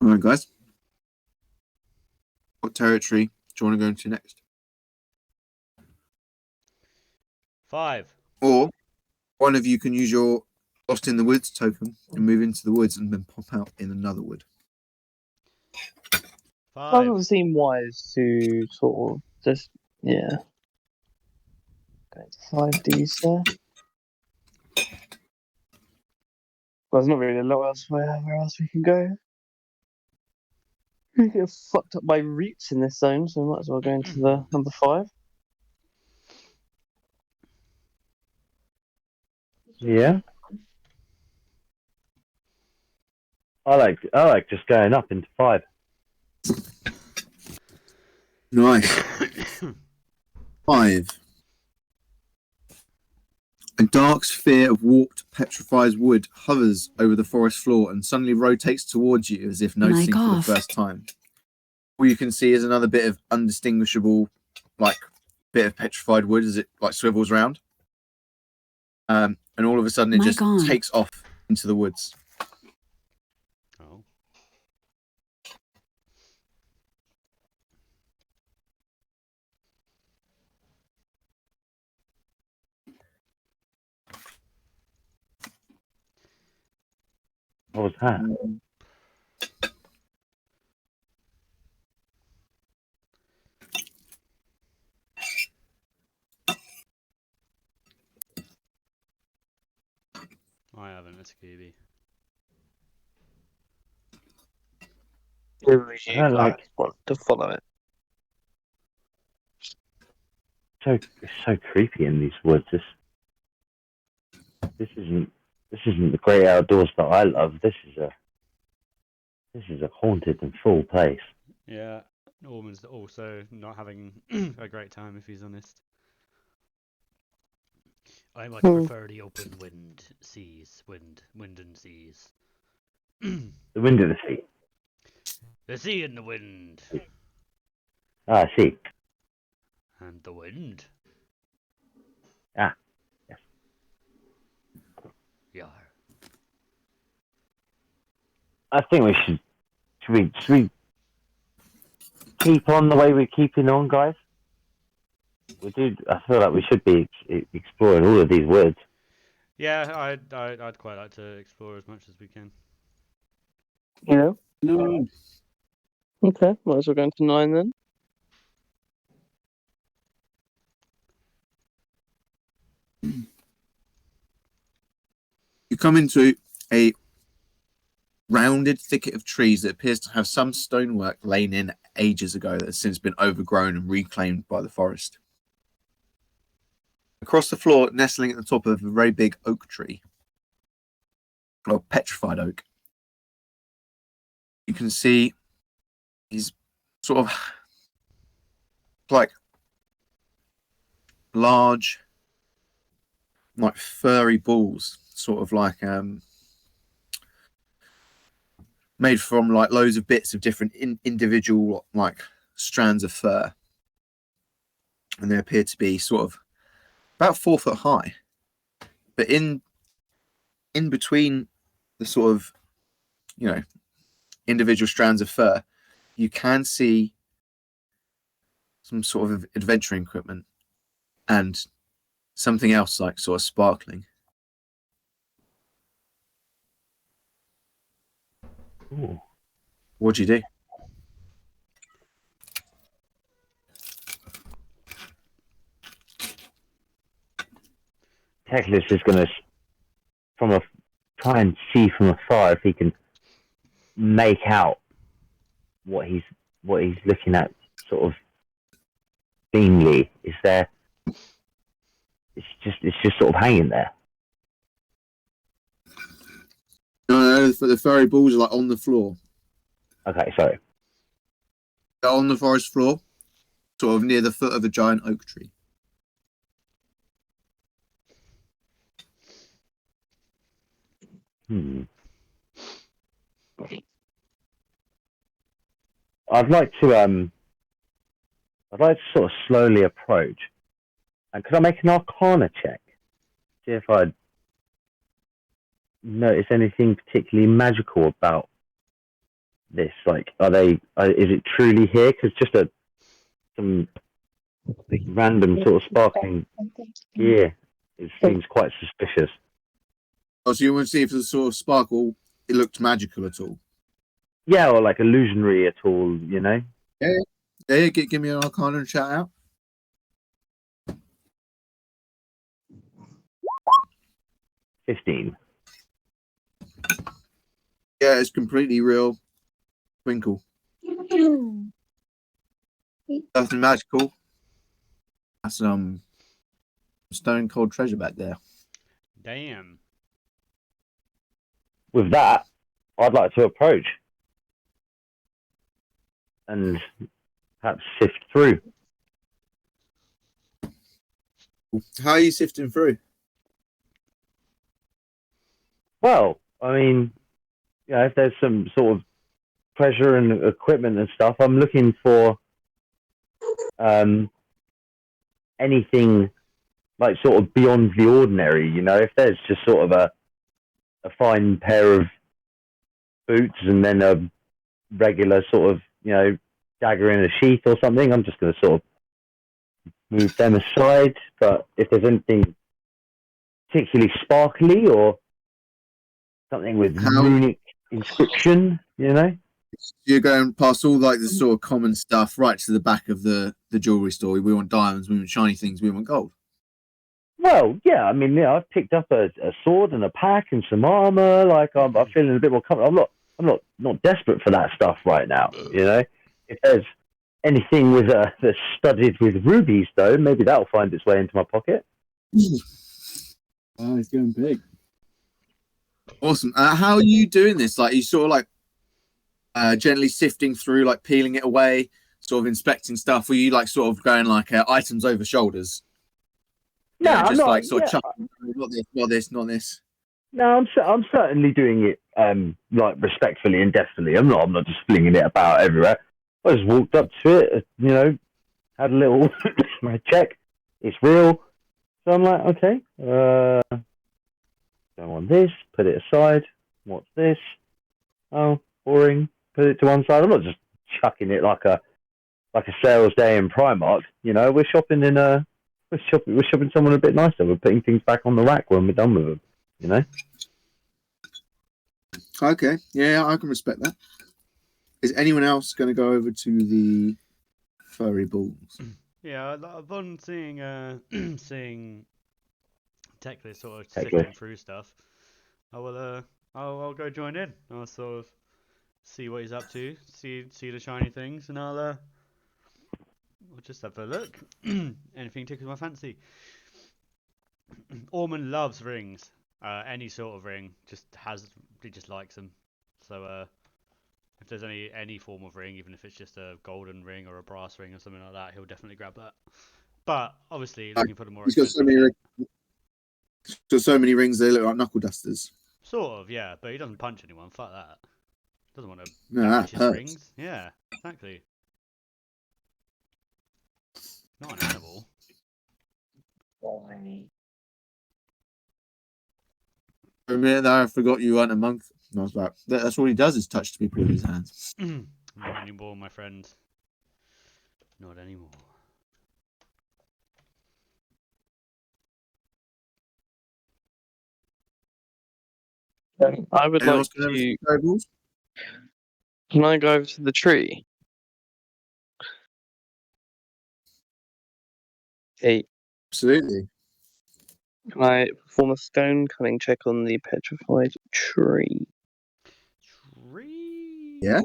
Speaker 2: All right, guys. What territory do you want to go into next?
Speaker 1: 5.
Speaker 2: Or one of you can use your Lost in the Woods token and move into the woods and then pop out in another wood.
Speaker 5: it
Speaker 1: 5.
Speaker 5: doesn't seem wise to sort of just, yeah. Go to 5Ds there. Well, there's not really a lot else where else we can go. We get fucked up by roots in this zone, so we might as well go into the number 5.
Speaker 3: Yeah. I like just going up into 5.
Speaker 2: Nice. 5. A dark sphere of warped, petrified wood hovers over the forest floor and suddenly rotates towards you as if noticing for the
Speaker 9: off.
Speaker 2: first time. All you can see is another bit of undistinguishable, like, bit of petrified wood as it like swivels round. And all of a sudden it
Speaker 9: Mic
Speaker 2: just
Speaker 9: on.
Speaker 2: takes off into the woods.
Speaker 1: Oh.
Speaker 3: What was that?
Speaker 1: I haven't. It's Scooby.
Speaker 5: Who was you
Speaker 3: I don't like-
Speaker 5: guys want to follow it?
Speaker 3: It's so creepy in these woods. This isn't the great outdoors that I love. This is a haunted and full place.
Speaker 1: Yeah. Norman's also not having a great time, if he's honest. I much prefer the open wind and seas.
Speaker 3: The wind of the sea.
Speaker 1: The sea and the wind.
Speaker 3: Ah, I see.
Speaker 1: And the wind.
Speaker 3: Ah, yes.
Speaker 1: Yar.
Speaker 3: I think we should we keep on the way we're keeping on, guys? I feel like we should be exploring all of these woods.
Speaker 1: Yeah, I'd quite like to explore as much as we can.
Speaker 5: Yeah.
Speaker 7: No,
Speaker 5: Okay, might as well go into 9 then.
Speaker 2: You come into a rounded thicket of trees that appears to have some stonework lain in ages ago that has since been overgrown and reclaimed by the forest. Across the floor, nestling at the top of a very big oak tree, or petrified oak, you can see these sort of like large, like furry balls, sort of like made from like loads of bits of different individual like strands of fur, and they appear to be sort of about 4 foot high, but in between the sort of, you know, individual strands of fur, you can see some sort of adventuring equipment and something else like sort of sparkling.
Speaker 3: Ooh.
Speaker 2: What do you do?
Speaker 3: Teclis is going to try and see from afar if he can make out what he's looking at, sort of beamly. Is there? It's just sort of hanging there.
Speaker 2: No, the furry balls are like on the floor.
Speaker 3: Okay, sorry.
Speaker 2: They're on the forest floor, sort of near the foot of a giant oak tree.
Speaker 3: I'd like to sort of slowly approach, and could I make an Arcana check? See if I'd notice anything particularly magical about this. Like, is it truly here? Because just some random sort of sparkling gear, it seems quite suspicious.
Speaker 2: Oh, so you want to see if the sort of sparkle, it looked magical at all?
Speaker 3: Yeah, or like illusionary at all, you know?
Speaker 2: Yeah, give me an Arcana and shout out.
Speaker 3: 15.
Speaker 2: Yeah, it's completely real. Twinkle. Nothing magical. That's stone cold treasure back there.
Speaker 1: Damn.
Speaker 3: With that, I'd like to approach and perhaps sift through.
Speaker 2: How are you sifting through?
Speaker 3: Well, I mean, yeah, if there's some sort of treasure and equipment and stuff, I'm looking for anything like sort of beyond the ordinary, you know. If there's just sort of a fine pair of boots and then a regular sort of, you know, dagger in a sheath or something, I'm just going to sort of move them aside. But if there's anything particularly sparkly or something with runic inscription, you know.
Speaker 2: You're going past all like the sort of common stuff right to the back of the jewelry store. We want diamonds, we want shiny things, we want gold.
Speaker 3: Well, yeah, I mean, yeah, I've picked up a sword and a pack and some armor. Like, I'm feeling a bit more comfortable. I'm not desperate for that stuff right now. You know, if there's anything with that's studded with rubies, though, maybe that'll find its way into my pocket.
Speaker 7: Oh, he's going big.
Speaker 2: Awesome. How are you doing this? Like, you sort of like gently sifting through, like peeling it away, sort of inspecting stuff. Or you like sort of going like items over shoulders?
Speaker 3: No,
Speaker 2: just
Speaker 3: I'm not,
Speaker 2: like sort of chucking, not this.
Speaker 3: No, I'm certainly doing it like respectfully and deftly. I'm not just flinging it about everywhere. I just walked up to it, you know, had a little check. It's real. So I'm like, okay, go on this, put it aside. What's this? Oh, boring. Put it to one side. I'm not just chucking it like a sales day in Primark. You know, we're shopping in we're shopping someone a bit nicer. We're putting things back on the rack when we're done with them. You know.
Speaker 2: Okay, yeah, I can respect that. Is anyone else going to go over to the furry balls?
Speaker 1: Yeah, upon seeing seeing Teclis sort of
Speaker 3: Teclis.
Speaker 1: sifting through stuff, I will I'll go join in. I'll sort of see what he's up to, see the shiny things, and I'll just have a look. Anything tickles my fancy. Ormond loves rings. Any sort of ring, he just likes them. So if there's any form of ring, even if it's just a golden ring or a brass ring or something like that, he'll definitely grab that. But obviously, looking for the more
Speaker 2: He's got so
Speaker 1: expensive
Speaker 2: many
Speaker 1: shit.
Speaker 2: rings. So many rings they look like knuckle dusters.
Speaker 1: Sort of, yeah, but he doesn't punch anyone. Fuck that. Doesn't want to
Speaker 2: No,
Speaker 1: damage
Speaker 2: that
Speaker 1: his
Speaker 2: hurts.
Speaker 1: rings. Yeah, exactly. Not an animal.
Speaker 2: For a minute there, I forgot you weren't a monk. And I was like, that's all he does is touch people with his hands.
Speaker 1: Not anymore, my friend. Not anymore.
Speaker 5: I would
Speaker 2: Anyone
Speaker 5: like
Speaker 2: else gonna have
Speaker 5: to.
Speaker 2: some tables?
Speaker 5: Can I go over to the tree? Hey,
Speaker 2: Absolutely.
Speaker 5: can I perform a stone cutting check on the petrified tree?
Speaker 1: Tree.
Speaker 2: Yeah.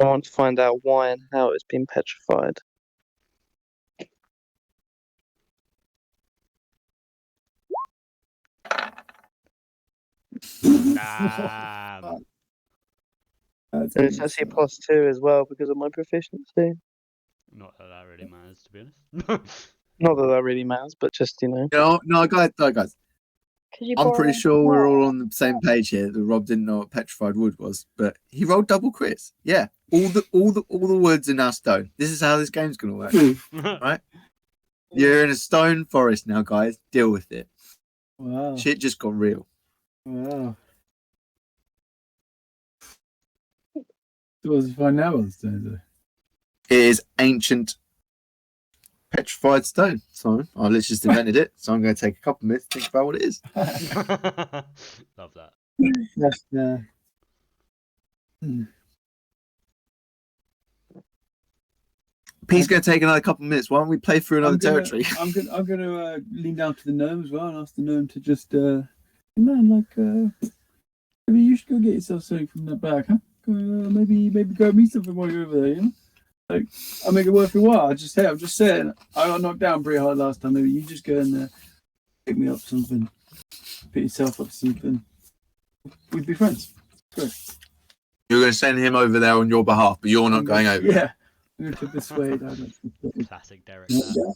Speaker 5: I want to find out why and how it's been petrified.
Speaker 1: Damn.
Speaker 5: And it's actually a +2 as well because of my proficiency.
Speaker 1: Not that that really matters, to be honest.
Speaker 5: Not that that really matters, but just, you know.
Speaker 2: No, guys.
Speaker 8: Could you
Speaker 2: I'm
Speaker 8: borrow
Speaker 2: pretty
Speaker 8: my
Speaker 2: sure we're
Speaker 8: car?
Speaker 2: all on the same page here. That Rob didn't know what petrified wood was, but he rolled double crits. Yeah, all the woods are now stone. This is how this game's gonna work. Right? You're in a stone forest now, guys. Deal with it.
Speaker 7: Wow.
Speaker 2: Shit just got real.
Speaker 7: Wow. So what's the find now on stone,
Speaker 2: It is ancient petrified stone. So I literally just invented it. So I'm going to take a couple minutes to think about what it is.
Speaker 1: Love that.
Speaker 7: Yes,
Speaker 2: Pete's going to take another couple minutes. Why don't we play through another territory?
Speaker 7: I'm gonna lean down to the gnome as well and ask the gnome to just maybe you should go get yourself something from that bag, huh? Maybe go meet something while you're over there, you know? Like, I'll make it worth your while. I'm just saying, I got knocked down pretty hard last time. Maybe you just go in there, pick me up something, pick yourself up something. We'd be friends. Great.
Speaker 2: You're going to send him over there on your behalf, but you're not going over.
Speaker 7: Yeah. I'm going to persuade. I don't
Speaker 1: Classic Derek. That.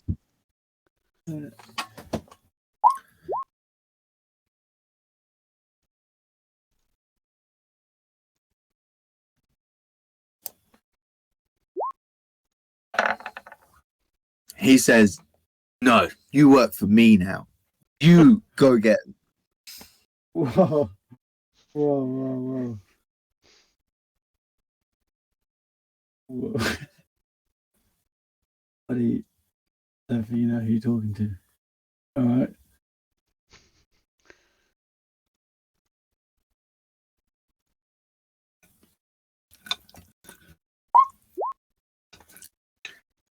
Speaker 2: He says, "No, you work for me now. You go get him."
Speaker 7: Whoa. Whoa. Buddy, I don't think you know who you're talking to. All right.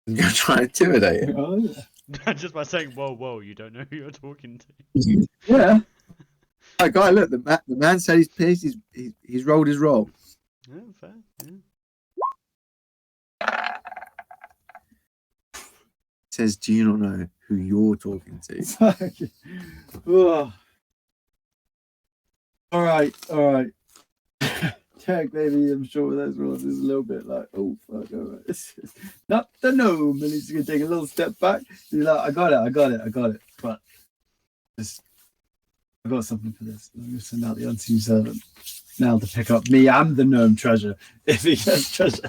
Speaker 2: You're going to try and intimidate him.
Speaker 7: Oh, yeah.
Speaker 1: Just by saying whoa, you don't know who you're talking to.
Speaker 7: Yeah.
Speaker 2: Hey, guy, look, the man said he's pissed. He's rolled his roll.
Speaker 1: Yeah, fair. Yeah.
Speaker 2: Says, "Do you not know who you're talking to?"
Speaker 7: It's like, oh. All right. Tag, baby, I'm sure those rolls is a little bit like, oh, fuck, all right. It's not the gnome, and he's going to take a little step back. He's like, I got it. But I got something for this. I'm going to send out the unseen servant now to pick up me and the gnome treasure. If he gets treasure.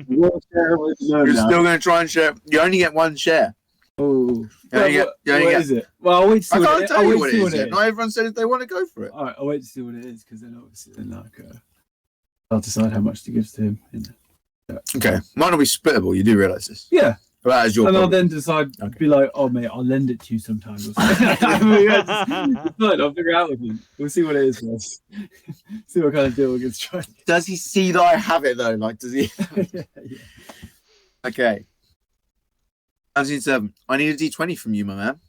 Speaker 7: We'll share with the gnome
Speaker 2: You're
Speaker 7: now.
Speaker 2: still going to try and share. You only get one share.
Speaker 7: Oh,
Speaker 2: You only
Speaker 7: what
Speaker 2: get-
Speaker 7: is it? Well, I'll wait to see
Speaker 2: I
Speaker 7: what
Speaker 2: can't
Speaker 7: it
Speaker 2: tell you
Speaker 7: I'll
Speaker 2: what
Speaker 7: wait
Speaker 2: it
Speaker 7: to see
Speaker 2: is yet. Not everyone said if they want to go for it.
Speaker 7: All right, I'll wait to see what it is because then obviously I'll decide how much to give to him. You know.
Speaker 2: Okay, might not be splittable. You do realise this.
Speaker 7: Yeah,
Speaker 2: But that is your
Speaker 7: and I'll
Speaker 2: problem.
Speaker 7: then decide.
Speaker 2: Okay.
Speaker 7: Be like, oh mate, I'll lend it to you sometime. Or something. Fine, I'll figure it out with him. We'll see what it is first. See what kind of deal we can strike.
Speaker 2: Does he see that I have it though? Like, does he?
Speaker 7: yeah.
Speaker 2: Okay. Unseen servant. I need a D20 from you, my man.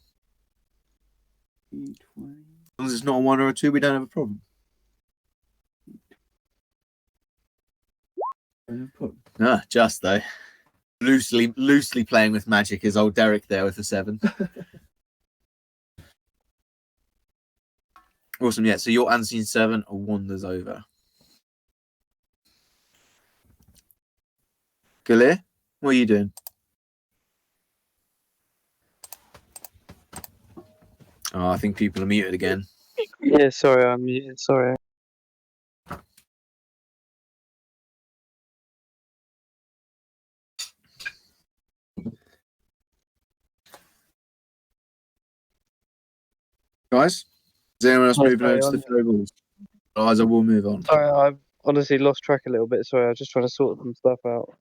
Speaker 7: D20.
Speaker 2: As long as it's not a 1 or a 2, we don't have a problem. Ah, just though. Loosely playing with magic is old Derek there with a 7. Awesome, yeah. So your unseen servant wanders over. Galir, what are you doing? Oh, I think people are muted again.
Speaker 5: Yeah, sorry, I'm muted. Sorry.
Speaker 2: Guys, is anyone else
Speaker 5: Yes,
Speaker 2: moving over to the fairy balls? Otherwise, I will move on.
Speaker 5: Sorry, I've honestly lost track a little bit. Sorry, I was just trying to sort some stuff out.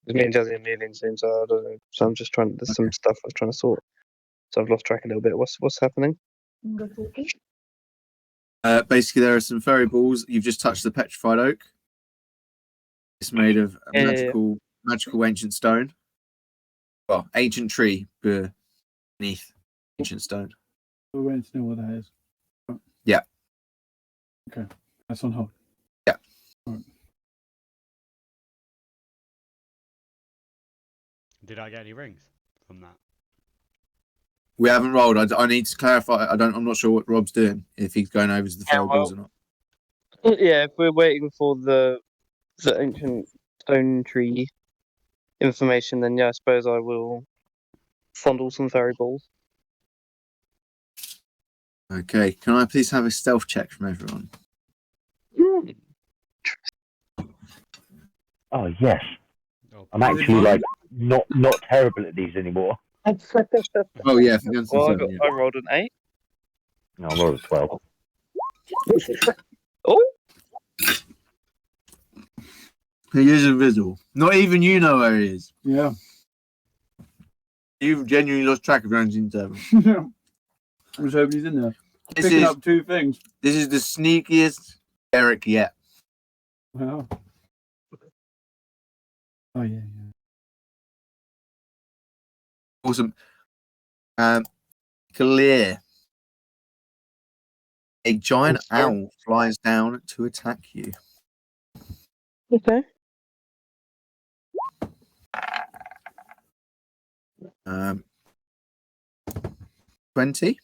Speaker 5: It's me and Jazzy are moving soon, so I don't know. So I'm just trying. There's some stuff I was trying to sort. So I've lost track a little bit. What's happening?
Speaker 2: Basically, there are some fairy balls. You've just touched the petrified oak. It's made of a magical ancient stone. Well, ancient tree beneath ancient stone.
Speaker 7: We're waiting to know what that is.
Speaker 2: Yeah.
Speaker 7: Okay, that's on hold.
Speaker 2: Yeah.
Speaker 7: Right.
Speaker 1: Did I get any rings from that?
Speaker 2: We haven't rolled. I need to clarify. I'm not sure what Rob's doing. If he's going over to the fairy balls or not.
Speaker 5: Yeah, if we're waiting for the ancient stone tree information, then yeah, I suppose I will fondle some fairy balls.
Speaker 2: Okay. Can I please have a stealth check from everyone?
Speaker 3: Oh yes,
Speaker 1: Oh,
Speaker 3: I'm actually like not terrible at these anymore.
Speaker 2: Oh yeah, against the
Speaker 5: Well,
Speaker 2: seven, yeah.
Speaker 5: I rolled an 8.
Speaker 3: No, I rolled a 12.
Speaker 5: Oh,
Speaker 2: He is invisible. Not even you know where he is.
Speaker 7: Yeah.
Speaker 2: You've genuinely lost track of your own seven.
Speaker 7: I was hoping he's in there.
Speaker 2: This
Speaker 7: Picking
Speaker 2: is
Speaker 7: up two things.
Speaker 2: this is the sneakiest Eric yet.
Speaker 7: Wow. Oh yeah.
Speaker 2: Awesome. Clear. A giant owl flies down to attack you.
Speaker 5: okay.
Speaker 2: 20.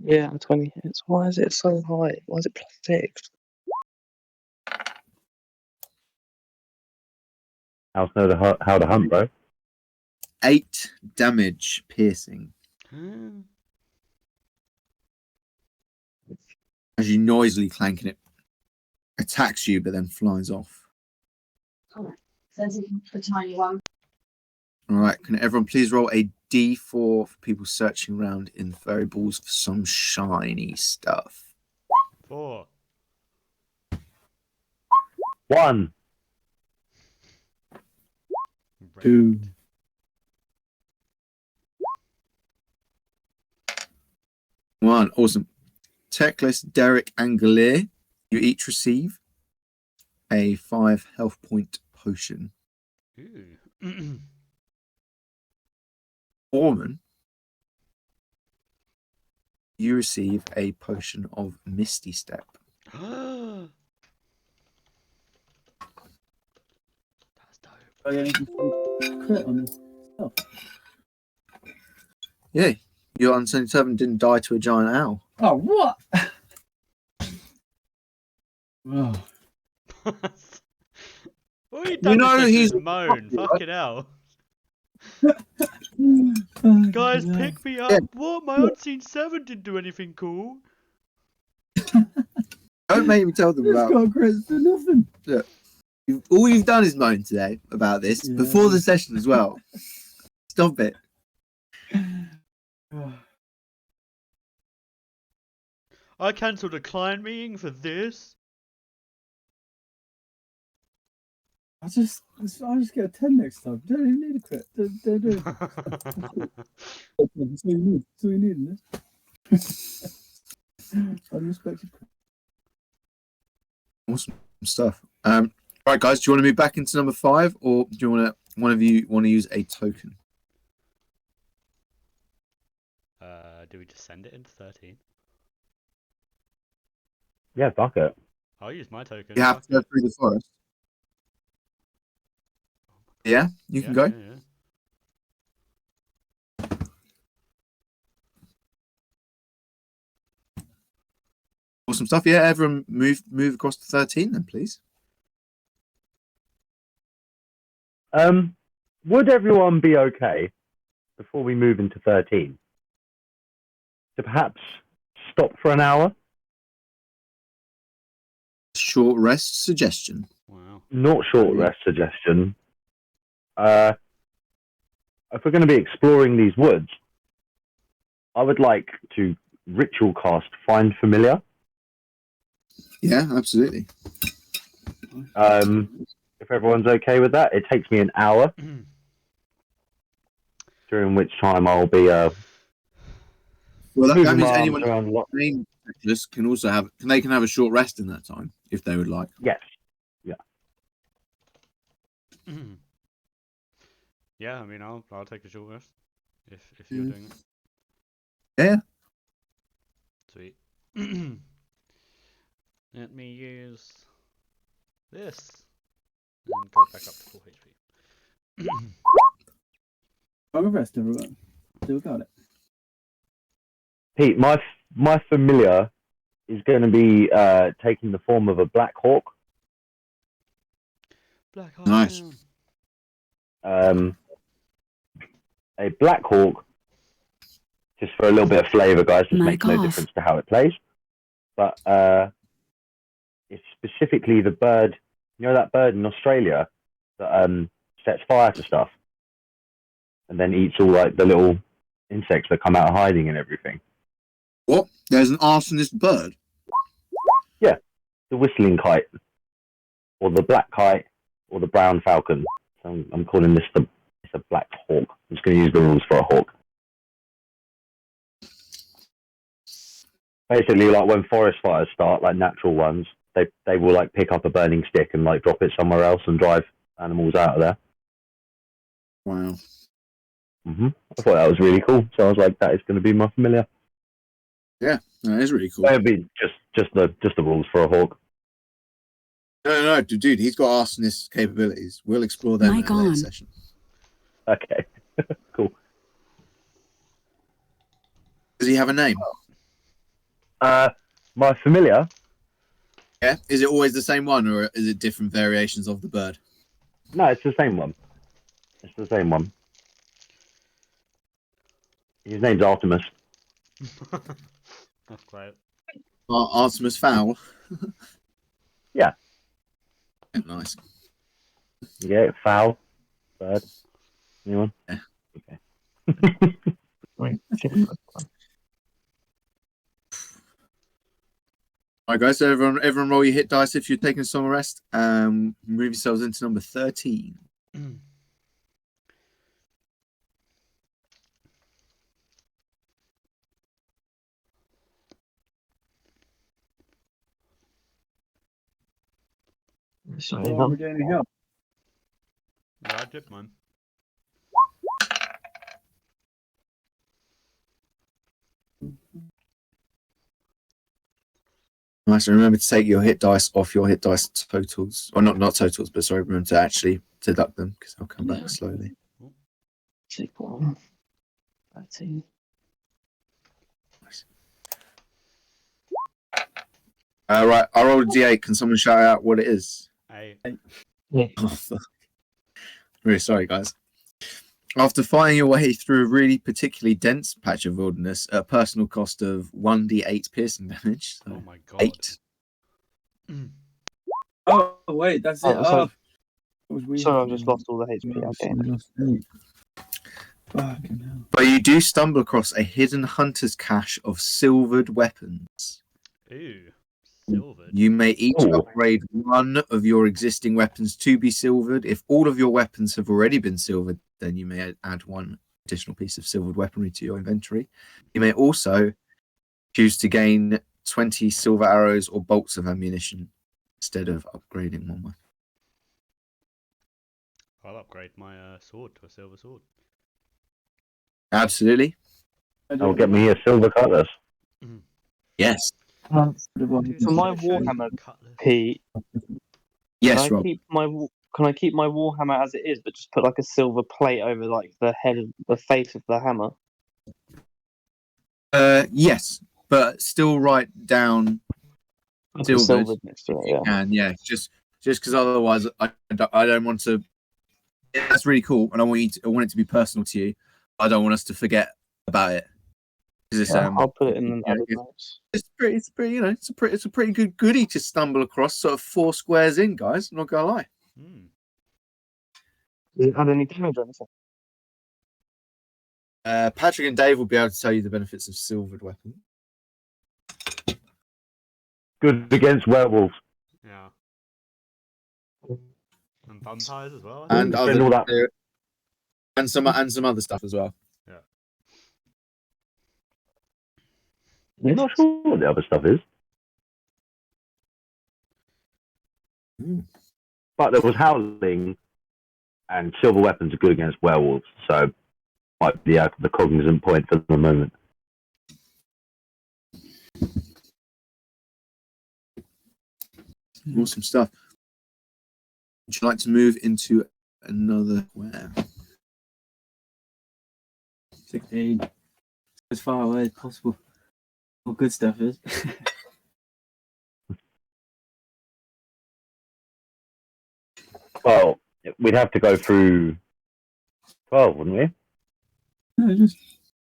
Speaker 5: Yeah, 20 hits. Why is it so high? Why is it +6?
Speaker 3: How to hunt, bro?
Speaker 2: 8 damage piercing. As you noisily clanking it attacks you, but then flies off.
Speaker 9: Sensing the tiny one.
Speaker 2: All right, can everyone please roll a D4 for people searching around in the fairy balls for some shiny stuff?
Speaker 1: 4.
Speaker 3: 1.
Speaker 7: 2.
Speaker 2: 1. Awesome. Teclis, Derek, and Galir, you each receive a 5 health point potion.
Speaker 1: Ooh.
Speaker 2: Orman, you receive a potion of Misty Step.
Speaker 1: That's dope.
Speaker 7: Oh, yeah, you can crit on this stuff.
Speaker 2: Yeah, your Unsullied Servant didn't die to a giant owl.
Speaker 7: Oh, what? Oh.
Speaker 1: What are you done? He's moan. Fucking hell. Guys, pick me up.
Speaker 2: Yeah.
Speaker 1: What? My unseen servant didn't do anything cool.
Speaker 2: Don't make me tell them
Speaker 7: This
Speaker 2: about.
Speaker 7: got crits for nothing.
Speaker 2: All you've done is moan today about this before the session as well. Stop it.
Speaker 1: I cancelled a client meeting for this.
Speaker 7: I just get a 10 next time. Don't even need a crit. Don't do it. That's all you need. That's all you need in this. Unrespected crit.
Speaker 2: Awesome stuff. Right, guys, do you want to move back into number 5, or do you want to? One of you want to use a token?
Speaker 1: Do we just send it into 13?
Speaker 3: Yeah, fuck it.
Speaker 1: I'll use my token.
Speaker 2: You have
Speaker 1: Fuck
Speaker 2: to go
Speaker 1: it.
Speaker 2: through the forest. Yeah, you can go.
Speaker 1: Yeah.
Speaker 2: Awesome stuff. Yeah, everyone move across to 13 then, please.
Speaker 3: Would everyone be okay before we move into 13? to perhaps stop for an hour.
Speaker 2: Short rest suggestion.
Speaker 1: Wow.
Speaker 3: Not short rest suggestion. If we're going to be exploring these woods, I would like to ritual cast Find Familiar.
Speaker 2: Yeah, absolutely.
Speaker 3: If everyone's okay with that, it takes me an hour, during which time I'll be
Speaker 2: Well, that
Speaker 3: moving
Speaker 2: means
Speaker 3: my arms
Speaker 2: anyone
Speaker 3: around.
Speaker 2: main specialist can also have a short rest in that time if they would like.
Speaker 3: Yes.
Speaker 1: Yeah, I mean, I'll take a short rest if you're doing it.
Speaker 2: Yeah.
Speaker 1: Sweet. Let me use this and go back up to full HP.
Speaker 7: I'll rest everyone. Still got it.
Speaker 3: Pete, my familiar is going to be taking the form of a black hawk.
Speaker 1: Black Hawk
Speaker 2: Nice.
Speaker 1: Down.
Speaker 3: A black hawk, just for a little bit of flavour, guys, just
Speaker 9: Mic
Speaker 3: makes no
Speaker 9: off.
Speaker 3: difference to how it plays. But it's specifically the bird, you know that bird in Australia that sets fire to stuff and then eats all like the little insects that come out of hiding and everything.
Speaker 2: What? There's an arsonist bird.
Speaker 3: The whistling kite, or the black kite, or the brown falcon. So I'm calling this it's a black hawk. I'm just going to use the rules for a hawk. Basically, like when forest fires start, like natural ones, they will like pick up a burning stick and like drop it somewhere else and drive animals out of there.
Speaker 2: Wow.
Speaker 3: I thought that was really cool. So I was like, that is going to be my familiar.
Speaker 2: That is really cool.
Speaker 3: It'd be just the rules for a hawk.
Speaker 2: No, dude, he's got arsonist capabilities. We'll explore them
Speaker 9: Mic
Speaker 2: in a later
Speaker 9: on.
Speaker 2: session.
Speaker 3: Okay, cool.
Speaker 2: Does he have a name?
Speaker 3: My familiar.
Speaker 2: Yeah. Is it always the same one, or is it different variations of the bird?
Speaker 3: No, it's the same one. It's the same one. His name's Artemis.
Speaker 1: That's great.
Speaker 2: Artemis Fowl.
Speaker 3: Yeah.
Speaker 2: Nice.
Speaker 3: Yeah, fowl, bird. Anyone?
Speaker 2: Yeah.
Speaker 3: Okay.
Speaker 2: Alright, guys. So everyone, roll your hit dice if you're taking a song rest. Move yourselves into number 13.
Speaker 5: Sorry,
Speaker 7: Oh, we're getting help.
Speaker 1: Yeah, I did mine.
Speaker 2: Nice. And remember to take your hit dice off your hit dice totals, or not totals, but sorry, remember to actually deduct them because I'll come back slowly.
Speaker 5: 13.
Speaker 2: Right, I rolled a d8. Can someone shout out what it is? Oh, fuck. Really sorry, guys. After fighting your way through a really particularly dense patch of wilderness at a personal cost of 1d8 piercing damage, so
Speaker 1: Oh my god.
Speaker 2: 8.
Speaker 7: Oh, wait, that's it.
Speaker 5: Oh,
Speaker 7: Oh,
Speaker 5: Sorry, I've just lost all the HP again.
Speaker 7: Fucking hell.
Speaker 2: But you do stumble across a hidden hunter's cache of silvered weapons.
Speaker 1: Ooh. Silvered.
Speaker 2: You may each
Speaker 3: Ooh.
Speaker 2: upgrade one of your existing weapons to be silvered. If all of your weapons have already been silvered, then you may add one additional piece of silvered weaponry to your inventory. You may also choose to gain 20 silver arrows or bolts of ammunition instead of upgrading one weapon.
Speaker 1: I'll upgrade my sword to a silver sword.
Speaker 2: Absolutely.
Speaker 3: I'll get me a silver cutlass.
Speaker 2: Yes.
Speaker 5: For my Warhammer, Pete,
Speaker 2: Yes,
Speaker 5: can I
Speaker 2: Rob.
Speaker 5: keep can I keep my Warhammer as it is, but just put like a silver plate over like the head of the face of the hammer?
Speaker 2: Yes, but still write down silvered.
Speaker 5: Silver next to it, yeah.
Speaker 2: And yeah, just because otherwise I don't want to. That's really cool, and I want it to be personal to you. I don't want us to forget about it. Is this,
Speaker 5: I'll put it in the
Speaker 2: yeah,
Speaker 5: other
Speaker 2: yeah.
Speaker 5: notes.
Speaker 2: It's pretty, you know, it's a pretty good goodie to stumble across. Sort of 4 squares in, guys. I'm not gonna lie.
Speaker 1: Hmm.
Speaker 5: Does it add any damage or anything?
Speaker 2: Patrick and Dave will be able to tell you the benefits of silvered weapon.
Speaker 3: Good against werewolves.
Speaker 1: Yeah. And vampires as well.
Speaker 2: And
Speaker 3: And all that.
Speaker 2: and some other stuff as well.
Speaker 3: I'm not sure what the other stuff is. But there was howling, and silver weapons are good against werewolves, so might be the cognizant point for the moment.
Speaker 2: Awesome stuff. Would you like to move into another square?
Speaker 7: 16. As far away as possible. All good stuff is.
Speaker 3: Well, we'd have to go through 12, wouldn't we?
Speaker 7: No, just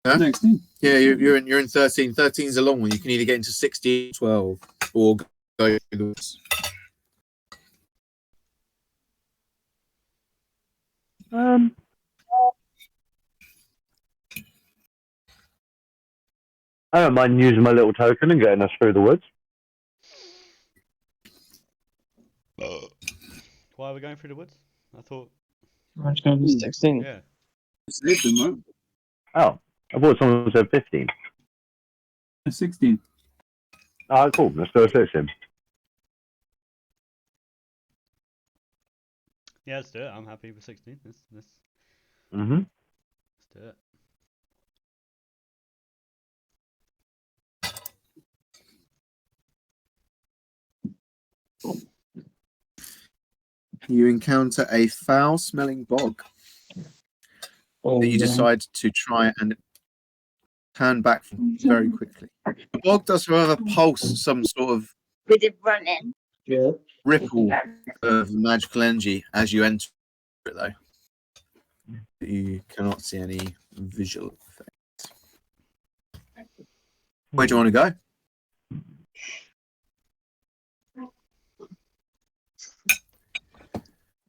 Speaker 2: Huh?
Speaker 7: 16.
Speaker 2: Yeah, you're in 13. 13 is a long one. You can either get into 16, 12, or go through the woods.
Speaker 3: I don't mind using my little token and getting us through the woods.
Speaker 1: Why are we going through the woods? I thought,
Speaker 5: I'm just going to 16.
Speaker 1: yeah.
Speaker 7: Save them, right?
Speaker 3: Oh, I thought someone said 15.
Speaker 7: 16.
Speaker 3: Oh, cool. Let's go 16.
Speaker 1: Yeah, let's do it. I'm happy with 16. Let's
Speaker 3: Mm-hmm.
Speaker 1: do it.
Speaker 2: You encounter a foul-smelling bog that you decide to try and turn back from very quickly. The bog does, however, pulse some sort of ripple of magical energy as you enter it, though. You cannot see any visual effects. Where do you want to go?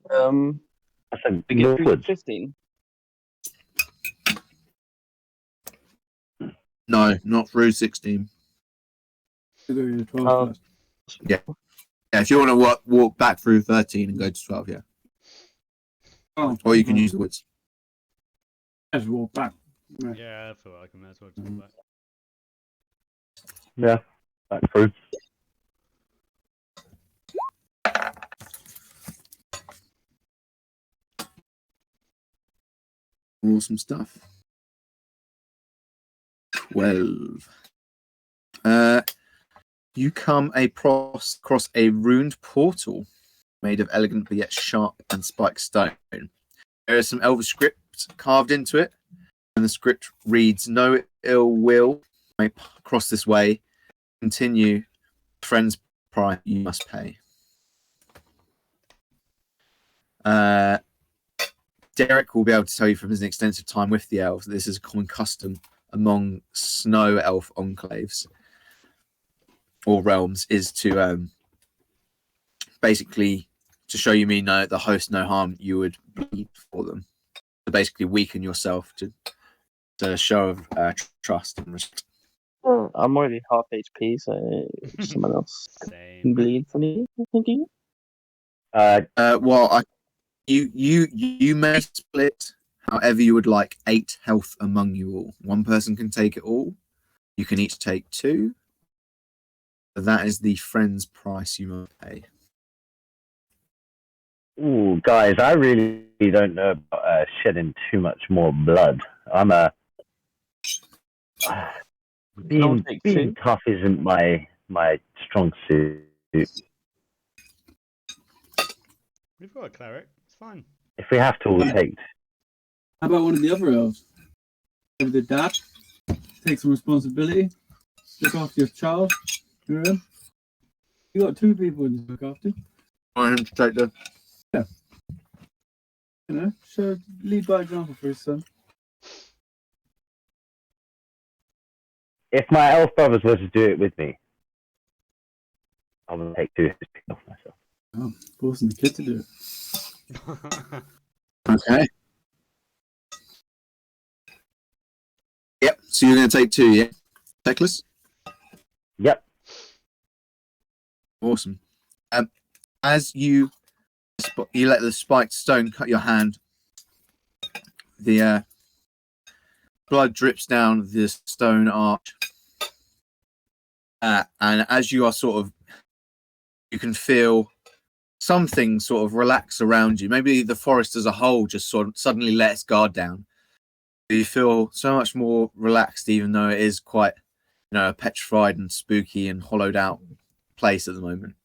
Speaker 3: I said
Speaker 5: We get through
Speaker 3: northwards.
Speaker 5: 15.
Speaker 2: No, not through 16.
Speaker 7: Go to the 12
Speaker 5: Oh.
Speaker 7: first.
Speaker 2: Yeah, if you want to walk back through 13 and go to 12, yeah.
Speaker 7: Oh,
Speaker 2: Or you can use the woods.
Speaker 7: Just walk back.
Speaker 1: Yeah, I feel like I may as well just go back.
Speaker 3: Yeah, back through.
Speaker 2: Awesome stuff. 12. You come across a ruined portal made of elegant but yet sharp and spiked stone. There is some elvish script carved into it, and the script reads, "No ill will may cross this way. Continue, friend's price you must pay." Derek will be able to tell you from his extensive time with the elves that this is a common custom among snow elf enclaves or realms, is to basically to show you mean the host no harm, you would bleed for them, to basically weaken yourself to show of trust and respect.
Speaker 5: I'm already half HP, so someone else can
Speaker 1: Same.
Speaker 5: bleed for me, I'm thinking.
Speaker 2: Well, you may split however you would like 8 health among you all. One person can take it all. You can each take 2. That is the friend's price you must pay.
Speaker 3: Ooh, guys, I really don't know about shedding too much more blood. I'm
Speaker 5: I'll
Speaker 3: being
Speaker 5: take 2.
Speaker 3: tough isn't my strong suit.
Speaker 1: We've got a cleric. It's fine.
Speaker 3: If we have to, we'll take.
Speaker 7: How about one of the other elves? Maybe the dad. Take some responsibility. Look after your child. You know? You got 2 people to look after.
Speaker 2: Want him to take the
Speaker 7: You know, show lead by example for his son.
Speaker 3: if my elf brothers were to do it with me, I would take 2 hits off myself.
Speaker 7: Oh, forcing the kid to do it.
Speaker 2: Okay. Yep. So you're going to take 2, yeah? Techless?
Speaker 3: Yep.
Speaker 2: Awesome. As you let the spiked stone cut your hand, the blood drips down the stone arch, and as you are you can feel something sort of relax around you. Maybe the forest as a whole just sort of suddenly let its guard down. You feel so much more relaxed, even though it is quite, a petrified and spooky and hollowed out place at the moment.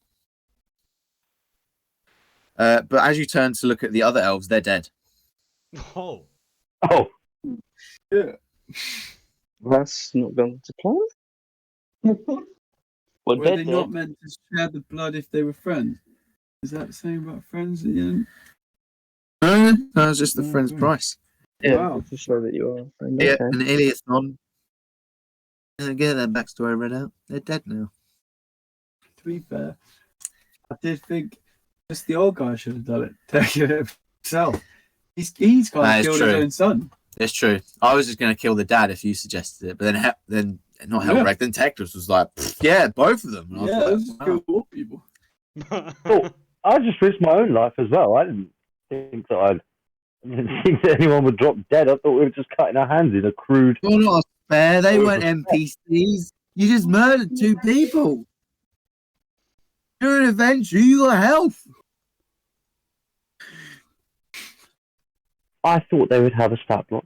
Speaker 2: But as you turn to look at the other elves, they're dead.
Speaker 1: Oh.
Speaker 3: Oh,
Speaker 7: Yeah.
Speaker 5: That's not going to plan. Well,
Speaker 7: Were
Speaker 5: dead,
Speaker 7: they
Speaker 5: dead.
Speaker 7: not meant to share the blood if they were friends? Is that the same about friends at the end?
Speaker 2: No, that's just the
Speaker 7: Oh,
Speaker 2: friend's
Speaker 7: okay.
Speaker 2: price.
Speaker 5: Yeah,
Speaker 7: Wow.
Speaker 5: to show that you are. a friend,
Speaker 2: Yeah,
Speaker 5: okay.
Speaker 2: and Iliathon. Get that backstory read out. They're dead now.
Speaker 7: To be fair, I did think just the old guy should have done it, taking it himself. He's kind
Speaker 2: That
Speaker 7: of
Speaker 2: is
Speaker 7: killed
Speaker 2: true.
Speaker 7: his own son.
Speaker 2: It's true. I was just going to kill the dad if you suggested it, but then not
Speaker 7: Yeah.
Speaker 2: Helbrek, then Tectus was like, yeah, both of them. And I
Speaker 7: Yeah,
Speaker 2: was like,
Speaker 7: let's just
Speaker 2: wow.
Speaker 7: kill more people.
Speaker 3: I just risked my own life as well. I didn't think that anyone would drop dead. I thought we were just cutting our hands in a crude.
Speaker 2: You're not fair. They weren't NPCs. You just murdered 2 people. You're an adventurer. You got health.
Speaker 3: I thought they would have a stat block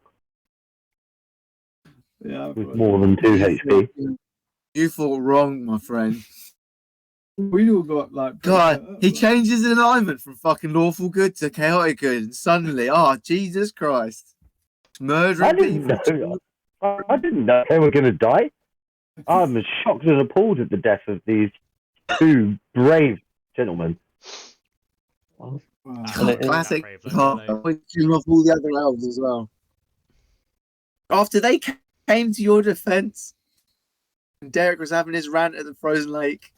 Speaker 7: Yeah,
Speaker 3: with more than 2 HP.
Speaker 2: You thought wrong, my friend.
Speaker 7: we all got like.
Speaker 2: God, he changes his alignment from fucking lawful good to chaotic good, and suddenly, Jesus Christ, murdering
Speaker 3: I didn't
Speaker 2: people.
Speaker 3: know. I didn't know they were going to die. I'm as shocked and appalled at the death of these 2 brave gentlemen.
Speaker 7: Wow.
Speaker 2: Classic.
Speaker 1: Brave, though, were they?
Speaker 2: Killing off all the other elves as well. After they came to your defense, and Derek was having his rant at the frozen lake,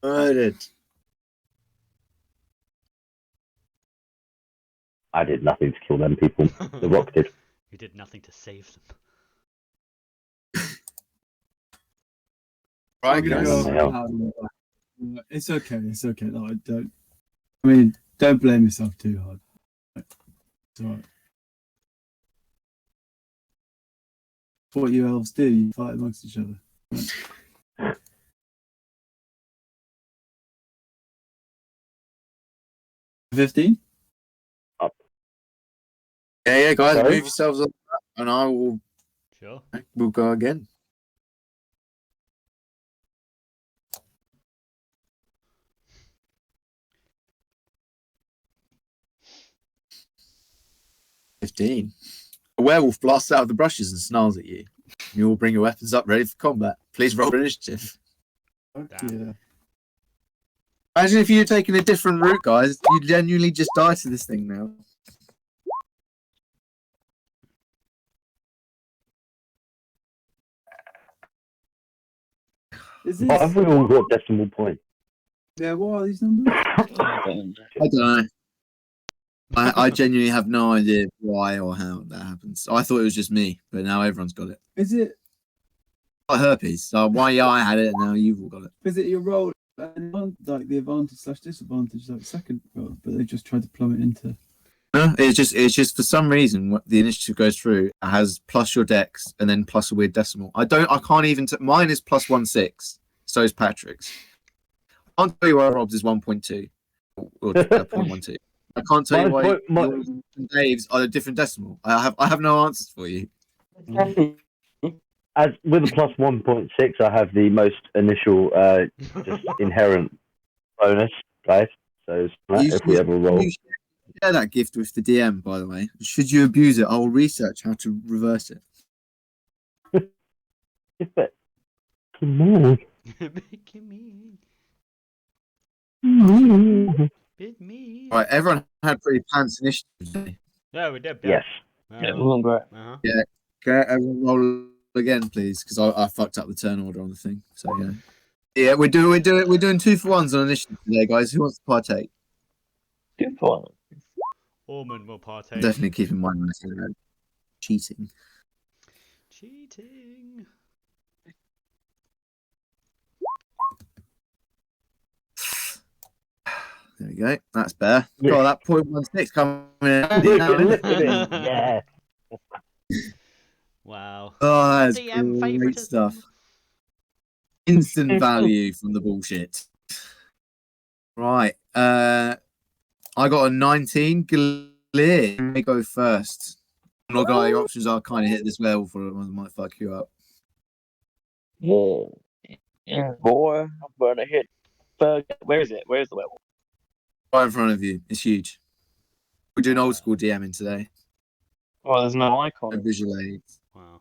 Speaker 2: murdered.
Speaker 3: I did nothing to kill them people. The rock did.
Speaker 1: You did nothing to save them.
Speaker 2: Right,
Speaker 7: I'm gonna
Speaker 2: guys.
Speaker 7: go. It's okay. It's okay. No, I don't. I mean, don't blame yourself too hard. It's alright. What you elves do, you fight amongst each other. Right. 15?
Speaker 2: Yeah, guys,
Speaker 3: Sorry?
Speaker 2: move yourselves up, and
Speaker 1: Sure.
Speaker 2: we'll go again. "15. A werewolf blasts out of the brushes and snarls at you. You all bring your weapons up, ready for combat. Please roll for initiative.
Speaker 1: Damn.
Speaker 7: Yeah.
Speaker 2: Imagine if you'd taken a different route, guys. You'd genuinely just die to this thing now.
Speaker 7: Is
Speaker 3: Why have
Speaker 7: this?
Speaker 3: we all got decimal points?
Speaker 7: Yeah, what are these numbers?
Speaker 5: I don't know.
Speaker 2: I don't know. I genuinely have no idea why or how that happens. I thought it was just me, but now everyone's got it.
Speaker 7: Is it?
Speaker 2: Like herpes. So why I had it, and now you've all got it.
Speaker 7: Is it your roll? Like the advantage / disadvantage, like second roll, but they just tried to plumb it into.
Speaker 2: No, it's just for some reason what the initiative goes through it has plus your dex and then plus a weird decimal. I can't even. Mine is plus 1.6. So is Patrick's. I can't tell you why Rob's is 1.2 or 0.12. I can't tell you why yours and Dave's are a different decimal. I have no answers for you.
Speaker 3: As with a plus 1.6, I have the most initial, just inherent bonus, guys. So if we ever roll,
Speaker 2: You share that gift with the DM, by the way. Should you abuse it, I will research how to reverse it.
Speaker 3: come on.
Speaker 1: Making me. Bit me.
Speaker 2: All right, everyone had pretty pants initiative today.
Speaker 1: Yeah, we did.
Speaker 3: Yes.
Speaker 5: Yeah, we went great.
Speaker 1: Uh-huh.
Speaker 2: Okay, everyone roll again, please, because I fucked up the turn order on the thing. So yeah, yeah, we're doing 2-for-1s on initiative today, guys. Who wants to partake?
Speaker 5: Good point.
Speaker 1: Ormond will partake.
Speaker 2: Definitely keep in mind when I say that. Cheating.
Speaker 1: Cheating.
Speaker 2: There we go. That's better.
Speaker 3: Yeah.
Speaker 2: Got that 0.16 coming in.
Speaker 3: Yeah.
Speaker 1: Wow.
Speaker 2: Oh, that's
Speaker 1: DM
Speaker 2: great
Speaker 1: favoritism.
Speaker 2: stuff. Instant value from the bullshit. Right. I got a 19. Clear. You may go first. I'm not gonna lie, your options are kind of hit this werewolf or it might fuck you up.
Speaker 5: Yeah, boy, I'm gonna hit. Where is it? Where's the werewolf?
Speaker 2: Right in front of you. It's huge. We're doing old school DMing today.
Speaker 5: Oh, there's no
Speaker 2: No
Speaker 5: icon.
Speaker 2: visual aids.
Speaker 1: Wow.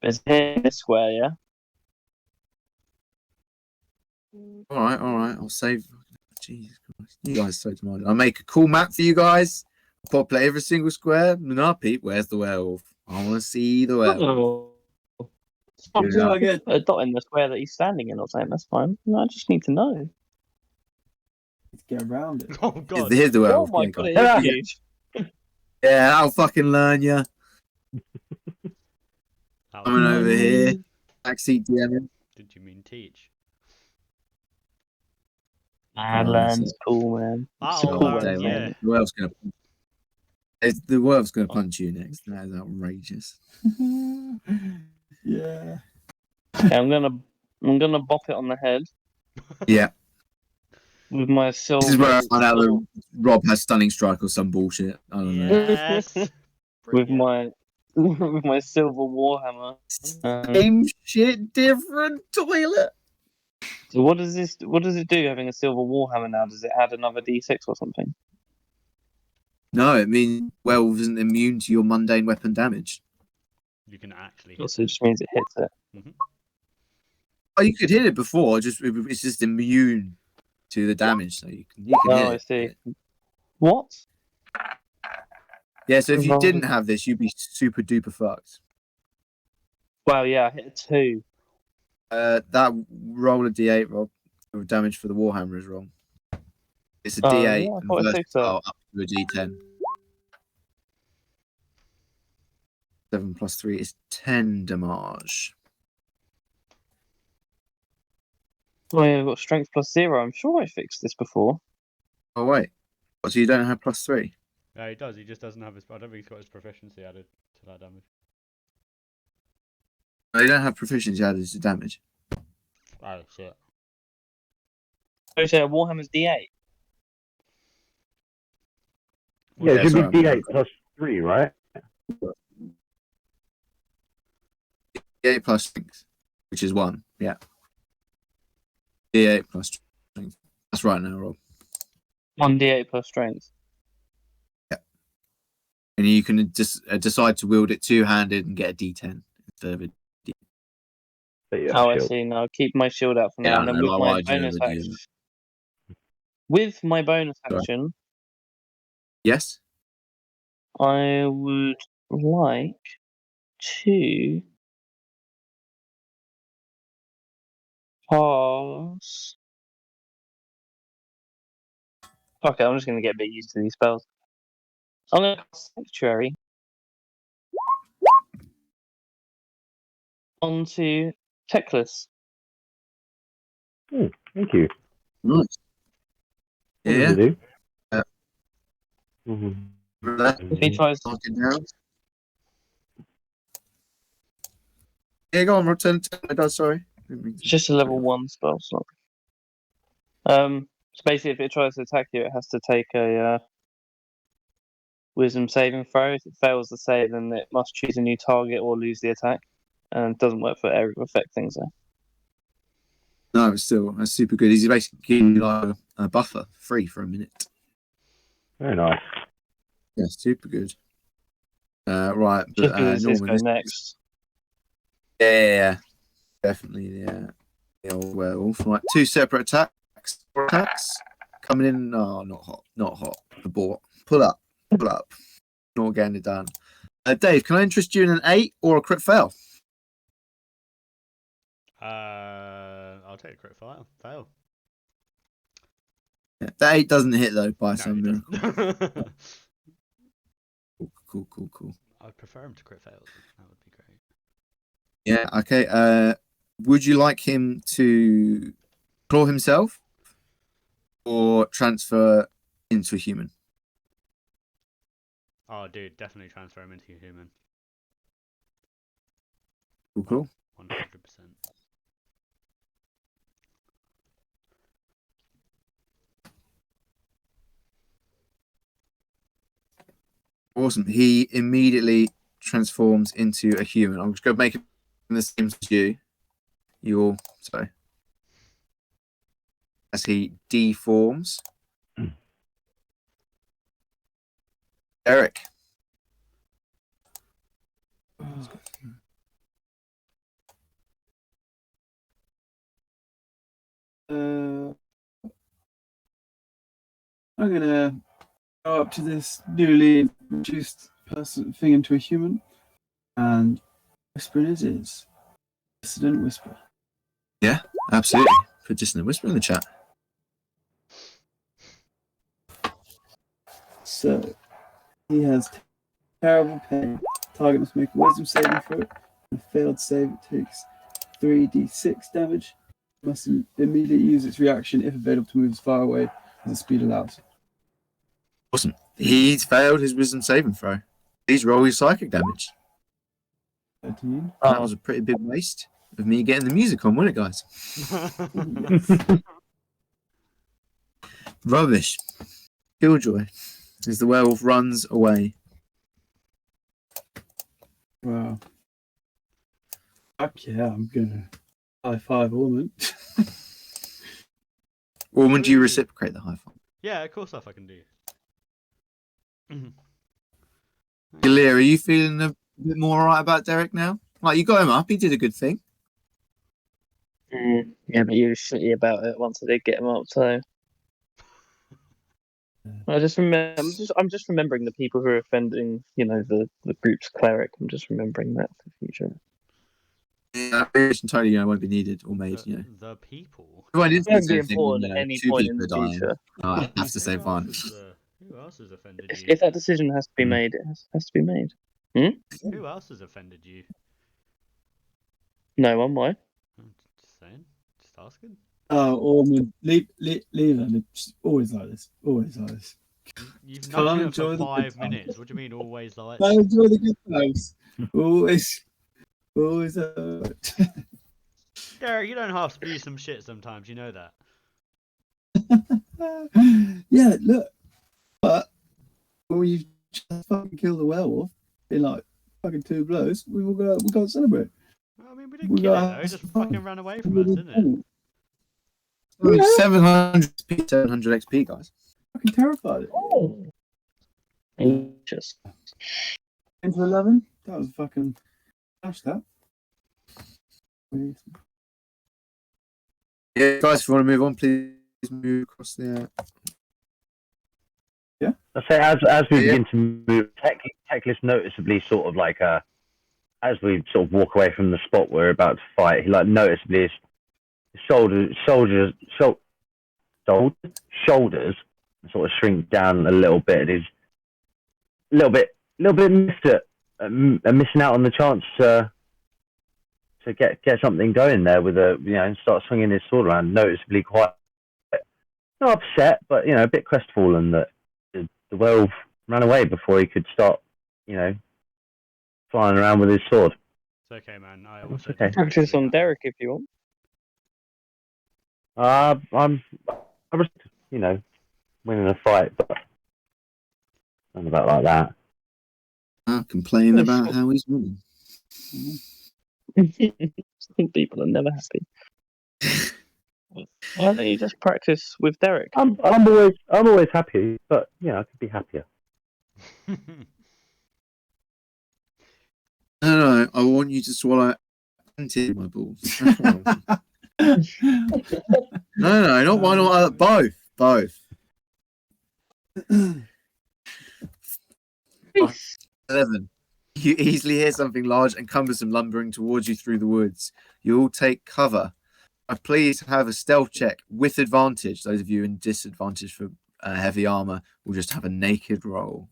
Speaker 5: It's here in this square, yeah.
Speaker 2: All right. I'll save. Jesus Christ. You guys are so demanding. I'll make a cool map for you guys. Populate every single square. No, Pete, where's the werewolf? I want to see the werewolf.
Speaker 5: Oh.
Speaker 2: Yeah.
Speaker 7: Again.
Speaker 5: A dot in the square that he's standing in or something. That's fine. No, I just need to know.
Speaker 7: Let's get around it.
Speaker 1: Oh god.
Speaker 2: Here's the
Speaker 5: Oh
Speaker 2: werewolf.
Speaker 5: my
Speaker 2: Yeah,
Speaker 5: god,
Speaker 2: guys.
Speaker 5: it is huge.
Speaker 2: Yeah, I'll fucking learn you.
Speaker 1: That was
Speaker 2: Coming
Speaker 1: nice.
Speaker 2: over here. Backseat DMing.
Speaker 1: Did you mean teach?
Speaker 5: Badlands, cool man. It's a
Speaker 1: Oh,
Speaker 5: cool
Speaker 1: Badlands,
Speaker 5: one,
Speaker 1: yeah.
Speaker 5: man.
Speaker 2: The werewolf's gonna punch you next. That is outrageous.
Speaker 7: Yeah.
Speaker 5: Okay, I'm gonna bop it on the head
Speaker 2: Yeah.
Speaker 5: with my silver.
Speaker 2: This is where I find out that Rob has stunning strike or some bullshit. I don't know.
Speaker 1: Yes.
Speaker 5: with
Speaker 1: Brilliant.
Speaker 5: my with my silver warhammer.
Speaker 2: Same shit, different toilet.
Speaker 5: So what does it do having a silver warhammer now? Does it add another d6 or something?
Speaker 2: No, it means werewolf isn't immune to your mundane weapon damage.
Speaker 1: You can actually
Speaker 5: So
Speaker 1: hit
Speaker 5: it just means it hits it.
Speaker 2: Oh, you could hit it before. It's just immune to the damage, so you can hit
Speaker 5: Oh, I
Speaker 2: it.
Speaker 5: see. What?
Speaker 2: Yeah, so if you
Speaker 5: Right.
Speaker 2: didn't have this, you'd be super duper fucked.
Speaker 5: Wow, yeah, I hit a 2.
Speaker 2: That roll a d8, Rob, of damage for the warhammer is wrong. It's a
Speaker 5: Oh,
Speaker 2: d8
Speaker 5: yeah, I
Speaker 2: and
Speaker 5: thought I fixed that.
Speaker 2: versatile up to a d10. 7 plus 3 is 10 damage.
Speaker 5: Oh yeah, I've got strength plus 0. I'm sure I fixed this before.
Speaker 2: Oh wait, what, so you don't have plus 3?
Speaker 1: Yeah, he does. He just doesn't have his. I don't think he's got his proficiency added to that damage.
Speaker 2: No, you don't have proficiency added to damage.
Speaker 1: Oh shit.
Speaker 5: So you say a warhammer's d8?
Speaker 3: Yeah, it should
Speaker 2: sorry,
Speaker 3: be D8 plus 3, right?
Speaker 2: D8 plus strength, which is 1. Yeah. D8 plus strength. That's right now, Rob.
Speaker 5: 1d8 plus strength.
Speaker 2: And you can just decide to wield it two-handed and get a d10 instead of a
Speaker 3: But yeah,
Speaker 5: Oh, I
Speaker 3: shield.
Speaker 5: see. Now I'll keep my shield out for
Speaker 2: Yeah,
Speaker 5: now.
Speaker 2: I
Speaker 5: And then
Speaker 2: know,
Speaker 5: with
Speaker 2: like,
Speaker 5: my
Speaker 2: why'd you
Speaker 5: bonus
Speaker 2: ever do
Speaker 5: action.
Speaker 2: that?
Speaker 5: With my bonus
Speaker 2: Sorry.
Speaker 5: action,
Speaker 2: Yes?
Speaker 5: I would like to pass. Okay, I'm just going to get a bit used to these spells. I'm going to cast Sanctuary onto Teclis.
Speaker 3: Thank you.
Speaker 2: Nice.
Speaker 3: What
Speaker 2: Yeah.
Speaker 3: does it do?
Speaker 2: Yeah.
Speaker 3: Mhm.
Speaker 5: If he tries,
Speaker 2: Mark it down. Yeah, go on, Rob. Turn it down, sorry.
Speaker 5: it's just a level 1 spell slot. So basically, if it tries to attack you, it has to take a wisdom saving throw. If it fails the save, then it must choose a new target or lose the attack. And it doesn't work for area of effect things, though.
Speaker 2: No, but still, that's super good. He's basically giving you like a buffer free for a minute.
Speaker 3: Very nice.
Speaker 2: Yeah, super good. Right, but
Speaker 5: Just because this
Speaker 2: Norman,
Speaker 5: go next.
Speaker 2: yeah, definitely the old werewolf. Right, 2 separate attacks coming in. Oh, not hot. Abort. Pull up. Not getting it done. Dave, can I interest you in an 8 or a crit fail?
Speaker 1: I'll take a crit fail.
Speaker 2: Yeah, that 8 doesn't hit though by
Speaker 1: No,
Speaker 2: some
Speaker 1: it
Speaker 2: miracle.
Speaker 1: doesn't.
Speaker 2: Cool.
Speaker 1: I'd prefer him to crit fail. That would be great.
Speaker 2: Yeah. Okay. Would you like him to claw himself or transfer into a human?
Speaker 1: Oh, dude, definitely transfer him into human.
Speaker 2: Cool.
Speaker 1: 100%.
Speaker 2: Awesome. He immediately transforms into a human. I'm just going to make him the same as you. Sorry. As he deforms. Eric.
Speaker 7: I'm gonna go up to this newly reduced person thing into a human and whisper in his ears. Dissident whisper.
Speaker 2: Yeah, absolutely. Put Dissident Whisper in the chat.
Speaker 7: So he has terrible pain. Target must make a wisdom saving throw. A failed save, it takes 3d6 damage. Must immediately use its reaction if available to move as far away as the speed allows.
Speaker 2: Awesome. He's failed his wisdom saving throw. Please roll his psychic damage.
Speaker 7: 13.
Speaker 2: That was a pretty big waste of me getting the music on, wasn't it, guys? Rubbish. Killjoy. As the werewolf runs away.
Speaker 7: Wow. Fuck yeah, I'm gonna high five Ormond.
Speaker 2: Or would you reciprocate the high five?
Speaker 1: Yeah, cool stuff I can do.
Speaker 2: Galia, are you feeling a bit more alright about Derek now? Like, you got him up, he did a good thing.
Speaker 5: Yeah, but you were shitty about it once I did get him up. So I just remember. I'm just remembering the people who are offending. The group's cleric. I'm just remembering that for the future.
Speaker 2: Yeah, variation totally won't be needed or made,
Speaker 1: The people.
Speaker 2: If I did
Speaker 5: It won't
Speaker 2: say
Speaker 5: be
Speaker 2: something,
Speaker 5: important at any
Speaker 2: two
Speaker 5: point in
Speaker 2: people
Speaker 5: the
Speaker 2: are dying,
Speaker 5: future.
Speaker 2: I have to say fine.
Speaker 1: Who else has offended you?
Speaker 5: If that decision has to be made, it has to be made.
Speaker 1: Who else has offended you?
Speaker 5: No one. Why?
Speaker 1: Just saying. Just asking.
Speaker 7: Oh, Ormond, leave them. It's always like this. Always like this.
Speaker 1: You've
Speaker 7: Can't
Speaker 1: known him
Speaker 7: enjoy
Speaker 1: for
Speaker 7: the good
Speaker 1: 5 minutes. What do you mean always like?
Speaker 7: I enjoy the good times. Always.
Speaker 1: Derek, you don't half spew some shit sometimes. You know that.
Speaker 7: Yeah, look. But when you just fucking kill the werewolf in like fucking 2 blows, we can't celebrate.
Speaker 1: I mean, we didn't kill it though. It just fucking ran away from us, didn't it?
Speaker 2: 700 XP, guys.
Speaker 7: Fucking terrified.
Speaker 5: Just
Speaker 7: Into 11. That was fucking smash that.
Speaker 2: Yeah, guys, if you want to move on, please move across there.
Speaker 7: Yeah.
Speaker 3: I say as we begin to move, Teclis noticeably sort of like as we sort of walk away from the spot we're about to fight, he like noticeably his shoulders sort of shrink down a little bit. He's a little bit missing out on the chance to get something going there with and start swinging his sword around. Noticeably quite not upset, but a bit crestfallen that the werewolf ran away before he could start flying around with his sword.
Speaker 1: It's okay, man. I also
Speaker 3: okay.
Speaker 5: practice on Derek if you want.
Speaker 3: I'm winning a fight, but not about like that.
Speaker 2: I'll complain about how he's winning.
Speaker 5: Some people are never happy. Why don't you just practice with Derek?
Speaker 3: I'm always happy, but I could be happier.
Speaker 2: No, I want you to swallow into my balls. No, not one or other. Both. 11. You easily hear something large and cumbersome lumbering towards you through the woods. You all take cover. Please have a stealth check with advantage. Those of you in disadvantage for heavy armor will just have a naked roll.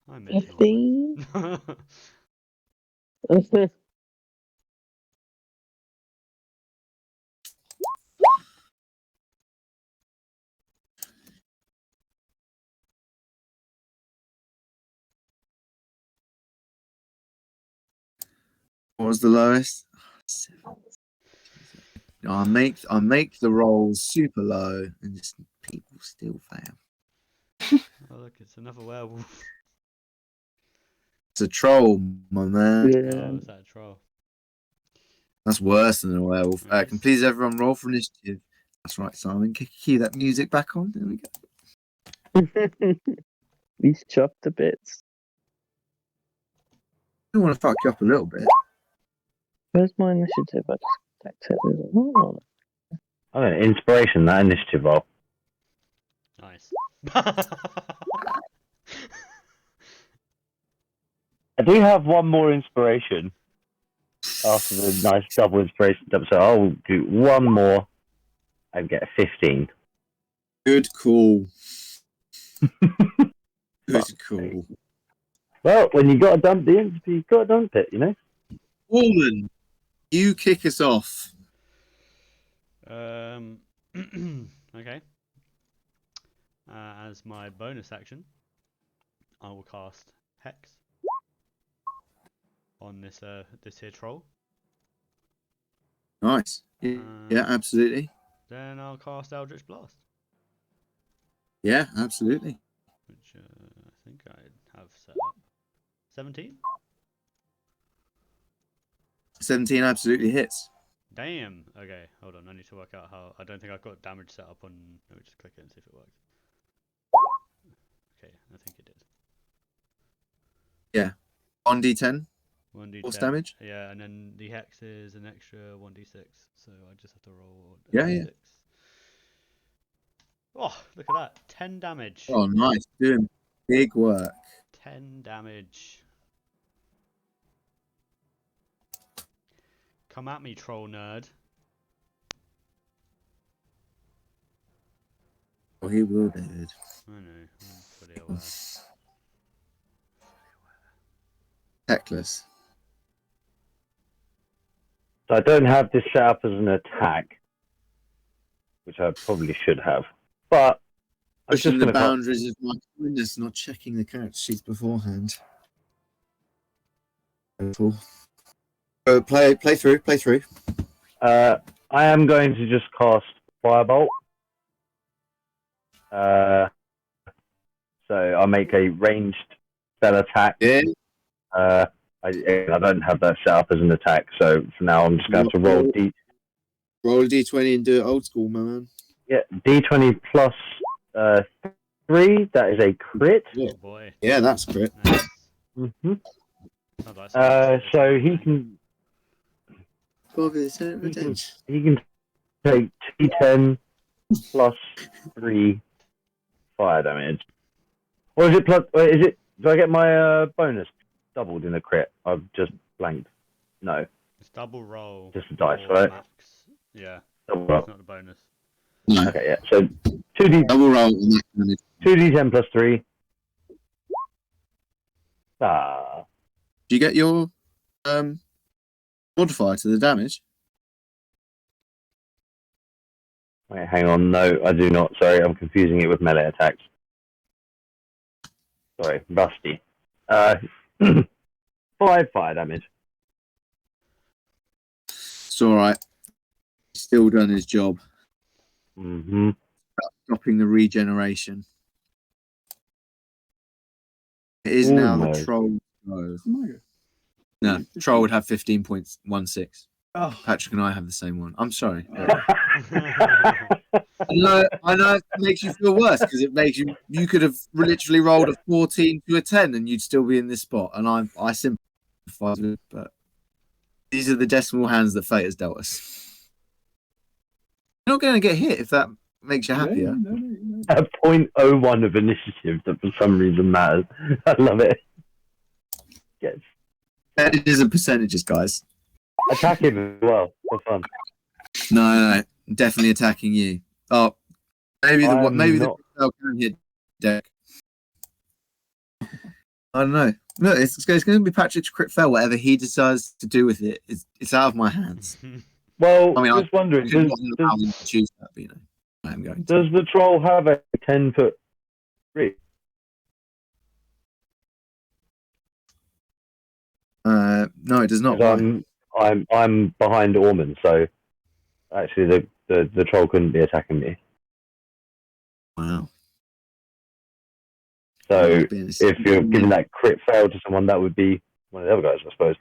Speaker 1: I mentioned
Speaker 5: 15.
Speaker 2: What was the lowest? I make the rolls super low, and just people still fail.
Speaker 1: Oh look, it's another werewolf.
Speaker 2: It's a troll, my man.
Speaker 1: Oh, is that a troll?
Speaker 2: That's worse than a werewolf.
Speaker 1: Nice.
Speaker 2: Can please everyone roll for initiative? That's right, Simon. Cue that music back on. There we go.
Speaker 5: He's chopped to bits.
Speaker 2: I want to fuck you up a little bit.
Speaker 5: Where's my initiative? I just tapped it. Oh.
Speaker 3: I mean, inspiration, that initiative roll.
Speaker 1: Nice.
Speaker 3: I do have one more inspiration after the nice double inspiration. So I'll do one more and get a 15.
Speaker 2: Good call. Good call.
Speaker 3: Well, when you got to dump the insp, you got to dump it, you know?
Speaker 2: Woman, you kick us off.
Speaker 1: Okay. As my bonus action, I will cast Hex on this here troll.
Speaker 2: Nice. Yeah, absolutely.
Speaker 1: Then I'll cast Eldritch Blast,
Speaker 2: Yeah, absolutely.
Speaker 1: which I think I have set up. 17.
Speaker 2: 17 absolutely hits.
Speaker 1: Damn. Okay, hold on. I need to work out how. I don't think I've got damage set up on. Let me just click it and see if it works. Okay, I think it did.
Speaker 2: Yeah. 1d10
Speaker 1: 1d10
Speaker 2: force damage.
Speaker 1: Yeah, and then the hex is an extra 1d6, so I just have to roll. a
Speaker 2: Yeah,
Speaker 1: d6. Oh, look at that! 10 damage.
Speaker 2: Oh, nice. Doing big work.
Speaker 1: 10 damage. Come at me, troll nerd.
Speaker 2: Oh, he will, David.
Speaker 1: I know. I'm fully aware.
Speaker 2: Heckless.
Speaker 3: So I don't have this set up as an attack, which I probably should have. But I'm just
Speaker 2: Pushing the
Speaker 3: going to
Speaker 2: boundaries of my kindness, not checking the character sheets beforehand. Play through.
Speaker 3: I am going to just cast Firebolt. So I make a ranged spell attack.
Speaker 2: Yeah.
Speaker 3: I don't have that set up as an attack, so for now I'm just going to have to
Speaker 2: Roll a d20 and do it old school, my man.
Speaker 3: Yeah, d20 plus 3. That is a crit.
Speaker 2: Yeah,
Speaker 1: Oh boy.
Speaker 2: yeah, that's crit.
Speaker 1: Nice.
Speaker 3: Mm-hmm.
Speaker 1: Sounds like something
Speaker 3: So he can
Speaker 2: Revenge.
Speaker 3: he can take d10 plus 3 fire damage. Or is it plus? Is it? Do I get my bonus doubled in a crit? I've just blanked. No,
Speaker 1: It's double roll.
Speaker 3: just a dice,
Speaker 1: or
Speaker 3: right?
Speaker 1: Max. Yeah,
Speaker 3: Double roll.
Speaker 1: it's not the bonus.
Speaker 2: No,
Speaker 3: Okay, yeah. So 2d
Speaker 2: double roll on that damage.
Speaker 3: 2d10 plus 3. Ah,
Speaker 2: Do you get your modifier to the damage?
Speaker 3: wait, hang on. No, I do not. Sorry, I'm confusing it with melee attacks. Sorry, rusty. 5 fire damage.
Speaker 2: It's all right. He's still done his job,
Speaker 3: Mm-hmm.
Speaker 2: stopping the regeneration. It is now the
Speaker 3: Almost.
Speaker 2: troll. No, troll would have 15.16.
Speaker 7: Oh,
Speaker 2: Patrick and I have the same one. I'm sorry.
Speaker 1: Oh.
Speaker 2: I know it makes you feel worse because it makes you could have literally rolled a 14 to a 10 and you'd still be in this spot. And I sympathize with it, but these are the decimal hands that fate has dealt us. You're not going to get hit if that makes you happier.
Speaker 7: No.
Speaker 3: A 0.01 of initiative that for some reason matters. I love it. Yes.
Speaker 2: It is a percentages, guys.
Speaker 3: Attack him as well for fun.
Speaker 2: No, definitely attacking you. Oh, maybe
Speaker 3: I'm
Speaker 2: the
Speaker 3: not-
Speaker 2: spell can hit deck. I don't know. Look, it's going to be Patrick's crit fail. Whatever he decides to do with it, it's out of my hands.
Speaker 3: Well,
Speaker 2: I mean,
Speaker 3: just wondering,
Speaker 2: I could not allow him to choose that, but I am going to.
Speaker 3: does the troll have a 10-foot reach?
Speaker 2: No, it does not.
Speaker 3: 'Cause I'm behind Ormond, so actually the troll couldn't be attacking me.
Speaker 2: Wow.
Speaker 3: So
Speaker 2: Being a-
Speaker 3: if you're giving that crit fail to someone, that would be one of the other guys, I suppose.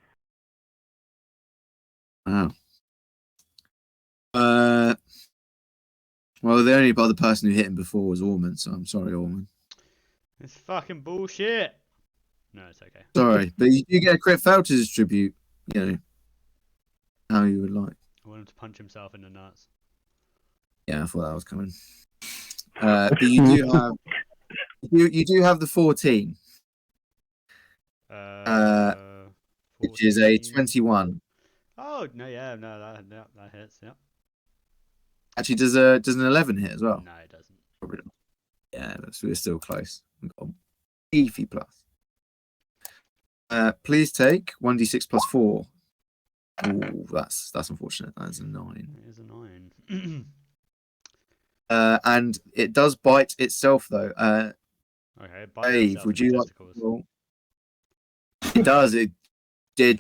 Speaker 2: Wow. Well, the only other person who hit him before was Ormond, so I'm sorry, Ormond.
Speaker 1: It's fucking bullshit. No, it's okay.
Speaker 2: Sorry, but you do get a crit fail to distribute, how you would like.
Speaker 1: I want him to punch himself in the nuts.
Speaker 2: Yeah, I thought that was coming. But you do have you do have the 14, which is a
Speaker 1: 14.
Speaker 2: 21.
Speaker 1: Oh no, yeah, no, that hits. Yeah.
Speaker 2: Actually, does an 11 hit as well?
Speaker 1: No, it doesn't.
Speaker 2: Probably not. Yeah, we're still close. We've got a beefy plus. Please take 1d6 plus 4. Oh, that's unfortunate. That's a 9.
Speaker 1: It is a 9.
Speaker 2: And it does bite itself though.
Speaker 1: Okay, bite
Speaker 2: Dave,
Speaker 1: itself
Speaker 2: would
Speaker 1: in the
Speaker 2: you like?
Speaker 1: testicles.
Speaker 2: Well, it does. It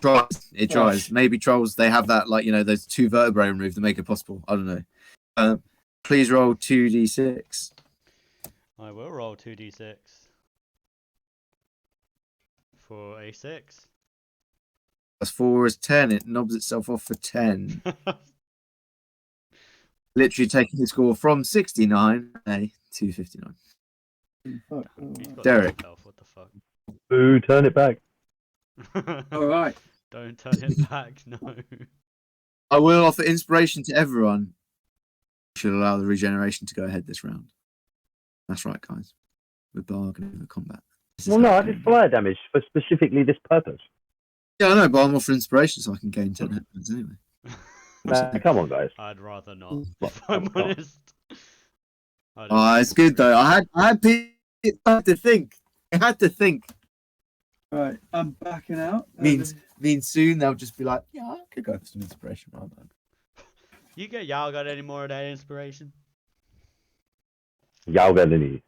Speaker 2: tries. It tries. Maybe trolls they have that those 2 vertebrae removed to make it possible. I don't know. Please roll 2d6.
Speaker 1: I will roll 2d6 for a 6.
Speaker 2: Plus 4 is 10. It knobs itself off for 10. Literally taking the score from 69 to 59.
Speaker 1: He's got
Speaker 2: Derek.
Speaker 1: health, what the fuck?
Speaker 3: Boo, turn it back.
Speaker 7: All right.
Speaker 1: Don't turn it back, no.
Speaker 2: I will offer inspiration to everyone. Should allow the regeneration to go ahead this round. That's right, guys. We're bargaining with combat.
Speaker 3: Well, no, I did fire damage for specifically this purpose.
Speaker 2: Yeah, I know, but I'm offering inspiration so I can gain 10 hit points anyway.
Speaker 3: Come on, guys.
Speaker 1: I'd rather not, if I'm honest.
Speaker 2: Oh, it's good though. I had to think. I had to think.
Speaker 7: All right. I'm backing out.
Speaker 2: Means soon they'll just be like, yeah, I could go for some inspiration. Right, man.
Speaker 1: Y'all got any more of that inspiration?
Speaker 3: Y'all got any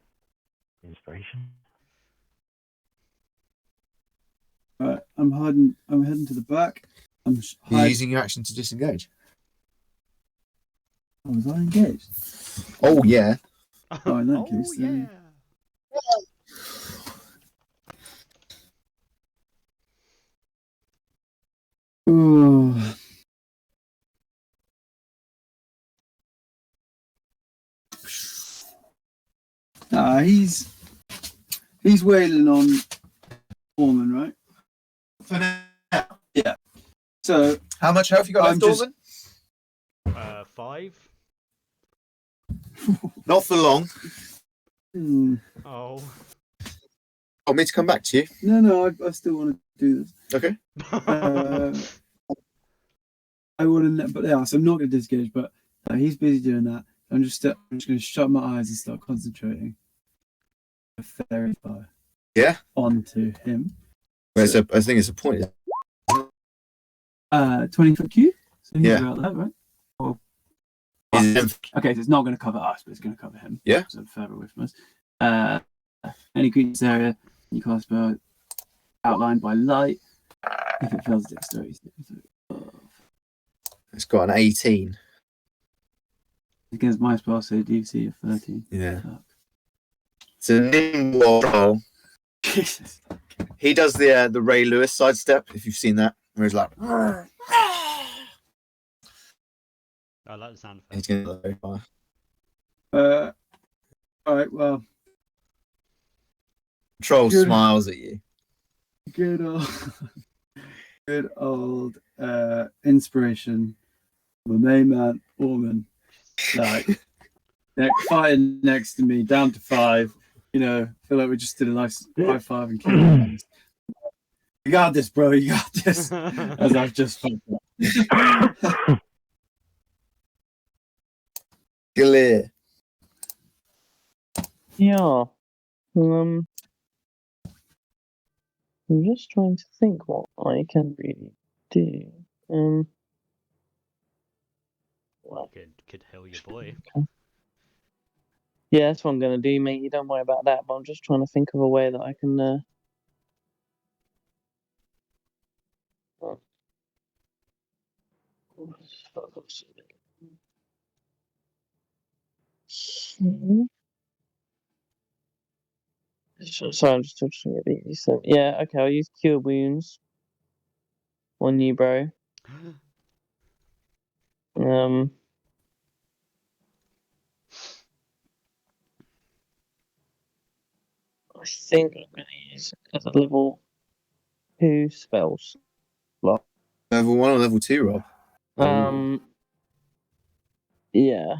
Speaker 3: inspiration?
Speaker 7: All right. I'm heading to the back.
Speaker 2: You're using your action to disengage.
Speaker 7: Oh, was I engaged?
Speaker 2: Oh yeah.
Speaker 7: Oh, in that case,
Speaker 1: yeah.
Speaker 7: then- Ooh. He's wailing on Orman, right?
Speaker 2: For now.
Speaker 7: Yeah. So
Speaker 2: How much health you got
Speaker 7: I'm
Speaker 2: left,
Speaker 7: just-
Speaker 2: Orman?
Speaker 1: 5.
Speaker 2: Not for long.
Speaker 1: Oh.
Speaker 2: Want me to come back to you?
Speaker 7: No, I still want to do this.
Speaker 2: Okay.
Speaker 7: I want to, but yeah, so I'm not going to disengage, but he's busy doing that. I'm just going to shut my eyes and start concentrating. A fairy fire.
Speaker 2: Yeah.
Speaker 7: Onto him.
Speaker 2: I think it's a point.
Speaker 7: 20-foot cube. So he's
Speaker 2: Yeah.
Speaker 7: about that, right? Or,
Speaker 2: Is
Speaker 7: okay, so it's not going to cover us, but it's going to cover him.
Speaker 2: Yeah.
Speaker 7: So further away from us. Any creature's area you cast spell outlined by light. If it fails dexterity.
Speaker 2: It's got an 18.
Speaker 7: Against my spell, so DC of 13.
Speaker 2: Yeah.
Speaker 7: Fuck.
Speaker 2: It's a nimble roll.
Speaker 7: Jesus.
Speaker 2: He does the Ray Lewis sidestep, if you've seen that, where he's like,
Speaker 1: I like the sound effect.
Speaker 2: he's going to very far.
Speaker 7: All right, well,
Speaker 2: Troll
Speaker 7: Good.
Speaker 2: smiles at you.
Speaker 7: good old inspiration. The main man, Orman. Like, fighting next to me, down to 5. You know, feel like we just did a nice high five and kill. You got this, bro. You got this. As I've just fucked up.
Speaker 2: Clear.
Speaker 5: Yeah. I'm just trying to think what I can really do. Well,
Speaker 1: Could heal your boy.
Speaker 5: yeah, that's what I'm gonna do, mate. You don't worry about that. But I'm just trying to think of a way that I can. Sorry, I'm just trying to get these. So, yeah, okay. I'll use cure wounds on you, bro. I think I'm gonna use it as a level 2 spells.
Speaker 2: Level 1 or level 2, Rob?
Speaker 5: Yeah,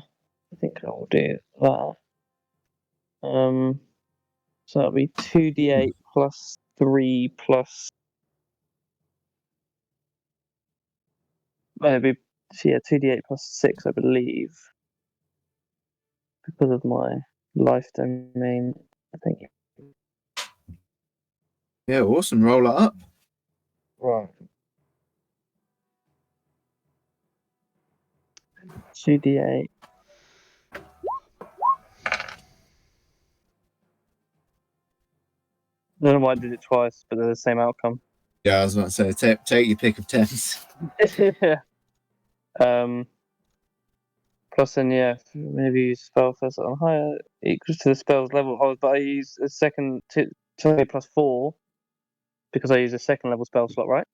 Speaker 5: I think I'll do that. So that'll be 2d8 plus 3 plus. It'll be 2d8 plus 6, I believe, because of my life domain. I think.
Speaker 2: Yeah, awesome. Roll it up.
Speaker 5: Right. 2d8. I don't know why I did it twice, but they're the same outcome.
Speaker 2: Yeah, I was about to say, take your pick of 10s.
Speaker 5: Yeah. Plus, then, yeah, maybe use spell first on higher equals to the spell's level. Oh, but I use a second 2 plus 4 because I use a second level spell slot, right?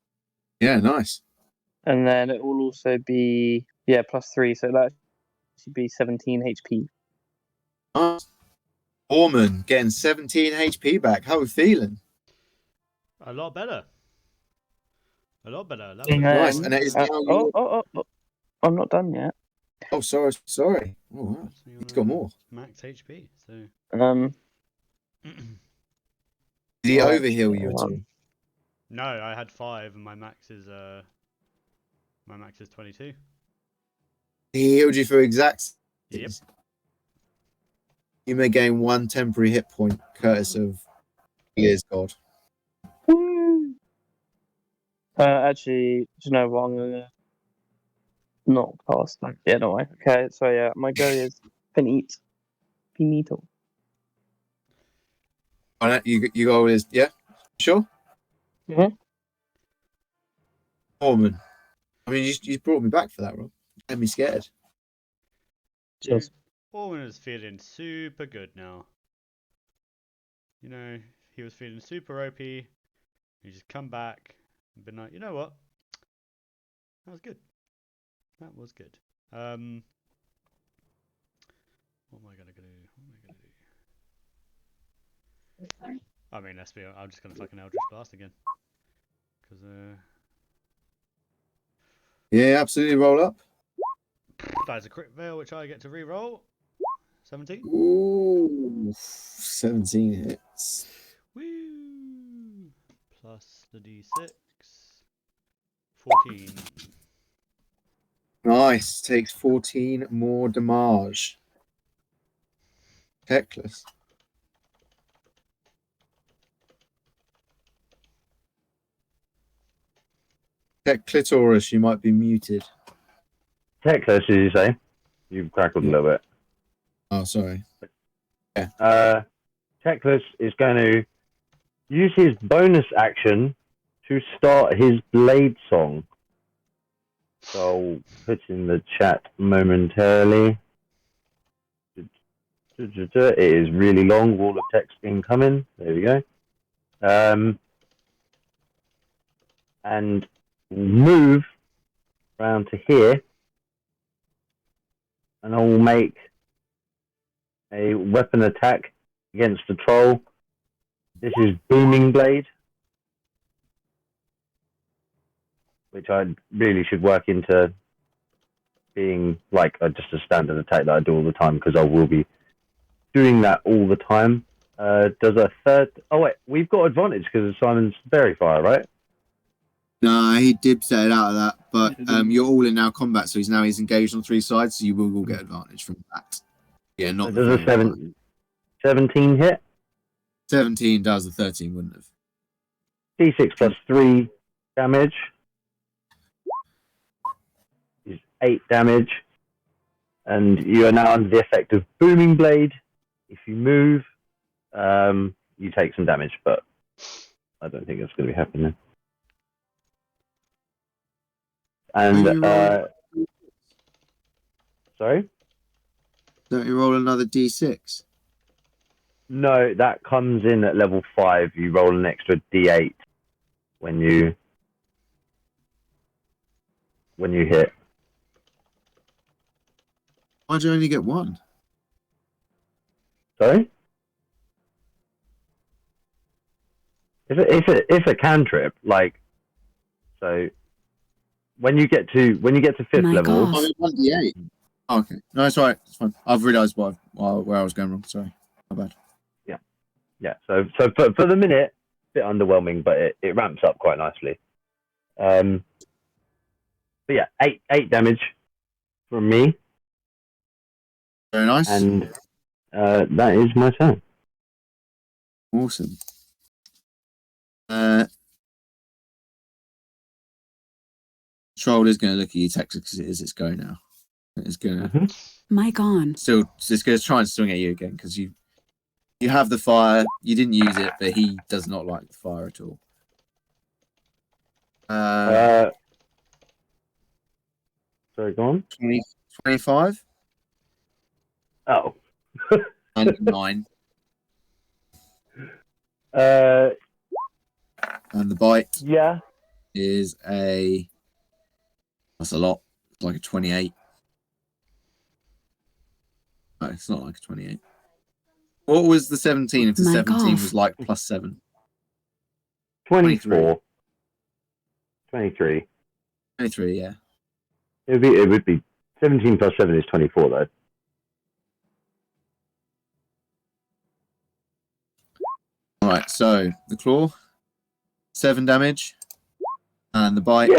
Speaker 2: Yeah, nice.
Speaker 5: And then it will also be plus 3, so that should be 17 HP.
Speaker 2: Nice. Omen getting 17 HP back. How are we feeling?
Speaker 1: A lot better. A lot better.
Speaker 2: Nice. And it is now your...
Speaker 5: I'm not done yet.
Speaker 2: Oh, sorry. Oh, wow.
Speaker 1: So
Speaker 2: He's got more.
Speaker 1: Max HP. So.
Speaker 2: Did he overheal you at all?
Speaker 1: No, I had 5, and my max is 22.
Speaker 2: He healed you for exact.
Speaker 1: Yep.
Speaker 2: You may gain 1 temporary hit point, courtesy of Lear's God.
Speaker 5: Actually, do you know what? I'm gonna not pass that. Yeah, no way. Okay, so yeah, my go is finito.
Speaker 2: You go is sure. Omen. I mean, you brought me back for that, Rob. Had me scared.
Speaker 5: Cheers.
Speaker 1: Owen is feeling super good now. You know, he was feeling super OP. He just come back and been like, you know what? That was good. That was good. What am I gonna do? I mean, let's be honest, I'm just gonna fucking Eldritch Blast again. Because
Speaker 2: Yeah, absolutely. Roll up.
Speaker 1: that is a crit fail, which I get to re-roll. 17.
Speaker 2: Ooh, 17 hits.
Speaker 1: Woo! Plus the d6. 14.
Speaker 2: Nice. Takes 14 more damage. Heckless. Clitoris, you might be muted.
Speaker 3: Techless, did you say? You've crackled a little bit.
Speaker 2: Oh, sorry.
Speaker 3: Yeah. Techless is going to use his bonus action to start his blade song. So I'll put in the chat momentarily. It is really long. Wall of text incoming. There we go. And move around to here. And I will make a weapon attack against the troll. This is Booming Blade, which I really should work into being like just a standard attack that I do all the time because I will be doing that all the time. Does a third? Oh wait, we've got advantage because of Simon's berry fire, right?
Speaker 2: No, he did set it out of that, but you're all in now combat, so he's engaged on 3 sides, so you will get advantage from that. Yeah, not
Speaker 3: So
Speaker 2: the
Speaker 3: does a 17 hit?
Speaker 2: 17 does, the 13 wouldn't have.
Speaker 3: D6 plus 3 damage is 8 damage, and you are now under the effect of booming blade. If you move, you take some damage, but I don't think it's going to be happening. And sorry,
Speaker 2: don't you roll another D6?
Speaker 3: No, that comes in at level 5. You roll an extra D8 when you hit.
Speaker 2: Why'd you only get 1?
Speaker 3: Sorry? It's a cantrip, like, so when you get to 5th
Speaker 9: My
Speaker 3: level.
Speaker 9: God.
Speaker 2: 1d8. Oh, okay. No, it's alright. It's fine. I've realised where I was going wrong. Sorry. My bad.
Speaker 3: Yeah, so for the minute, a bit underwhelming, but it ramps up quite nicely. But yeah, 8 damage from me,
Speaker 2: Very nice.
Speaker 3: and that is my turn.
Speaker 2: Awesome. Troll is going to look at you, Texas, because it is its go now. It's going to
Speaker 9: Mic on.
Speaker 2: still. It's going to try and swing at you again because you have the fire. You didn't use it, but he does not like the fire at all.
Speaker 3: Sorry, go on.
Speaker 2: 25
Speaker 3: Oh.
Speaker 2: and 9. And the bite
Speaker 3: Yeah.
Speaker 2: is that's a lot. It's like a 28. No, it's not like a 28. What was the 17 if the
Speaker 9: Mic
Speaker 2: 17
Speaker 9: off.
Speaker 2: was like plus 7?
Speaker 3: 24. 23.
Speaker 2: 23, yeah.
Speaker 3: It would be 17 plus 7 is 24 though.
Speaker 2: Alright, so the claw, 7 damage. And the bite,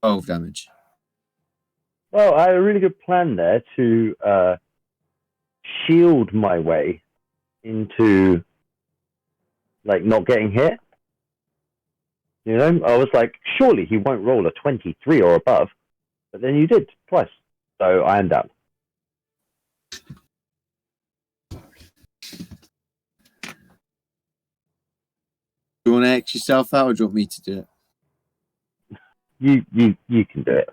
Speaker 2: 12 damage.
Speaker 3: Well, I had a really good plan there to shield my way into like not getting hit. You know, I was like, surely he won't roll a 23 or above, but then you did twice, so I am down.
Speaker 2: Do you want to X yourself out or do you want me to do it?
Speaker 3: You can do it.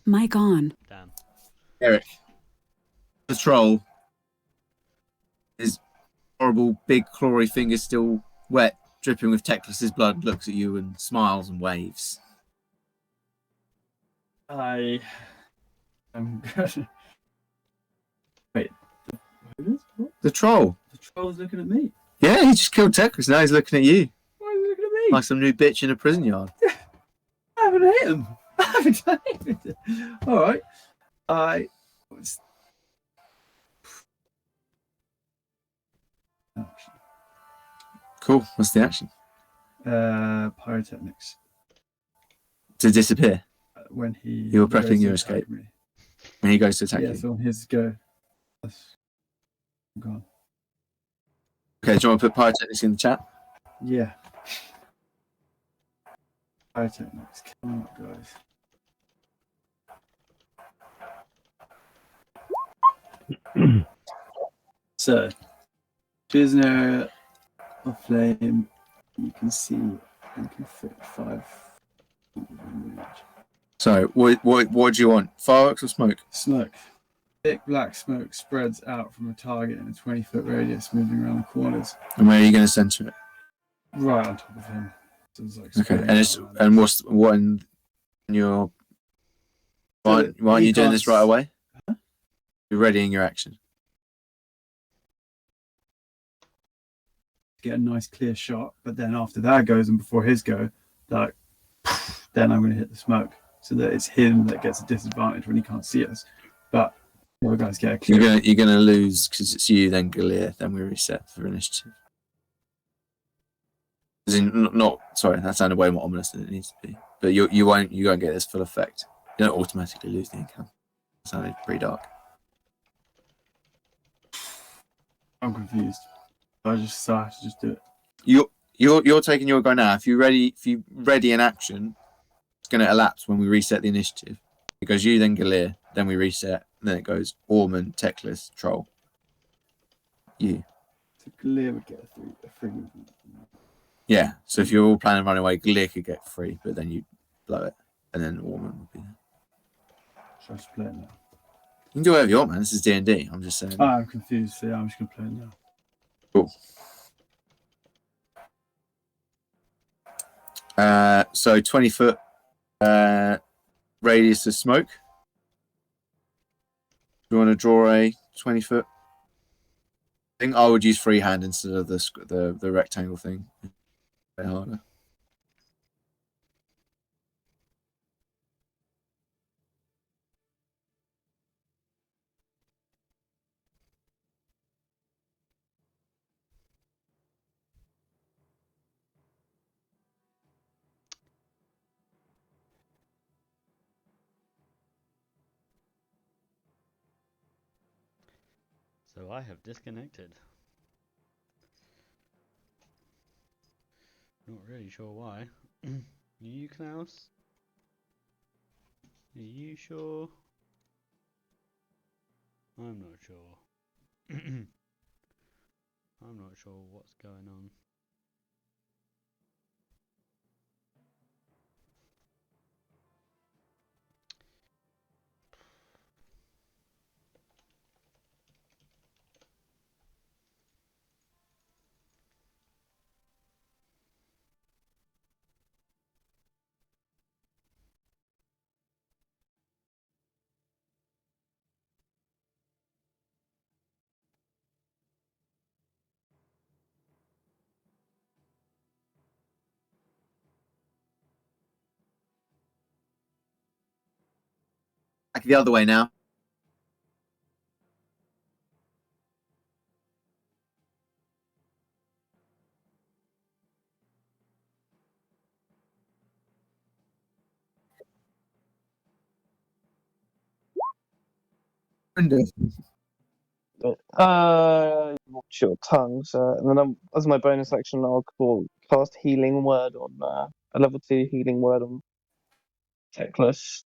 Speaker 9: Mic on.
Speaker 1: Damn.
Speaker 2: Eric. The troll. His horrible big clawy fingers still wet, dripping with Teclis's blood, looks at you and smiles and waves.
Speaker 7: I am good. Wait, who is? What?
Speaker 2: The troll.
Speaker 7: The troll's looking at me.
Speaker 2: Yeah, he just killed Teclis. Now he's looking at you.
Speaker 7: Why is he looking at me?
Speaker 2: Like some new bitch in a prison yard.
Speaker 7: I haven't hit him. I haven't done anything. All right. Action.
Speaker 2: Cool. What's the action?
Speaker 7: Pyrotechnics.
Speaker 2: To disappear.
Speaker 7: When he
Speaker 2: You were prepping
Speaker 7: goes
Speaker 2: your
Speaker 7: to
Speaker 2: escape.
Speaker 7: attack me.
Speaker 2: When he goes to attack
Speaker 7: Yeah,
Speaker 2: you.
Speaker 7: so on his go. That's gone.
Speaker 2: Okay, do you want to put pyrotechnics in the chat?
Speaker 7: Yeah. Pyrotechnics. Come on, guys. So, choose an area of flame. You can see and can fit 5.
Speaker 2: Sorry, what do you want? Fireworks or smoke?
Speaker 7: Smoke. Thick black smoke spreads out from a target in a 20-foot radius, moving around the corners.
Speaker 2: And where are you going to center it?
Speaker 7: Right on top of him. So it's like
Speaker 2: Okay,
Speaker 7: spreading
Speaker 2: and it's
Speaker 7: out around.
Speaker 2: and what in your why aren't
Speaker 7: he
Speaker 2: you doing this
Speaker 7: can't
Speaker 2: right away?
Speaker 7: Huh?
Speaker 2: You're readying your action.
Speaker 7: Get a nice clear shot, but then after that goes and before his go, that then I'm going to hit the smoke so that it's him that gets a disadvantage when he can't see us. But the other guys get a clear.
Speaker 10: You're gonna lose because it's you, then Galia, then we reset for initiative. As in, not sorry, that sounded way more ominous than it needs to be. But you won't get this full effect. You don't automatically lose the encounter. That sounded pretty dark.
Speaker 7: I'm confused. I have to just do it.
Speaker 10: You're taking your go now. If you ready an action, it's going to elapse when we reset the initiative. It goes you, then Galia, then we reset, and then it goes Ormond, Techless, Troll. You.
Speaker 7: So Galia would get a free movement.
Speaker 10: Yeah. So if you're all planning on running away, Galia could get free, but then you blow it, and then Ormond would be there.
Speaker 7: Should I just play it now?
Speaker 10: You can do whatever you want, man. This is D&D. I'm just saying.
Speaker 7: Oh, I'm confused. So yeah, I'm just going to play it now.
Speaker 10: Cool. So 20-foot radius of smoke. Do you want to draw a 20-foot thing? I would use freehand instead of the rectangle thing. A bit harder.
Speaker 1: So I have disconnected. Not really sure why. You, Klaus? Are you sure? I'm not sure. I'm not sure what's going on.
Speaker 10: Back the other way now.
Speaker 5: Watch your tongues. And then as my bonus action, I'll cast healing word on a level 2 healing word on Techless.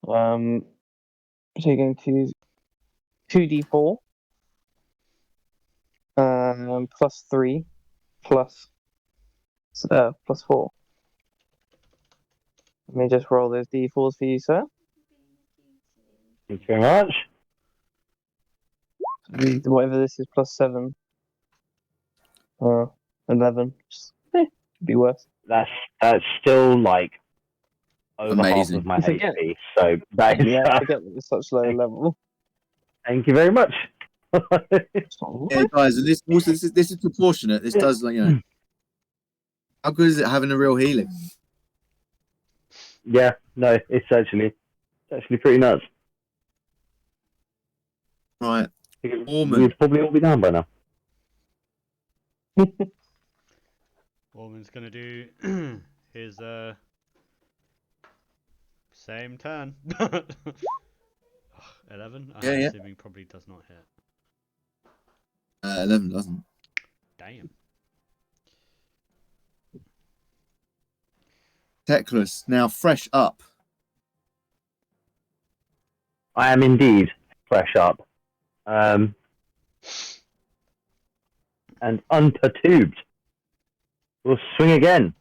Speaker 5: Taking 2d4, plus 3, plus 4. Let me just roll those d4s for you, sir.
Speaker 3: Thank you very much.
Speaker 5: Whatever this is, plus 7. 11. Could be worse.
Speaker 3: That's still like over
Speaker 10: Amazing.
Speaker 3: half of my
Speaker 5: It's again.
Speaker 3: HP. So that is.
Speaker 5: Yeah, I forget that it's such low level.
Speaker 3: Thank you very much.
Speaker 10: Yeah, guys, and this is proportionate. This does, like, you know. How good is it having a real healing?
Speaker 3: Yeah, no, it's actually pretty nuts.
Speaker 10: Right. Ormond.
Speaker 3: We'd probably all be down by now.
Speaker 1: Ormond's gonna do his same turn. 11? I'm
Speaker 10: Yeah.
Speaker 1: assuming probably does not hit.
Speaker 10: 11 doesn't.
Speaker 1: Damn.
Speaker 10: Techless, now fresh up.
Speaker 3: I am indeed fresh up. And unperturbed. We'll swing again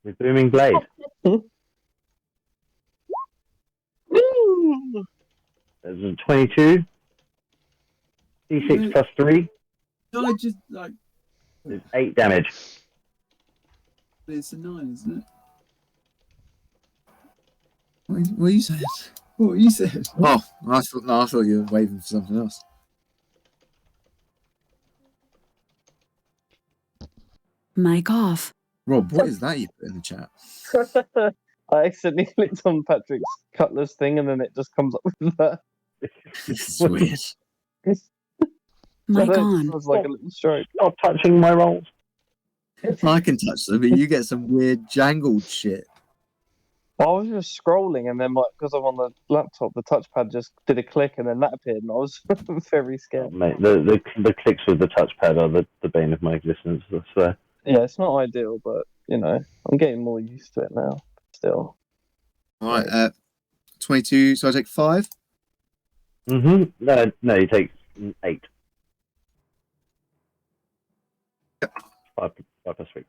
Speaker 3: with booming blade. There's a 22. D6 plus 3
Speaker 7: I just like
Speaker 3: is 8 damage.
Speaker 7: it's a 9, isn't it?
Speaker 10: What are you saying?
Speaker 7: What you said?
Speaker 10: Oh, I thought you were waving for something else.
Speaker 9: Mic off.
Speaker 10: Rob, what is that you put in the chat?
Speaker 5: I accidentally clicked on Patrick's Cutler's thing, and then it just comes up with that.
Speaker 10: It's weird.
Speaker 9: Mic
Speaker 5: It
Speaker 9: on.
Speaker 5: was like a little stroke.
Speaker 3: Stop touching my rolls.
Speaker 10: I can touch them, but you get some weird jangled shit.
Speaker 5: I was just scrolling, and then because I'm on the laptop, the touchpad just did a click, and then that appeared, and I was very
Speaker 3: Oh,
Speaker 5: scared.
Speaker 3: mate, the clicks with the touchpad are the bane of my existence. I swear.
Speaker 5: Yeah, it's not ideal, but I'm getting more used to it now. Still,
Speaker 10: All right, 22. So I take 5.
Speaker 3: No, you take 8. 5 plus 3.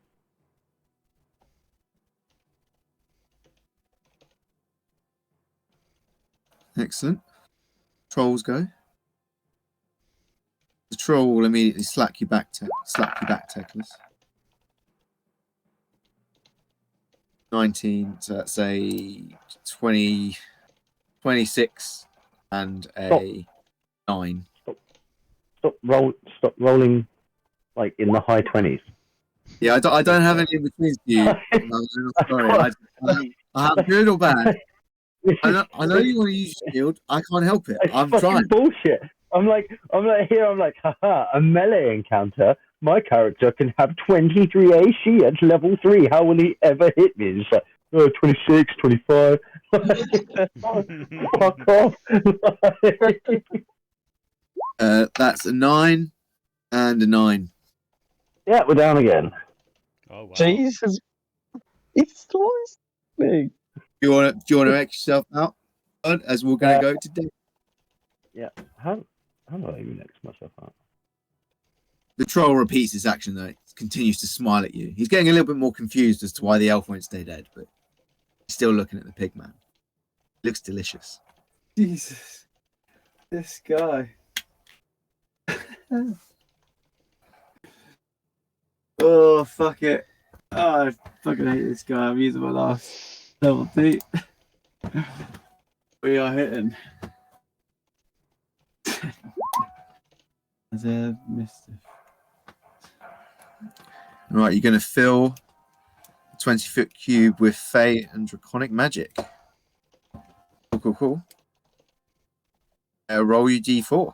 Speaker 10: Excellent. Trolls go. The troll will immediately slap you back, Teclis. 19, so that's a 20, 26, and a 9.
Speaker 3: Stop rolling like in the high 20s.
Speaker 10: Yeah, I don't have any in between you. I'm sorry. I have good or bad. I know you want to use your shield. I can't help it.
Speaker 3: It's
Speaker 10: I'm
Speaker 3: fucking
Speaker 10: trying.
Speaker 3: bullshit. I'm like, haha, a melee encounter. My character can have 23 AC at level 3. How will he ever hit me? It's like, 26, 25. Fuck off.
Speaker 10: That's a 9 and a 9.
Speaker 3: Yeah, we're down again.
Speaker 1: Oh wow.
Speaker 5: Jesus, it's twice big.
Speaker 10: Do you want to X yourself out? As we're going to go today.
Speaker 3: Yeah. How do I even X myself out?
Speaker 10: The troll repeats his action though. He continues to smile at you. He's getting a little bit more confused as to why the elf won't stay dead, but he's still looking at the pigman. Looks delicious.
Speaker 7: Jesus. This guy. Oh, fuck it. Oh, I fucking hate this guy. I'm using my last level 2. We are hitting. As a mister.
Speaker 10: Right, you're going to fill a 20-foot cube with Fey and Draconic magic. Cool. Roll your D4.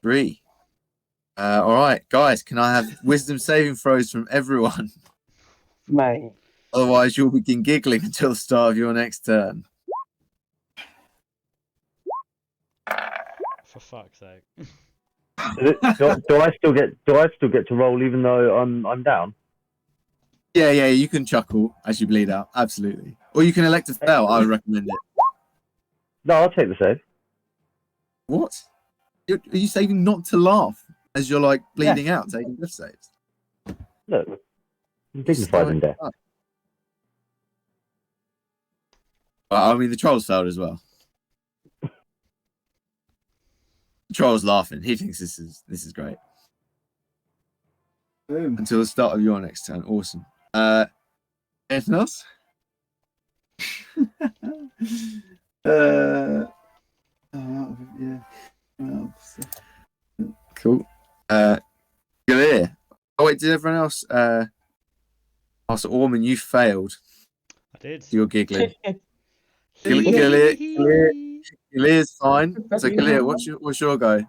Speaker 10: Three. All right, guys, can I have wisdom saving throws from everyone?
Speaker 5: Mate.
Speaker 10: Otherwise, you'll begin giggling until the start of your next turn.
Speaker 1: For fuck's sake.
Speaker 3: Do I still get to roll even though I'm down?
Speaker 10: Yeah, you can chuckle as you bleed out. Absolutely. Or you can elect to fail. I would recommend it.
Speaker 3: No, I'll take the save.
Speaker 10: What? Are you saving not to laugh as you're like bleeding out, taking death saves?
Speaker 3: Look, I'm dignified in death.
Speaker 10: Well, I mean, the trolls failed as well. The troll's laughing. He thinks this is great.
Speaker 7: Boom.
Speaker 10: Until the start of your next turn. Awesome. Anything else?
Speaker 7: Yeah.
Speaker 10: Cool. Galia. Oh wait, did everyone else? So Orman, you failed.
Speaker 1: I did.
Speaker 10: You're giggling. Galia's fine. So Galia, what's your go?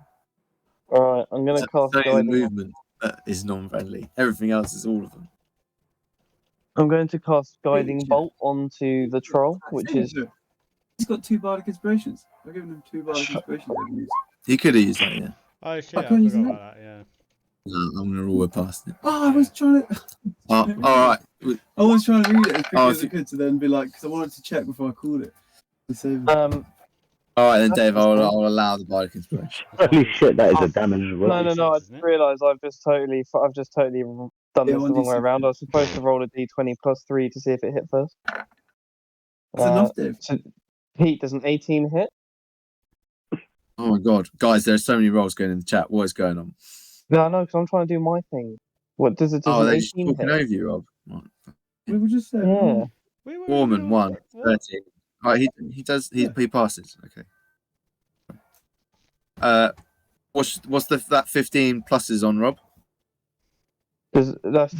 Speaker 5: Alright, I'm gonna cast
Speaker 10: Only the
Speaker 5: guiding.
Speaker 10: movement that is non-friendly. Everything else is all of them.
Speaker 5: I'm going to cast guiding bolt onto the troll, which is
Speaker 7: He's got 2 bardic inspirations. I've given him 2 bardic inspirations. I can use.
Speaker 10: He could have used that, yeah.
Speaker 1: Oh shit,
Speaker 7: I
Speaker 1: I
Speaker 7: can't use
Speaker 1: forgot
Speaker 7: that.
Speaker 1: about that, yeah.
Speaker 10: No, I'm gonna roll past it.
Speaker 7: Oh, I was trying to.
Speaker 10: All right.
Speaker 7: I was trying to read it as quickly as
Speaker 10: so-
Speaker 7: I could to then be like, because I wanted to check before I called it. To save
Speaker 5: um
Speaker 10: All right, then, Dave. I'll allow the bardic inspiration.
Speaker 3: Holy shit, that is a damage roll.
Speaker 5: no, I
Speaker 1: isn't it?
Speaker 5: realised I've just totally done this the wrong way
Speaker 7: 1d6.
Speaker 5: around. I was supposed to roll a d20 plus 3 to see if it hit first.
Speaker 7: That's enough, Dave.
Speaker 5: So Heat does an 18 hit.
Speaker 10: Oh my god, guys! There are so many rolls going in the chat. What is going on?
Speaker 5: No, no, because I'm trying to do my thing. What does it? Does
Speaker 10: Oh,
Speaker 5: an
Speaker 10: they're just
Speaker 5: 18
Speaker 10: talking
Speaker 5: hit?
Speaker 10: over you, Rob. Right.
Speaker 7: We were just saying.
Speaker 5: Yeah.
Speaker 10: Orman 1,
Speaker 1: What?
Speaker 10: 13. All right, he passes. Okay. What's that 15 pluses on, Rob?
Speaker 5: Because that's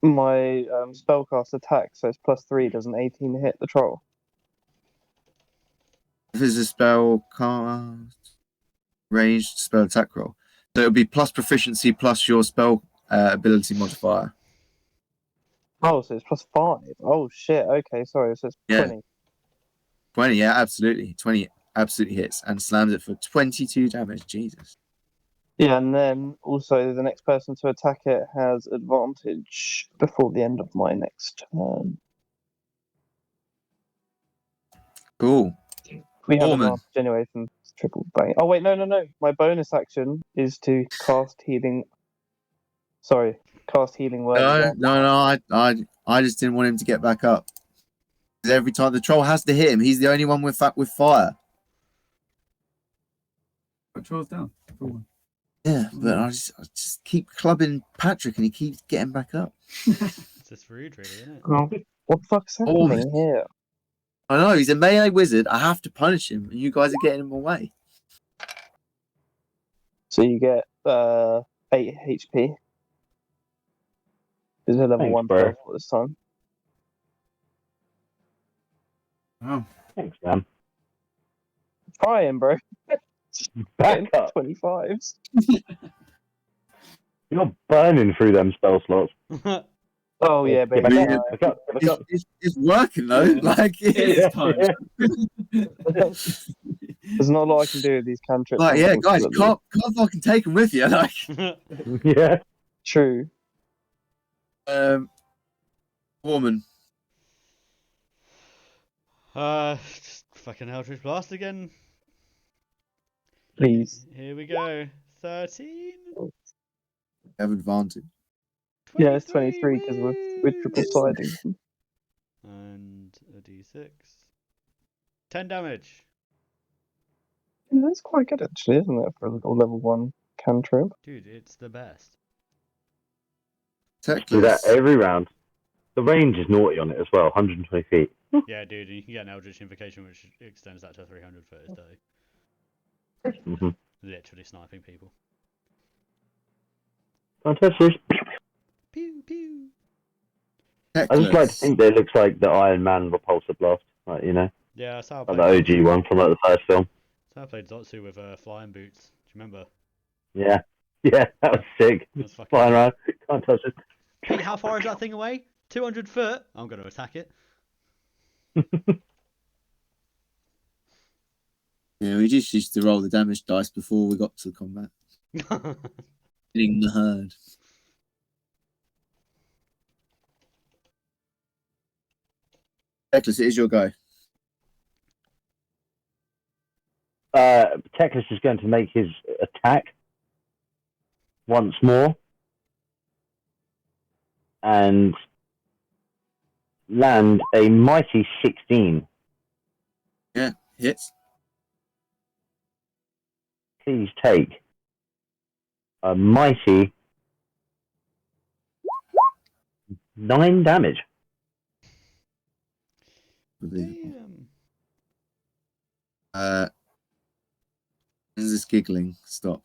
Speaker 5: my spellcast attack, so it's +3. Does an 18 hit the troll?
Speaker 10: If it's a spell cast, ranged spell attack roll. So it'll be plus proficiency plus your spell ability modifier.
Speaker 5: Oh, so it's +5. Oh shit. Okay, sorry. So it's
Speaker 10: Yeah.
Speaker 5: 20.
Speaker 10: 20, yeah, absolutely. 20 absolutely hits and slams it for 22 damage. Jesus.
Speaker 5: Yeah, and then also the next person to attack it has advantage before the end of my next turn.
Speaker 10: Cool.
Speaker 5: We have
Speaker 10: Omen.
Speaker 5: advantage anyway from triple bang. Oh wait, no. My bonus action is to cast healing. Sorry, cast healing word.
Speaker 10: No. I just didn't want him to get back up. 'Cause every time the troll has to hit him, he's the only one with fire.
Speaker 7: Put trolls down. For one.
Speaker 10: Yeah, but I just keep clubbing Patrick and he keeps getting back up.
Speaker 1: It's just rude, really, isn't it?
Speaker 5: Oh, what the fuck's happening here?
Speaker 10: I know, he's a melee wizard. I have to punish him, and you guys are getting him away.
Speaker 5: So you get 8 HP. Is a level
Speaker 3: Thanks,
Speaker 5: 1
Speaker 3: bro.
Speaker 5: spell for this time.
Speaker 7: Wow.
Speaker 3: Thanks, man.
Speaker 5: Trying, bro.
Speaker 3: Back up.
Speaker 5: 25s.
Speaker 3: You're burning through them spell slots.
Speaker 5: Oh yeah, baby.
Speaker 3: Back
Speaker 10: Yeah.
Speaker 3: up, back up, back up.
Speaker 10: It's working though.
Speaker 7: Yeah.
Speaker 10: Like
Speaker 7: It is time.
Speaker 5: There's not a lot I can do with these cantrips.
Speaker 10: Like, yeah, guys,
Speaker 5: unfortunately.
Speaker 10: can't fucking take them with you. Like,
Speaker 3: Yeah.
Speaker 5: True.
Speaker 10: woman.
Speaker 1: Just fucking Eldritch Blast again.
Speaker 5: Please.
Speaker 1: Here we go. 13.
Speaker 10: Have advantage.
Speaker 5: Yeah, it's 23 because we're triple siding.
Speaker 1: And a d6. 10 damage.
Speaker 5: Yeah, that's quite good actually, isn't it, for a little level 1 cantrip?
Speaker 1: Dude, it's the best.
Speaker 3: Do that
Speaker 10: Techless.
Speaker 3: every round. The range is naughty on it as well, 120 feet.
Speaker 1: Yeah, dude, you can get an Eldritch Invocation which extends that to 300 foot a day.
Speaker 3: Mm-hmm.
Speaker 1: Literally sniping people.
Speaker 3: Fantastic.
Speaker 1: Pew, pew.
Speaker 3: I just like to think that it looks like the Iron Man repulsor blast, like, you know,
Speaker 1: Yeah, that's how I
Speaker 3: like
Speaker 1: played.
Speaker 3: the OG one from like the first film.
Speaker 1: That's how I played Zotsu with flying boots. Do you remember?
Speaker 3: Yeah, that was sick.
Speaker 1: That's fucking
Speaker 3: Flying around, can't touch it.
Speaker 1: Pete, how far is that thing away? 200 foot. I'm going to attack it.
Speaker 10: Yeah, we just used to roll the damage dice before we got to the combat. Hitting the herd. Techless, it is your go.
Speaker 3: Techless is going to make his attack once more and land a mighty 16.
Speaker 10: Yeah, hits.
Speaker 3: Please take a mighty 9 damage.
Speaker 10: Unbelievable. Is this giggling? Stop.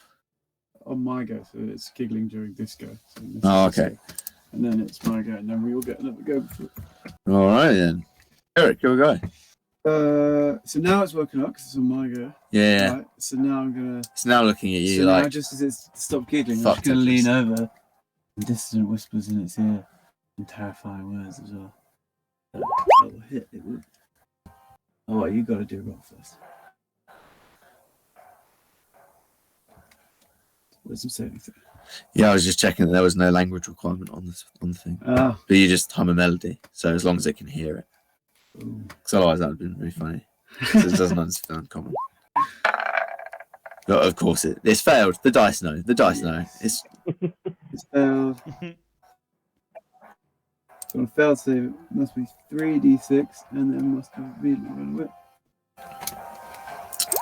Speaker 7: On my go, so it's giggling during this go. So this
Speaker 10: Oh,
Speaker 7: is
Speaker 10: okay.
Speaker 7: it. And then it's my go, and then we all get another go before.
Speaker 10: All right then. Eric, your go.
Speaker 7: So now it's woken up because it's on my go.
Speaker 10: Yeah.
Speaker 7: Right, so now I'm gonna.
Speaker 10: It's now looking at you
Speaker 7: So now,
Speaker 10: like.
Speaker 7: just as it's stopped giggling, I'm
Speaker 10: Fuck
Speaker 7: just gonna
Speaker 10: Tetris.
Speaker 7: lean over. And distant whispers in its ear, and terrifying words as well. That will hit. It will. Oh, well, you got to do a roll first. Wisdom saving throw.
Speaker 10: Yeah, I was just checking that there was no language requirement on the thing.
Speaker 7: Ah.
Speaker 10: But you just hum a melody, so as long as it can hear it.
Speaker 7: Ooh.
Speaker 10: Because otherwise that would have been really funny. 'Cause it doesn't understand common. But of course it's failed. The dice know. The dice know. It's
Speaker 7: It's failed. So on a failed save, it must be 3d6, and then must have immediately run away.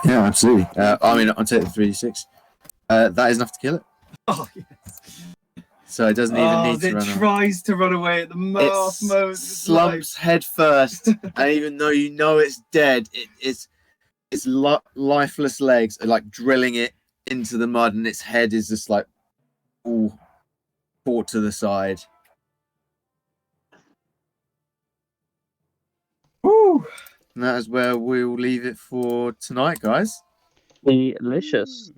Speaker 10: yeah, absolutely. I mean, I'll take the 3d6. That is enough to kill it.
Speaker 7: Oh, yes.
Speaker 10: So it doesn't even need to
Speaker 7: it
Speaker 10: run away.
Speaker 7: tries to run away at the last moment. of its
Speaker 10: Slumps head first, and even though you know it's dead, its lifeless legs are like drilling it into the mud, and its head is just like all caught to the side. Woo! And that is where we'll leave it for tonight, guys.
Speaker 5: Delicious.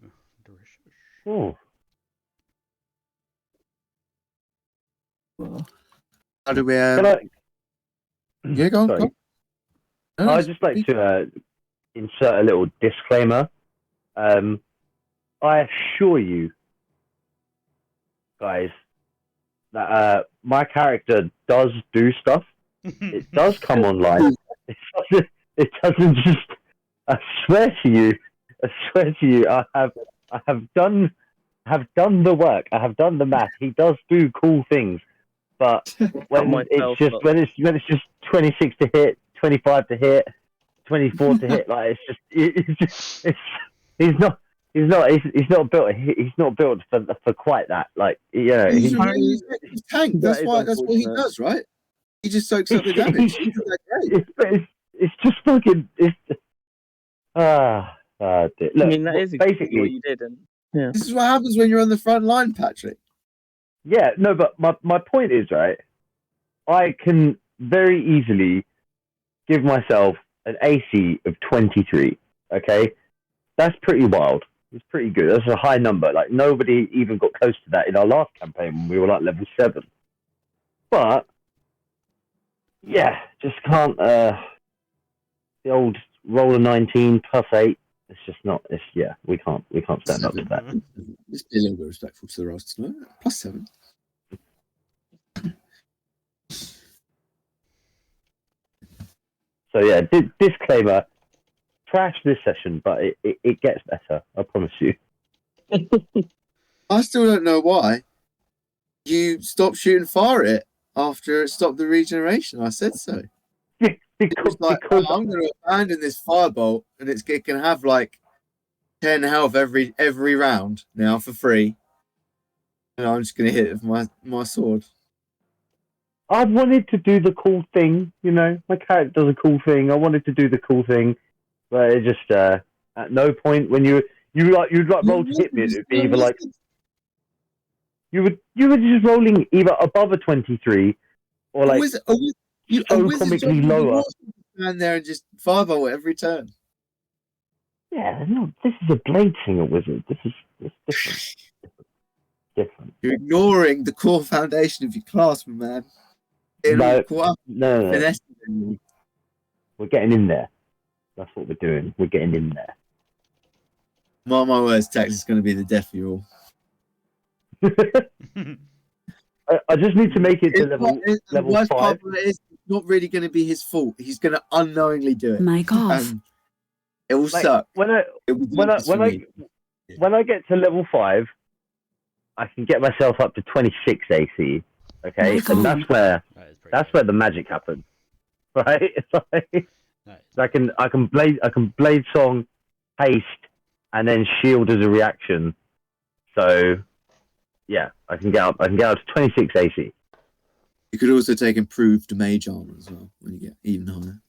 Speaker 1: Delicious.
Speaker 3: Oh,
Speaker 10: How do we?
Speaker 3: can I?
Speaker 10: Yeah, go on.
Speaker 3: Sorry.
Speaker 10: Go on. No,
Speaker 3: I'd just like to insert a little disclaimer. I assure you, guys, that my character does do stuff. It does come online. It doesn't just. I swear to you, I have done the work. I have done the math. He does do cool things, but when it's just 26 to hit, 25 to hit, 24 to hit, like he's not built for quite that. Like, you know,
Speaker 10: he's tank. That's what he does, right? He just soaks up the damage.
Speaker 3: It's just fucking. Look,
Speaker 5: I mean, that is
Speaker 3: basically
Speaker 5: what you did. And, yeah.
Speaker 10: This is what happens when you're on the front line, Patrick.
Speaker 3: Yeah, no, but my point is, right, I can very easily give myself an AC of 23, okay? That's pretty wild. It's pretty good. That's a high number. Like, nobody even got close to that in our last campaign when we were like level 7. But, yeah, just can't, the old roll of 19 plus 8, it's just not, we can't stand up to that.
Speaker 10: Let's be a little bit respectful to the rolls tonight. Plus 7.
Speaker 3: So yeah, disclaimer, trash this session, but it gets better, I promise you.
Speaker 10: I still don't know why you stopped shooting fire at it after it stopped the regeneration. I said so.
Speaker 3: Because
Speaker 10: I'm going to abandon this firebolt, and it can have like 10 health every round now for free. And I'm just going to hit it with my sword.
Speaker 3: I wanted to do the cool thing, you know. My character does a cool thing. I wanted to do the cool thing, but it just at no point when you'd roll to hit me, it'd be either like you were just rolling either above a 23 or like comically lower.
Speaker 10: Stand there and just firebolt every turn.
Speaker 3: Yeah, no, this is a blade singer wizard. This is different.
Speaker 10: You're ignoring the core foundation of your class, my man.
Speaker 3: No.
Speaker 10: We're
Speaker 3: getting in there. That's what we're doing. We're getting in there.
Speaker 10: Mark my words, Tex is going to be the death of you all.
Speaker 3: I just need to make it to level 5.
Speaker 10: Part of it is it's not really going to be his fault. He's going to unknowingly do it.
Speaker 9: Mic off.
Speaker 10: It will suck.
Speaker 3: When I get to level 5, I can get myself up to 26 AC. Okay, and that's where the magic happens, right? It's like I can blade song, haste, and then shield as a reaction. So yeah, I can get up to 26 AC.
Speaker 10: You could also take improved mage armor as well when you get even higher,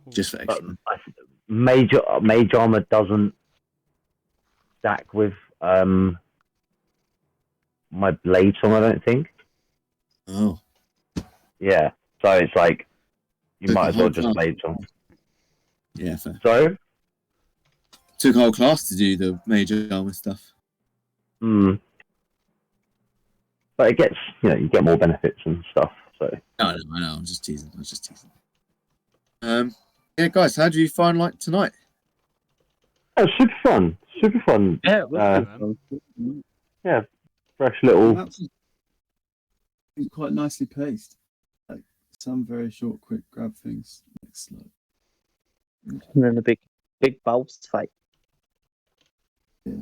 Speaker 10: just for extra.
Speaker 3: Mage armor doesn't stack with my blade song, I don't think.
Speaker 10: Oh.
Speaker 3: Yeah. So it's like you might as well just blade song.
Speaker 10: Yeah, fair.
Speaker 3: So
Speaker 10: took a whole class to do the major armor stuff.
Speaker 3: But it gets, you get more benefits and stuff. So
Speaker 10: I know. I'm just teasing. Yeah, guys, how do you find like tonight?
Speaker 3: Oh, super fun.
Speaker 5: Yeah, it was fun.
Speaker 3: Yeah, fresh little.
Speaker 7: It's quite nicely paced. Like some very short, quick grab things. Next slide.
Speaker 5: And then the big boss fight.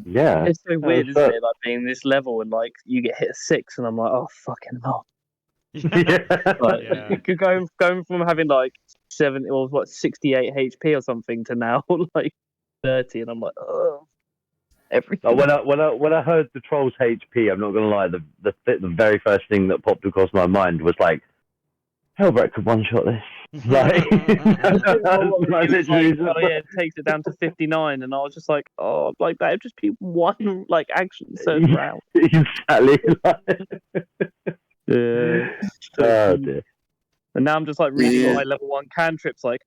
Speaker 3: Yeah.
Speaker 5: It's so weird, isn't it? Like being this level and like you get hit a 6 and I'm like, oh fucking hell. Like, going from having like 68 HP or something to now like 30, and I'm like, oh, everything.
Speaker 3: When I heard the trolls HP, I'm not gonna lie, the very first thing that popped across my mind was like, Hellbreak could one-shot this. Like, like literally
Speaker 5: Like, oh yeah, it takes it down to 59, and I was just like, oh, like that would just be one like action surge round.
Speaker 3: exactly.
Speaker 5: Yeah.
Speaker 3: Oh dear.
Speaker 5: And now I'm just like reading
Speaker 2: Yeah.
Speaker 5: my level 1 cantrips, like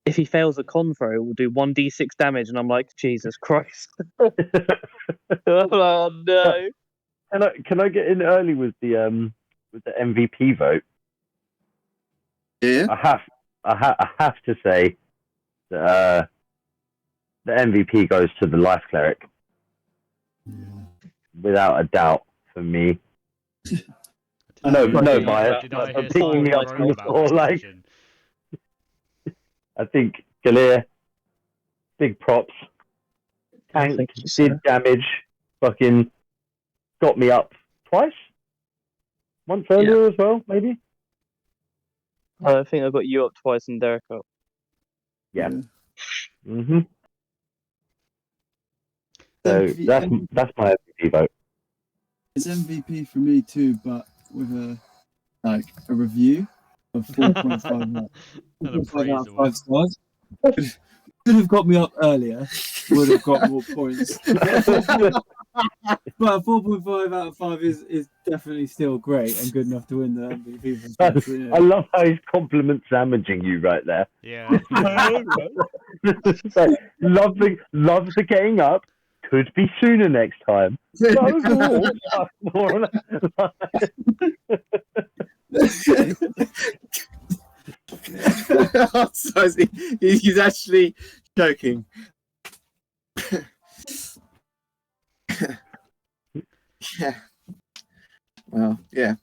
Speaker 5: if he fails a con throw, we'll do 1d6 damage, and I'm like, Jesus Christ. I'm like, oh no.
Speaker 3: Can I get in early with the MVP vote?
Speaker 2: Yeah.
Speaker 3: I have to say that the MVP goes to the life cleric, without a doubt for me. No bias.
Speaker 1: Did I
Speaker 3: I'm
Speaker 1: hear
Speaker 3: picking me
Speaker 1: someone
Speaker 3: up
Speaker 1: groan
Speaker 3: from the
Speaker 1: about
Speaker 3: floor.
Speaker 1: that
Speaker 3: Like,
Speaker 1: decision?
Speaker 3: I think Galia, big props.
Speaker 5: Thank
Speaker 3: Tank
Speaker 5: you, sir.
Speaker 3: did damage. Fucking got me up twice. Once earlier as well, maybe.
Speaker 5: I think I got you up twice and Derek up.
Speaker 3: Yeah. Mhm. So that's my MVP vote.
Speaker 7: It's MVP for me too, but with a review of 4.5 out
Speaker 1: An
Speaker 7: of 5
Speaker 1: appraisal.
Speaker 7: stars. Could have got me up earlier. Would have got more points. But 4.5 out of 5 is definitely still great and good enough to win the MVP. For me.
Speaker 3: I love how he's compliment sandwiching you right there.
Speaker 1: Yeah.
Speaker 3: So, love the getting up. Could be sooner next time. Overall, more or less.
Speaker 10: So he's actually joking. Yeah. Well, yeah.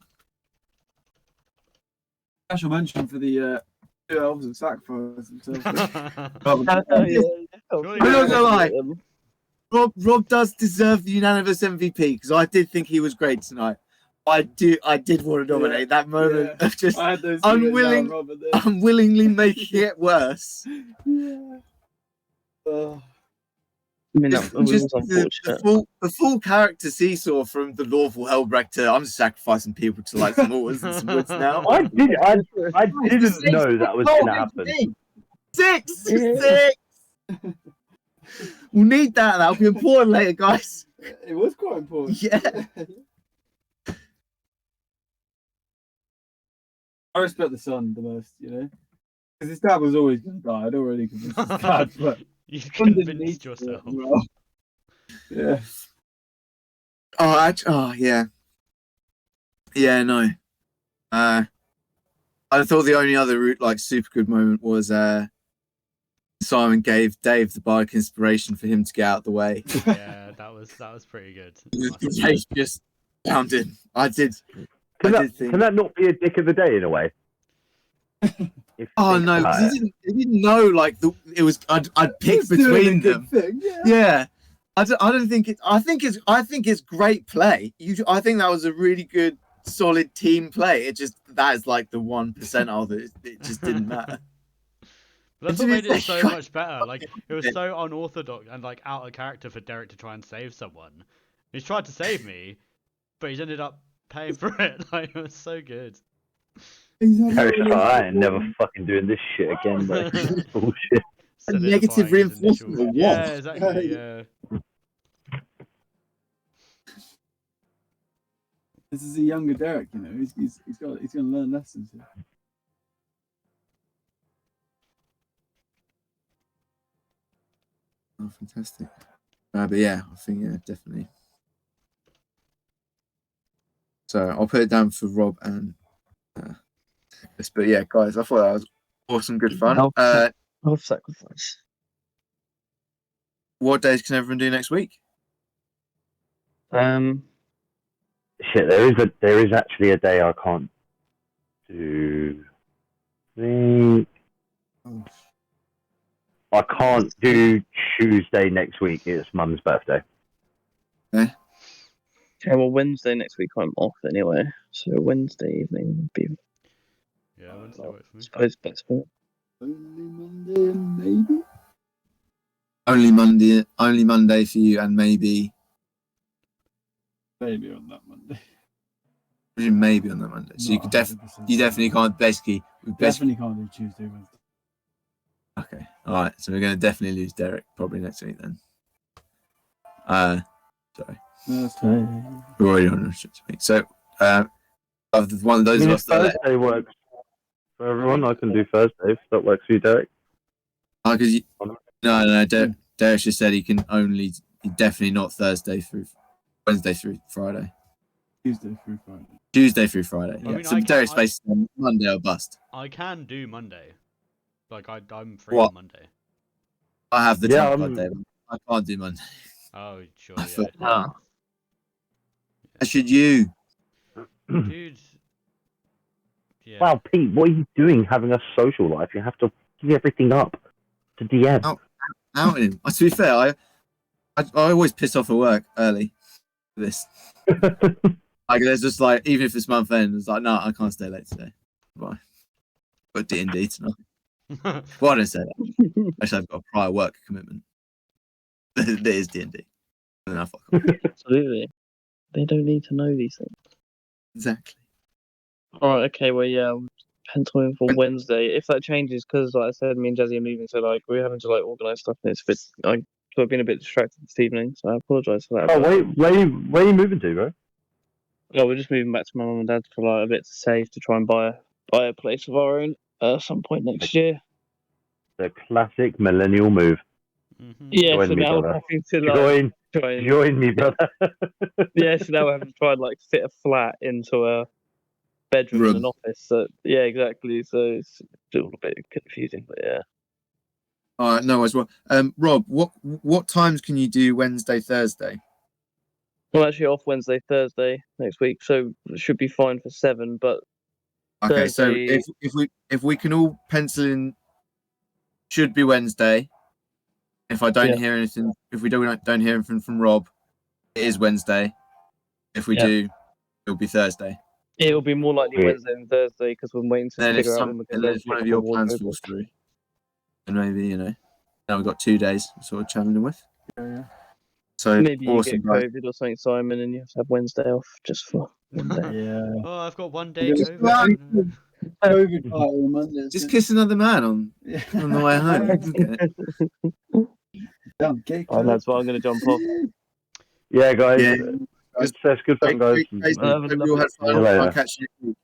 Speaker 7: Special mention for the 2 elves that sacrificed themselves.
Speaker 1: Surely
Speaker 10: I'm not gonna lie. Rob does deserve the unanimous MVP because I did think he was great tonight. I did want to nominate that moment of just
Speaker 7: I had those
Speaker 10: unwillingly making it worse.
Speaker 7: Yeah.
Speaker 5: I mean, that was
Speaker 10: Just
Speaker 5: unfortunate.
Speaker 10: the full character seesaw from the lawful Hellbreak to I'm just sacrificing people to like some waters and some woods now.
Speaker 3: I didn't know that was going to happen.
Speaker 10: Six. We'll need that. That'll be important later, guys.
Speaker 7: It was quite important.
Speaker 10: Yeah.
Speaker 7: I respect the son the most, you know, because his dad was always going to die. I'd already convinced his dad, but
Speaker 1: You've
Speaker 7: underneath
Speaker 1: convinced
Speaker 7: it
Speaker 1: yourself.
Speaker 7: as well. Yeah.
Speaker 10: Oh, yeah. Yeah, no. I thought the only other like super good moment was Simon gave Dave the bardic inspiration for him to get out of the way.
Speaker 1: Yeah, that was pretty good.
Speaker 10: Dave just found him. Can
Speaker 3: that not be a dick of the day in a way?
Speaker 10: Oh no, because he didn't know like it was. I'd pick between them. Yeah. I don't think it. I think it's great play. I think that was a really good, solid team play. It just that is like the 1% of it. It just didn't matter.
Speaker 1: But that's what made it so much better. Like it was so unorthodox and like out of character for Derek to try and save someone. He's tried to save me, but he's ended up paying for it. Like it was so good.
Speaker 3: Derek's like, I ain't never fucking doing this shit again. Like, bullshit.
Speaker 10: Negative reinforcement. Or what?
Speaker 1: Yeah, exactly. Yeah.
Speaker 7: This is a younger Derek, you know. He's going to learn lessons here.
Speaker 10: Oh, fantastic. But yeah, I think definitely. So I'll put it down for Rob and this. But yeah, guys, I thought that was awesome, good fun.
Speaker 5: I'll sacrifice.
Speaker 10: What days can everyone do next week?
Speaker 3: Shit, there is actually a day I can't do. I can't do Tuesday next week. It's Mum's birthday.
Speaker 10: Okay.
Speaker 5: Okay, well, Wednesday next week I'm off anyway, so Wednesday evening would be.
Speaker 1: Yeah, Wednesday works for me.
Speaker 5: Suppose best for it.
Speaker 7: Only Monday and maybe.
Speaker 10: Only Monday for you, and maybe
Speaker 7: Maybe on that Monday.
Speaker 10: maybe on that Monday. So you could definitely can't basically.
Speaker 7: Definitely can't do Tuesday, Wednesday.
Speaker 10: Okay. All right. So we're going to definitely lose Derek probably next week then. Sorry.
Speaker 7: No, that's fine.
Speaker 10: We're already on a restricted week. So, of one of those of
Speaker 3: if
Speaker 10: us that are left,
Speaker 3: Thursday works for everyone, I can do Thursday if that works for you, Derek.
Speaker 10: no, Derek just said he definitely not Thursday through Wednesday through Friday.
Speaker 7: Tuesday through Friday.
Speaker 10: Yeah.
Speaker 1: I mean,
Speaker 10: So Derek's basically on Monday or bust.
Speaker 1: I can do Monday. Like I'm free
Speaker 10: What?
Speaker 1: on Monday.
Speaker 10: I have the
Speaker 3: Yeah,
Speaker 10: trump card day. I can't do Monday.
Speaker 1: Oh sure,
Speaker 10: I
Speaker 1: yeah.
Speaker 10: thought, As should you.
Speaker 1: Dude. Yeah.
Speaker 3: Wow, Pete, what are you doing having a social life? You have to give everything up to DM.
Speaker 10: Out him. To be fair, I always piss off at work early. For this. Like, there's just like, even if it's month end, it's like, no, I can't stay late today. Bye. Got D&D tonight. Well, I didn't say that. Actually, I've got a prior work commitment. That is D&D.
Speaker 5: Absolutely. They don't need to know these things.
Speaker 10: Exactly.
Speaker 5: All right. Okay. Well, yeah. Pencil in for Wednesday. If that changes, because like I said, me and Jazzy are moving, so like we're having to like organise stuff, and it's a bit. I've been a bit distracted this evening, so I apologise for that.
Speaker 3: Oh, where are you moving to, bro?
Speaker 5: Oh, we're just moving back to my mum and dad for like a bit to save to try and buy a place of our own at some point next year.
Speaker 3: The classic millennial move.
Speaker 1: Mm-hmm.
Speaker 5: Yeah,
Speaker 3: Join
Speaker 5: so
Speaker 3: me,
Speaker 5: now
Speaker 3: brother.
Speaker 5: we're having to like
Speaker 3: Join me, brother.
Speaker 5: Yeah, so now we're having to try and like fit a flat into a bedroom and an office. So yeah, exactly. So it's all a bit confusing, but yeah.
Speaker 10: All right, no worries. Well, Rob, what times can you do Wednesday, Thursday?
Speaker 5: Well, actually, off Wednesday, Thursday next week, so it should be fine for 7. But
Speaker 10: Okay,
Speaker 5: Thursday...
Speaker 10: so if we can all pencil in, should be Wednesday. If I don't hear anything, if we don't hear anything from Rob, it is Wednesday. If we do, it'll be Thursday.
Speaker 5: It'll be more likely Wednesday than Thursday because we're waiting to
Speaker 10: Then
Speaker 5: figure out when we're going to
Speaker 10: if one of your plans falls through, and maybe now we've got 2 days sort of challenging with.
Speaker 7: Yeah.
Speaker 10: So
Speaker 5: maybe you
Speaker 10: awesome,
Speaker 5: get COVID or something, Simon, and you have to have Wednesday off just for one day.
Speaker 7: Yeah.
Speaker 1: Oh, I've got 1 day
Speaker 7: Just
Speaker 1: COVID.
Speaker 7: COVID party on Monday.
Speaker 10: Just kiss another man on the way home.
Speaker 5: That's why I'm going to jump off.
Speaker 3: Yeah, guys.
Speaker 10: Yeah.
Speaker 3: Good fun, guys.
Speaker 10: Hope you all had fun. I'll catch you.